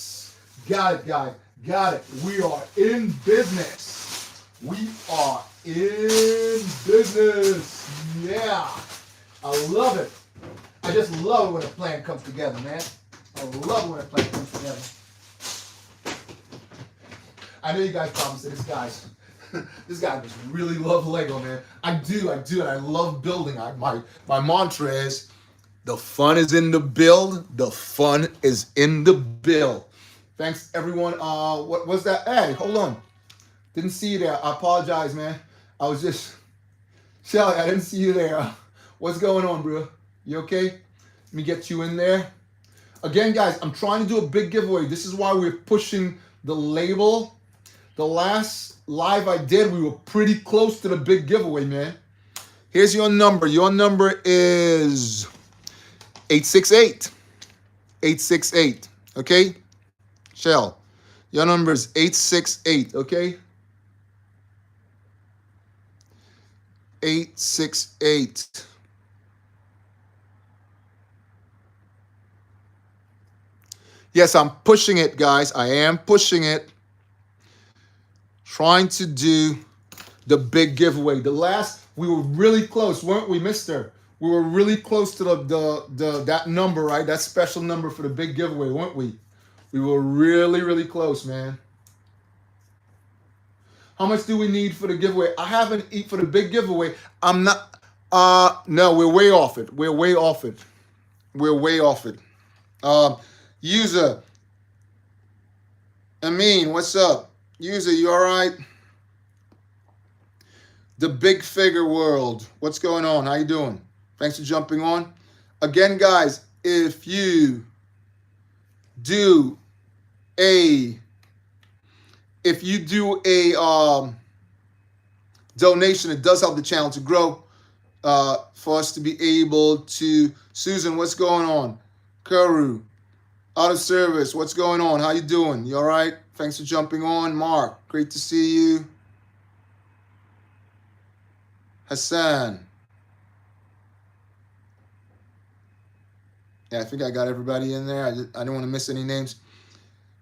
Got it, guys. Got it. We are in business. We are in business. Yeah. I love it. I just love it when a plan comes together, man. I love it when a plan comes together. I know you guys probably say this guy just really loves Lego, man. I do, and I love building. My mantra is, the fun is in the build. The fun is in the build. Thanks, everyone. What was that? Hey, hold on. Didn't see you there. I apologize, man. I was just, Shelly, I didn't see you there. What's going on, bro? You okay? Let me get you in there. Again, guys, I'm trying to do a big giveaway. This is why we're pushing the label. The last live I did, we were pretty close to the big giveaway, man. Here's your number. Your number is 868. 868, okay? Shell, your number is 868, okay? 868. Yes, I'm pushing it, guys. I am pushing it. Trying to do the big giveaway. The last, we were really close, weren't we, mister? We were really close to that number, right? That special number for the big giveaway, weren't we? We were really, really close, man. How much do we need for the giveaway? I haven't eaten for the big giveaway. I'm not, No, we're way off it. We're way off it. We're way off it. User, Amin, what's up? User, you all right? The big figure world. What's going on? How you doing? Thanks for jumping on. Again, guys, if you do a donation, it does help the channel to grow. For us to be able to. Susan, what's going on? Kuru, out of service, what's going on? How you doing? You all right? Thanks for jumping on. Mark, great to see you. Hassan. Yeah, I think I got everybody in there. I didn't want to miss any names.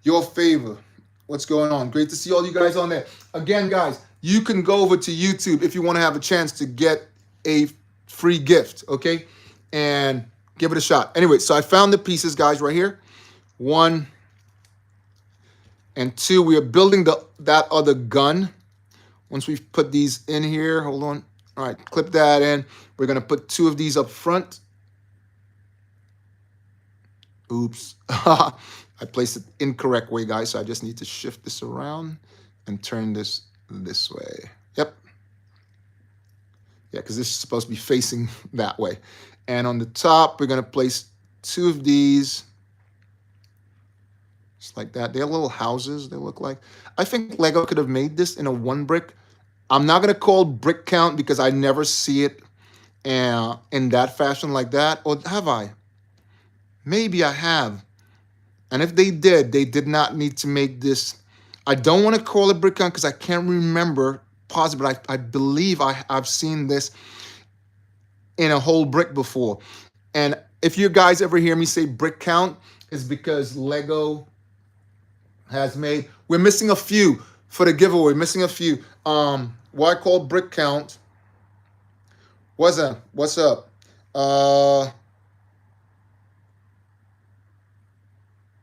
Your favor, what's going on? Great to see all you guys on there. Again, guys, you can go over to YouTube if you want to have a chance to get a free gift, okay? And give it a shot. Anyway, so I found the pieces, guys, right here. 1 and 2. We are building that other gun. Once we've put these in here, hold on. All right, clip that in. We're going to put 2 of these up front. Oops. I placed it incorrect way, guys, so I just need to shift this around and turn this way. Yep. Yeah, because this is supposed to be facing that way. And on the top, we're going to place 2 of these. Just like that. They're little houses, they look like. I think Lego could have made this in a 1 brick. I'm not going to call brick count because I never see it in that fashion like that. Or have I? Maybe I have. And if they did not need to make this. I don't want to call it brick count because I can't remember positive, but I believe I've seen this in a whole brick before. And if you guys ever hear me say brick count, it's because Lego has made. We're missing a few for the giveaway. Missing a few. What I call brick count. What's up?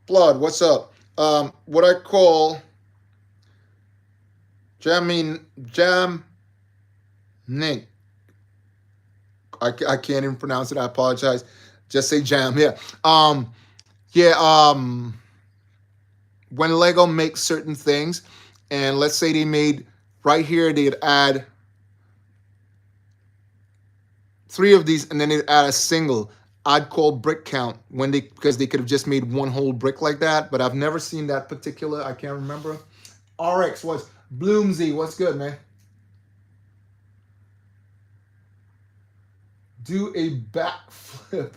Blood, what's up? What I call jam Nick. I can't even pronounce it. I apologize. Just say jam. Yeah. When Lego makes certain things, and let's say they made right here, they'd add 3 of these, and then they'd add a single. I'd call brick count because they could have just made 1 whole brick like that. But I've never seen that particular. I can't remember. RX, what's Bloomsy? What's good, man? Do a backflip.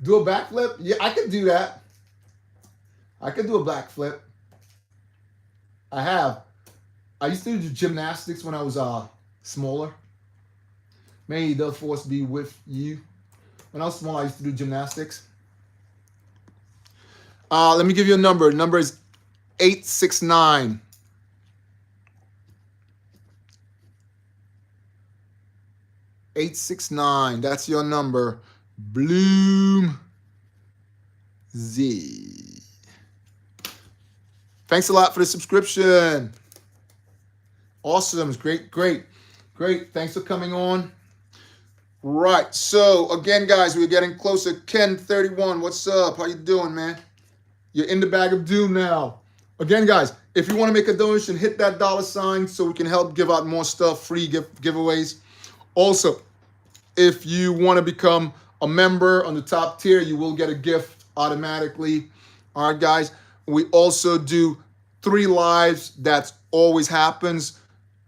Do a backflip? Yeah, I could do that. I could do a backflip. I have. I used to do gymnastics when I was smaller. May the force be with you. When I was small, I used to do gymnastics. Let me give you a number. The number is 869. 869. That's your number. Bloom Z. Thanks a lot for the subscription. Awesome. Great. Thanks for coming on. Right. So again, guys, we're getting closer. Ken31, what's up? How you doing, man? You're in the bag of doom now. Again, guys, if you want to make a donation, hit that $sign so we can help give out more stuff, free giveaways. Also, if you want to become a member on the top tier, you will get a gift automatically. All right, guys. We also do 3 lives. That always happens.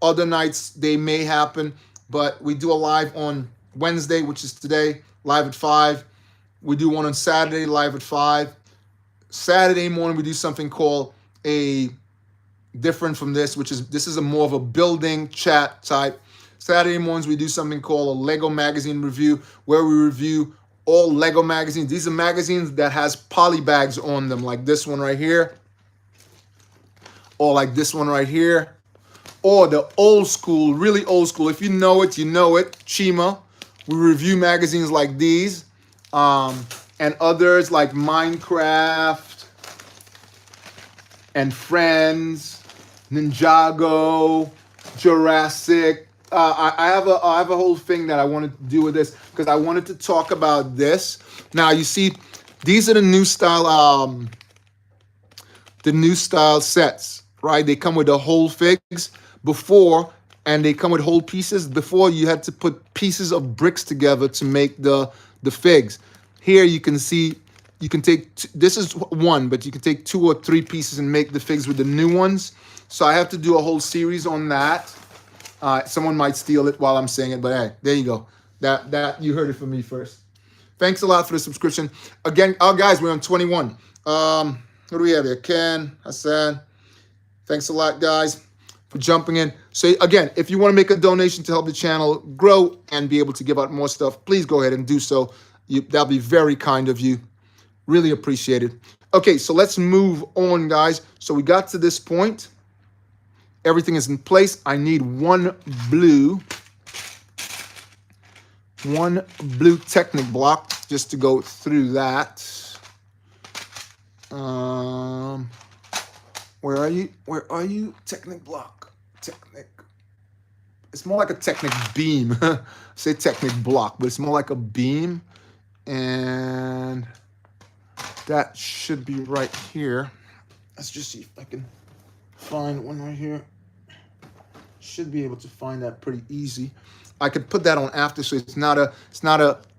Other nights, they may happen, but we do a live on Wednesday, which is today, live at 5. We do one on Saturday, live at 5. Saturday morning, we do something called a different from this, this is a more of a building chat type. Saturday mornings, we do something called a Lego magazine review, where we review all Lego magazines. These are magazines that has poly bags on them, like this one right here, or like this one right here, or the old school, really old school. If you know it, you know it. Chima. We review magazines like these, and others like Minecraft and Friends, Ninjago, Jurassic, I have a whole thing that I wanted to do with this because I wanted to talk about this. Now you see, these are the new style sets, right? They come with the whole figs before, and they come with whole pieces. Before, you had to put pieces of bricks together to make the figs. Here you can see, you can take, this is one, but you can take 2 or 3 pieces and make the figs with the new ones. So I have to do a whole series on that. Someone might steal it while I'm saying it, but hey, there you go. That you heard it from me first. Thanks a lot for the subscription. Again, oh guys, we're on 21. What do we have here? Ken, Hassan. Thanks a lot, guys, for jumping in. So again, if you want to make a donation to help the channel grow and be able to give out more stuff, please go ahead and do so. That'll be very kind of you. Really appreciate it. Okay, so let's move on, guys. So we got to this point. Everything is in place. I need one blue Technic block just to go through that. Where are you? Where are you? Technic block. Technic. It's more like a Technic beam. Say Technic block, but it's more like a beam. And that should be right here. Let's just see if I can find one right here. Should be able to find that pretty easy. I could put that on after, so it's not a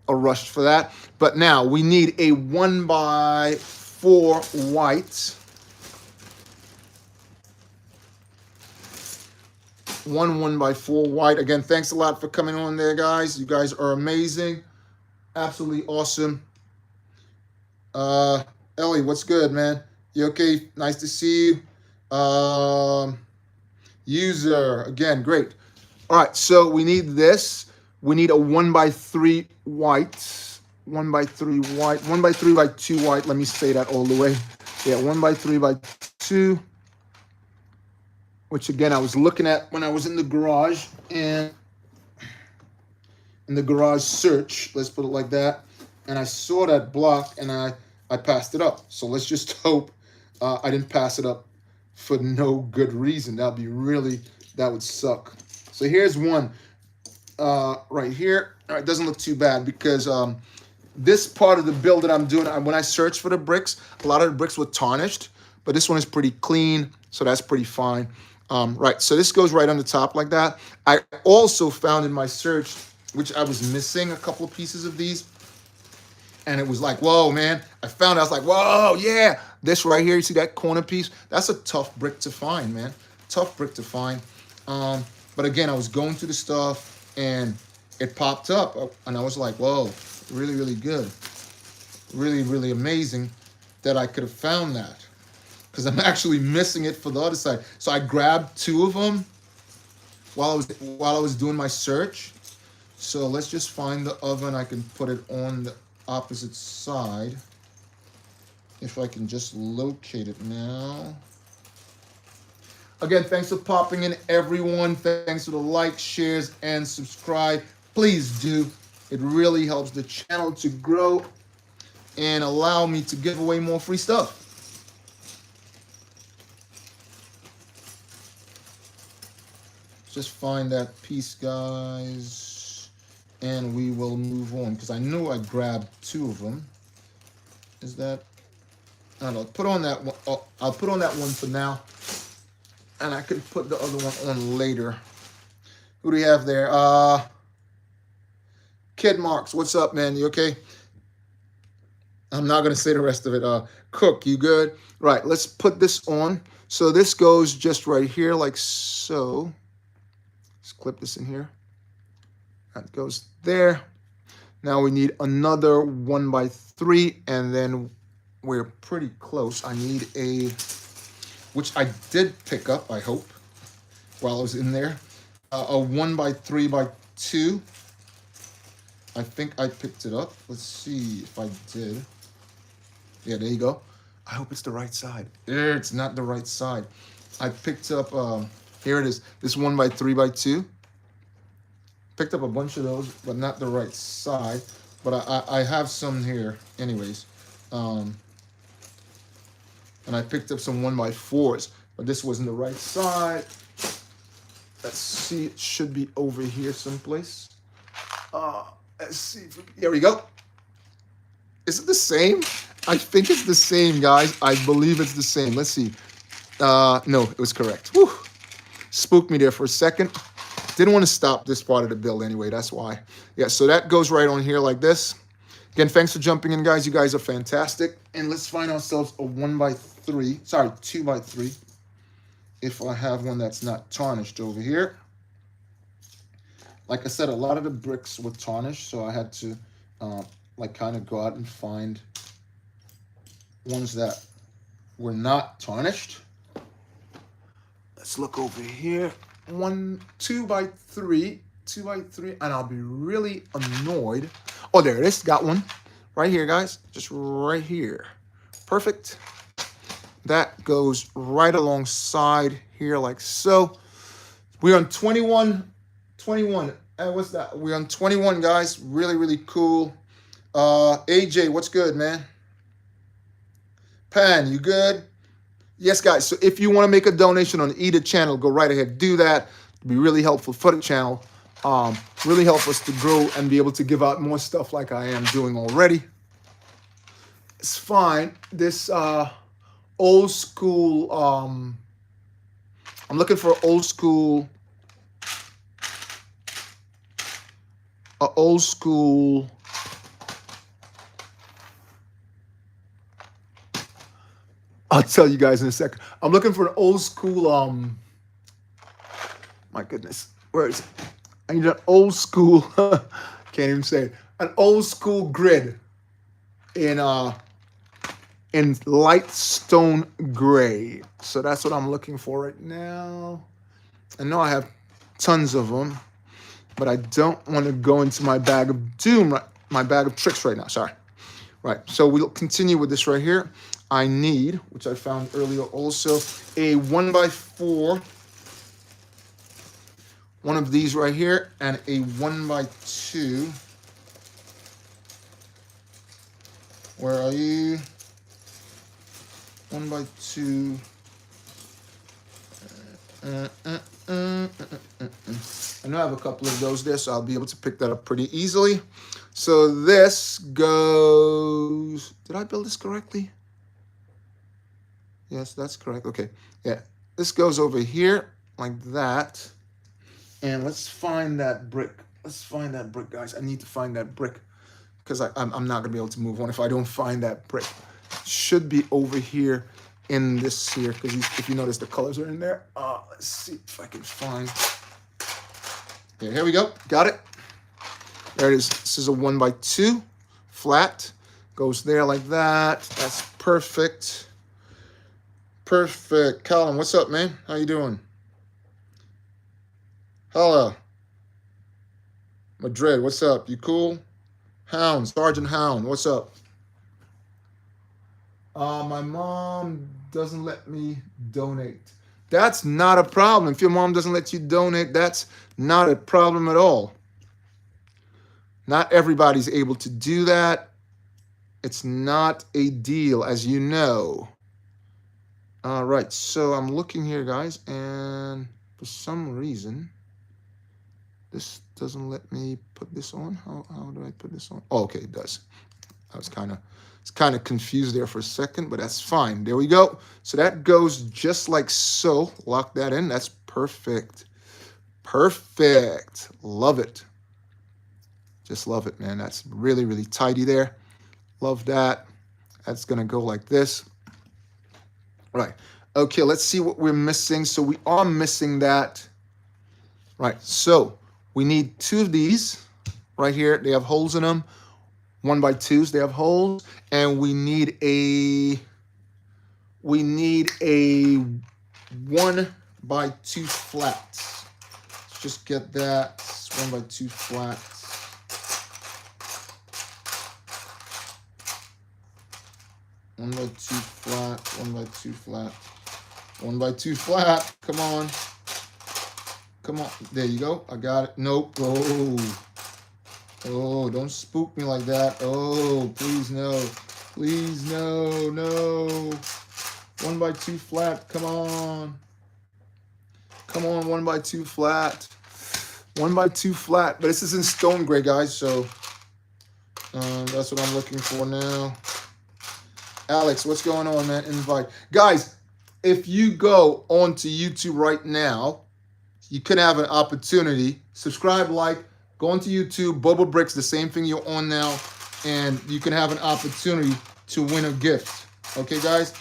rush for that. But now we need a 1x4 white. One 1x4 white. Again, thanks a lot for coming on there, guys. You guys are amazing. Absolutely awesome. Ellie, what's good, man? You okay? Nice to see you. User, again, great. All right, so we need this. We need a 1x3 white. 1x3 white. 1x3x2 white. Let me say that all the way. Yeah, 1x3x2. Which again, I was looking at when I was in the garage and in the garage search, let's put it like that. And I saw that block and I passed it up. So let's just hope I didn't pass it up for no good reason. That'd be really, that would suck. So here's one right here. All right, doesn't look too bad because this part of the build that I'm doing, when I searched for the bricks, a lot of the bricks were tarnished, but this one is pretty clean, so that's pretty fine. Right, so this goes right on the top like that. I also found in my search, which I was missing a couple of pieces of these, and it was like, whoa, man. I found it, I was like, whoa, yeah. This right here, you see that corner piece? That's a tough brick to find, man. Tough brick to find. But again, I was going through the stuff, and it popped up, and I was like, whoa, really, really good. Really, really amazing that I could have found that, because I'm actually missing it for the other side. So I grabbed 2 of them while I was doing my search. So let's just find the oven. I can put it on the opposite side. If I can just locate it now. Again, thanks for popping in, everyone. Thanks for the likes, shares, and subscribe. Please do. It really helps the channel to grow and allow me to give away more free stuff. Just find that piece, guys, and we will move on, because I know I grabbed 2 of them. Is that, I don't know, put on that one. Oh, I'll put on that one for now, and I can put the other one on later. Who do we have there? Kid Marks, what's up, man? You okay? I'm not going to say the rest of it. Cook, you good? Right, let's put this on. So this goes just right here like so. Let's clip this in here. That goes there. Now we need another 1x3, and then we're pretty close. I need a, which I did pick up, I hope, while I was in there, a 1x3x2. I think I picked it up. Let's see if I did. Yeah, there you go. I hope it's the right side. It's not the right side. I picked up, here it is, this 1x3x2. Picked up a bunch of those, but not the right side. But I have some here anyways. And I picked up some 1x4s, but this wasn't the right side. Let's see, it should be over here someplace. Let's see. Here we go. Is it the same? I think it's the same, guys. I believe it's the same. Let's see. No, it was correct. Whew. Spooked me there for a second. Didn't want to stop this part of the build anyway. That's why. Yeah, so that goes right on here like this. Again, thanks for jumping in, guys. You guys are fantastic. And let's find ourselves a 1x3. Sorry, 2x3. If I have one that's not tarnished over here. Like I said, a lot of the bricks were tarnished, so I had to like kind of go out and find ones that were not tarnished. Let's look over here. 2x3, and I'll be really annoyed. Oh, there it is. Got one right here, guys. Just right here. Perfect. That goes right alongside here like so. We're on 21. What's that? We're on 21, guys. Really, really cool. AJ, what's good, man? Pan, you good? Yes, guys. So if you want to make a donation on either channel, go right ahead. Do that. It'd be really helpful for the channel. Really help us to grow and be able to give out more stuff like I am doing already. It's fine. This old school. I'm looking for old school. Old school. I'll tell you guys in a second. I'm looking for an old school, my goodness, where is it? I need an old school, can't even say it, an old school grid in light stone gray. So that's what I'm looking for right now. I know I have tons of them, but I don't want to go into my bag of doom, my bag of tricks right now, sorry. Right, so we'll continue with this right here. I need, which I found earlier also, a 1x4, one of these right here, and a 1x2. Where are you? 1x2. I know I have a couple of those there, so I'll be able to pick that up pretty easily. So this goes, did I build this correctly? Yes, that's correct. Okay, yeah. This goes over here like that. And let's find that brick. Let's find that brick, guys. I need to find that brick because I'm not going to be able to move on if I don't find that brick. It should be over here in this here because if you notice the colors are in there. Let's see if I can find. Yeah, here we go. Got it. There it is. This is a 1x2 flat. Goes there like that. That's perfect. Perfect. Colin, what's up, man? How you doing? Hello. Madrid, what's up? You cool? Hound, Sergeant Hound, what's up? My mom doesn't let me donate. That's not a problem. If your mom doesn't let you donate, that's not a problem at all. Not everybody's able to do that. It's not a deal, as you know. All right, so I'm looking here, guys, and for some reason, this doesn't let me put this on. How do I put this on? Oh, okay, it does. I was kind of confused there for a second, but that's fine. There we go. So that goes just like so. Lock that in. That's perfect. Perfect. Love it. Just love it, man. That's really, really tidy there. Love that. That's going to go like this. Right. Okay, let's see what we're missing. So we are missing that. Right. So we need two of these right here. They have holes in them. 1x2s, they have holes. And we need a 1x2 flat. Let's just get that. 1x2 flat. One by two flat, 1x2 flat, 1x2 flat. Come on. Come on. There you go. I got it. Nope. Oh, don't spook me like that. Oh, please no. Please no. 1x2 flat. Come on. Come on, 1x2 flat. 1x2 flat. But this is in stone gray, guys, so that's what I'm looking for now. Alex, what's going on, man? Invite. Guys, if you go onto YouTube right now, you could have an opportunity. Subscribe, like, go onto YouTube, BOBAbrickz, the same thing you're on now, and you can have an opportunity to win a gift. Okay, guys?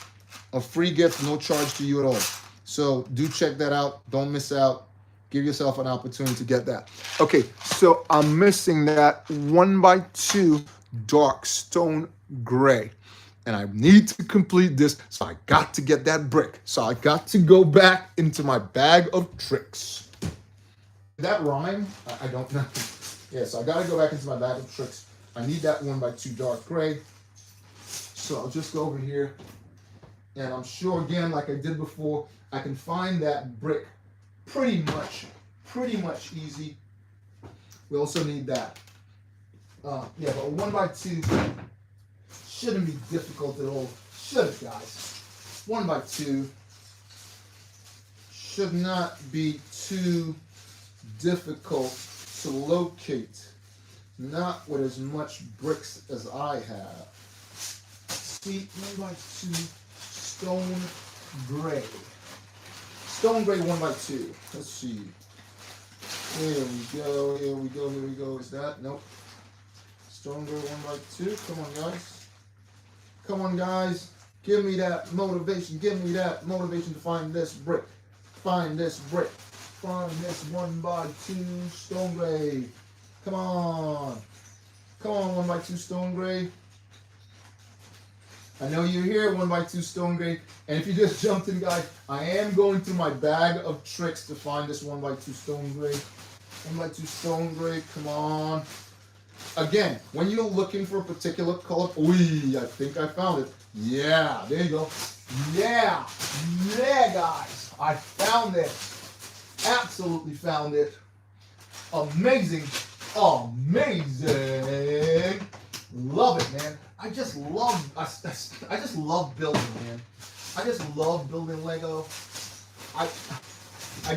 A free gift, no charge to you at all. So do check that out. Don't miss out. Give yourself an opportunity to get that. Okay, so I'm missing that 1x2 dark stone gray. And I need to complete this, so I got to get that brick. So I got to go back into my bag of tricks. Did that rhyme? I don't know. Yeah, so I got to go back into my bag of tricks. I need that 1x2 dark gray. So I'll just go over here. And I'm sure, again, like I did before, I can find that brick pretty much easy. We also need that. Yeah, but 1x2 shouldn't be difficult at all. Should it, guys? 1x2 should not be too difficult to locate. Not with as much bricks as I have. See, 1x2 stone gray. Stone gray 1x2. Let's see. Here we go, here we go, here we go. Is that? Nope. Stone gray 1x2. Come on, guys. Come on, guys. Give me that motivation. Give me that motivation to find this brick. Find this brick. Find this 1x2 stone gray. Come on. Come on, 1x2 stone gray. I know you're here, 1x2 stone gray. And if you just jumped in, guys, I am going through my bag of tricks to find this 1x2 stone gray. 1x2 stone gray, come on. Again, when you're looking for a particular color, I think I found it. Yeah, there you go. Yeah, guys, I found it. Absolutely found it. Amazing. Love it, man. I just love building, man. I just love building Lego. I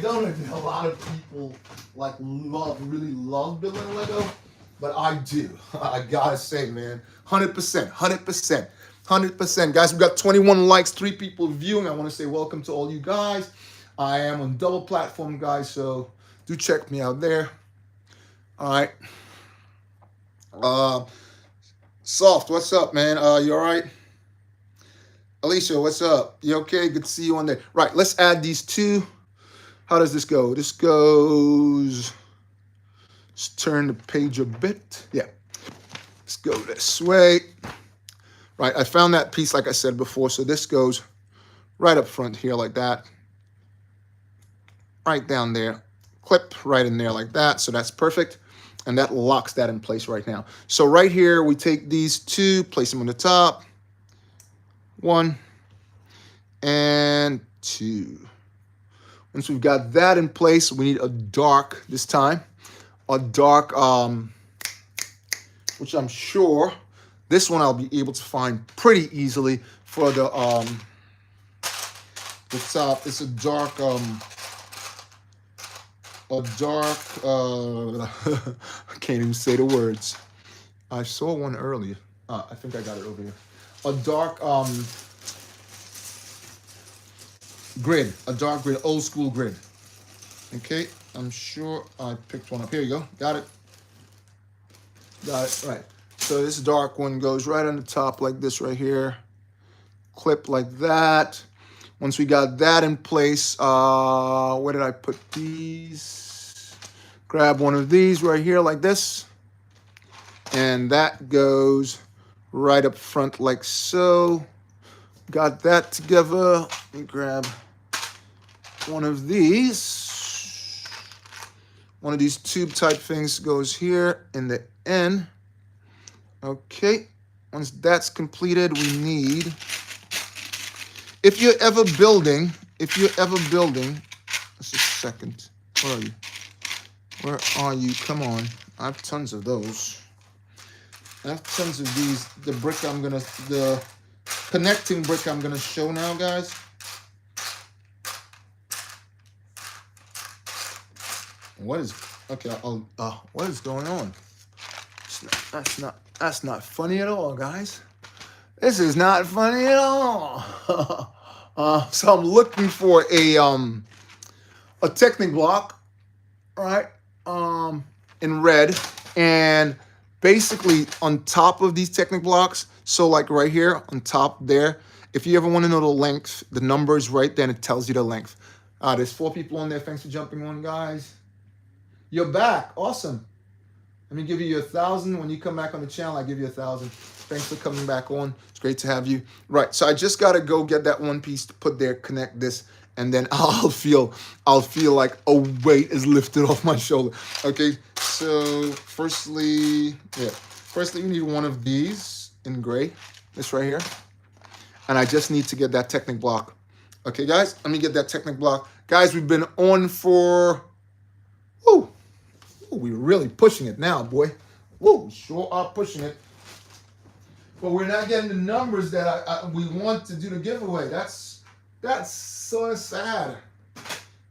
don't know a lot of people really love building Lego, but I do. I gotta say, man, 100%. Guys, we got 21 likes, 3 people viewing. I want to say welcome to all you guys. I am on double platform, guys, so do check me out there. All right. Soft, what's up, man? You all right? Alicia, what's up? You okay? Good to see you on there. Right, let's add these two. How does this go? This goes... Let's turn the page a bit. Yeah. Let's go this way. Right, I found that piece like I said before, so this goes right up front here like that. Right down there. Clip right in there like that, so that's perfect. And that locks that in place right now. So right here, we take these two, place them on the top. 1 and 2. Once we've got that in place, we need a dark this time. A dark, which I'm sure this one I'll be able to find pretty easily for the top. It's a dark, I can't even say the words. I saw one earlier. I think I got it over here. A dark grid, old school grid. Okay, I'm sure I picked one up. Here you go. Got it. Right. So this dark one goes right on the top like this right here. Clip like that. Once we got that in place, where did I put these? Grab one of these right here like this. And that goes right up front like so. Got that together. Let me grab one of these. One of these tube type things goes here in the end. Okay. Once that's completed, we need, if you're ever building, just a second. Where are you? Come on. I have tons of those. I have tons of these. The connecting brick I'm gonna show now, guys. What is, okay, what is going on? That's not funny at all, guys. This is not funny at all. So I'm looking for a Technic block, right? In red, and basically on top of these Technic blocks. So like right here on top there, if you ever want to know the length, the number is right there and it tells you the length. There's 4 people on there. Thanks for jumping on, guys. You're back. Awesome. Let me give you 1,000. When you come back on the channel, I give you 1,000. Thanks for coming back on. It's great to have you. Right. So I just got to go get that one piece to put there, connect this, and then I'll feel like a weight is lifted off my shoulder. Okay. So firstly, you need one of these in gray, this right here. And I just need to get that Technic block. Okay, guys, let me get that Technic block. Guys, we've been on for, woo, we're really pushing it now, boy. Woo, sure are pushing it. But we're not getting the numbers that we want to do the giveaway. That's sort of sad.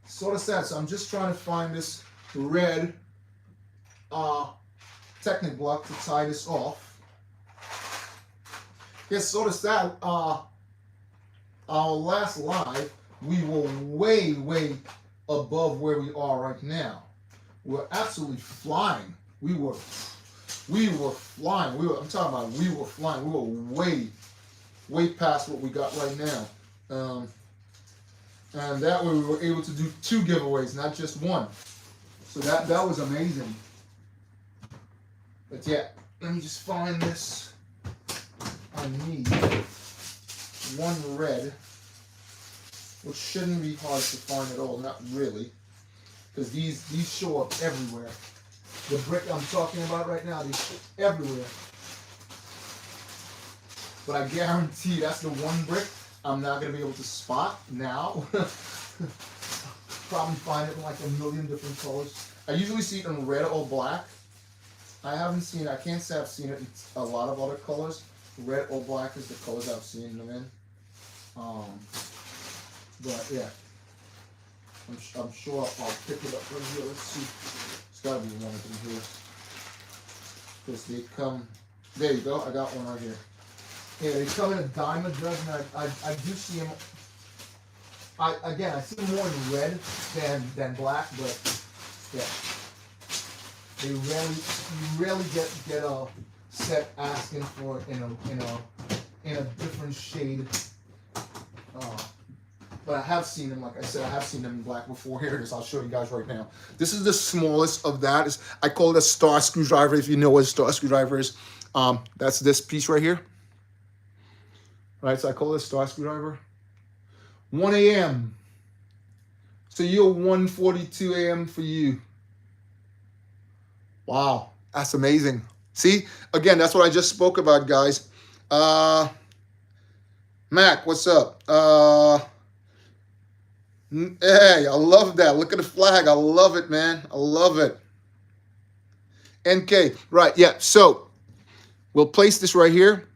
Sort of sad. So I'm just trying to find this red Technic block to tie this off. It's sort of sad. Our last live, we were way, way above where we are right now. We're absolutely flying. We were flying. I'm talking about we were flying. We were way past what we got right now. And that way we were able to do 2 giveaways, not just 1. So that was amazing. But yeah, let me just find this. I need 1 red, which shouldn't be hard to find at all. Not really, because these show up everywhere. The brick I'm talking about right now, these show everywhere. But I guarantee that's the one brick I'm not gonna be able to spot now. Probably find it in like a million different colors. I usually see it in red or black. I can't say I've seen it in a lot of other colors. Red or black is the colors I've seen them in. But yeah, I'm sure I'll pick it up right here. Let's see. It's gotta be one of them here. Because they come, there you go, I got one right here. Yeah, they come in a dime a dozen. I do see them. I see them more in red than black, but yeah. You rarely get a set asking for in a different shade. But I have seen them, like I said, I have seen them in black before. Here it is. I'll show you guys right now. This is the smallest of that. I call it a star screwdriver. If you know what a star screwdriver is, that's this piece right here. Right, so I call it a star screwdriver. 1 a.m. So you're 1:42 a.m. for you. Wow, that's amazing. See, again, that's what I just spoke about, guys. Mac, what's up? Hey, I love that. Look at the flag. I love it, man. I love it. NK, right, yeah. So we'll place this right here.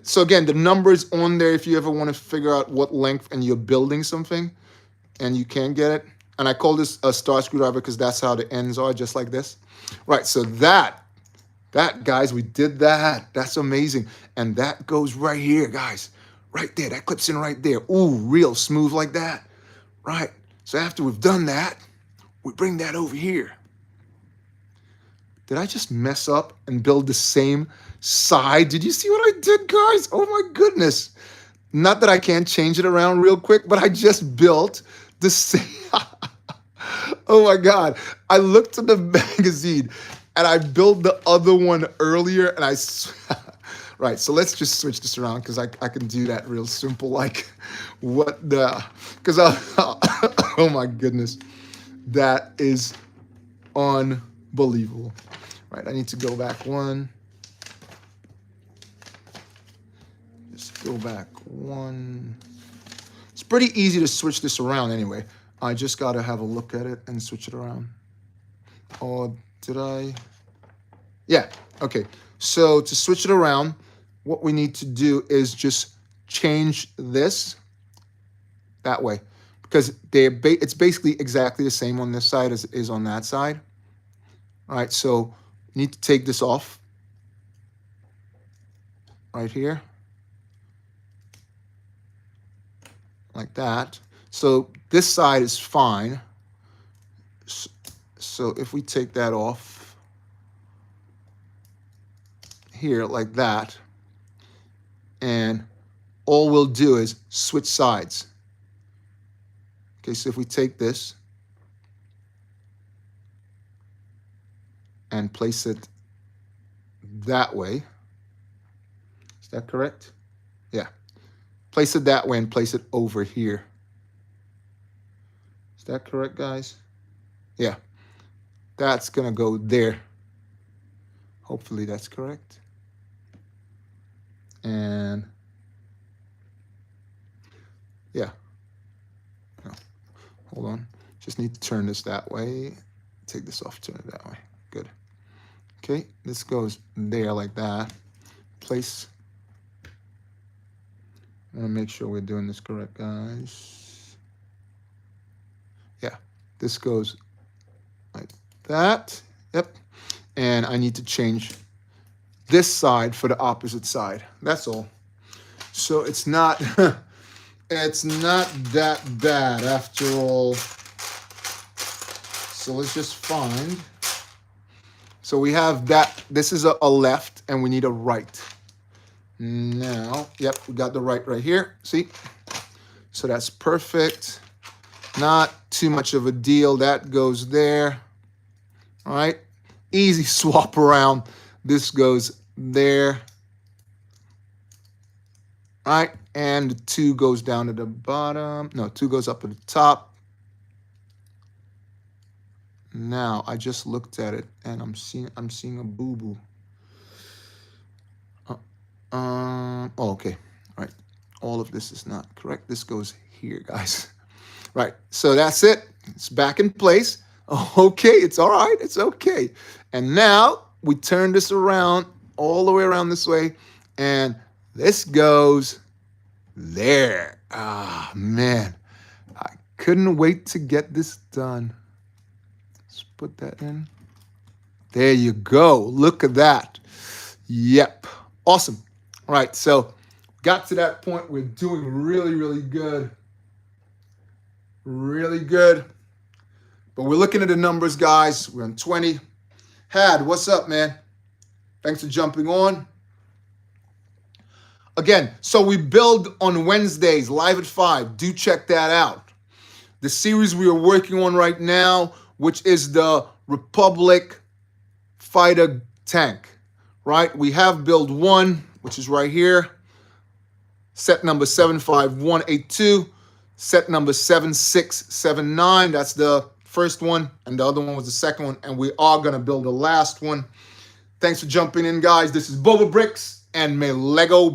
So again, the number's on there if you ever want to figure out what length and you're building something and you can't get it. And I call this a star screwdriver because that's how the ends are, just like this. Right, so that guys, we did that. That's amazing. And that goes right here, guys. Right there, that clips in right there. Ooh, real smooth like that. Right, so after we've done that, we bring that over here. Did I just mess up and build the same side? Did you see what I did, guys? Oh my goodness. Not that I can't change it around real quick, but I just built the same. Oh my God. I looked at the magazine and I built the other one earlier and right, so let's just switch this around because I can do that real simple. Like, what the, because oh my goodness, that is unbelievable. Right, I need to go back one. Just go back one. It's pretty easy to switch this around anyway. I just got to have a look at it and switch it around. Or did I? Yeah, okay. So to switch it around, what we need to do is just change this that way. because it's basically exactly the same on this side as it is on that side. All right, so you need to take this off right here, like that. So this side is fine. So if we take that off here like that, and all we'll do is switch sides. Okay, so if we take this and place it that way, is that correct? Yeah. Place it that way and place it over here. Is that correct, guys? Yeah. That's gonna go there. Hopefully that's correct. And yeah. No. Hold on. Just need to turn this that way. Take this off, turn it that way. Good. Okay, this goes there like that. Place. I want to make sure we're doing this correct, guys. Yeah, this goes like that. Yep. And I need to change this side for the opposite side. That's all. So it's not it's not that bad after all. So let's just find. So we have that. This is a left and we need a right. Now, yep, we got the right here. See? So that's perfect. Not too much of a deal. That goes there. All right. Easy swap around. This goes there. All right. And the 2 goes down to the bottom. No, 2 goes up to the top. Now, I just looked at it and I'm seeing a boo-boo. Oh, okay. All right. All of this is not correct. This goes here, guys. Right. So that's it. It's back in place. Okay. It's all right. It's okay. And now we turn this around all the way around this way. And this goes there. Ah, man. I couldn't wait to get this done. Let's put that in. There you go. Look at that. Yep. Awesome. All right, so got to that point. We're doing really, really good. Really good. But we're looking at the numbers, guys. We're on 20. Had, what's up, man? Thanks for jumping on. Again, so we build on Wednesdays, live at 5. Do check that out. The series we are working on right now, which is the Republic Fighter Tank, right? We have build 1, which is right here. Set number 75182. Set number 7679. That's the first one. And the other one was the second one. And we are going to build the last one. Thanks for jumping in, guys. This is BOBAbrickz, and may Lego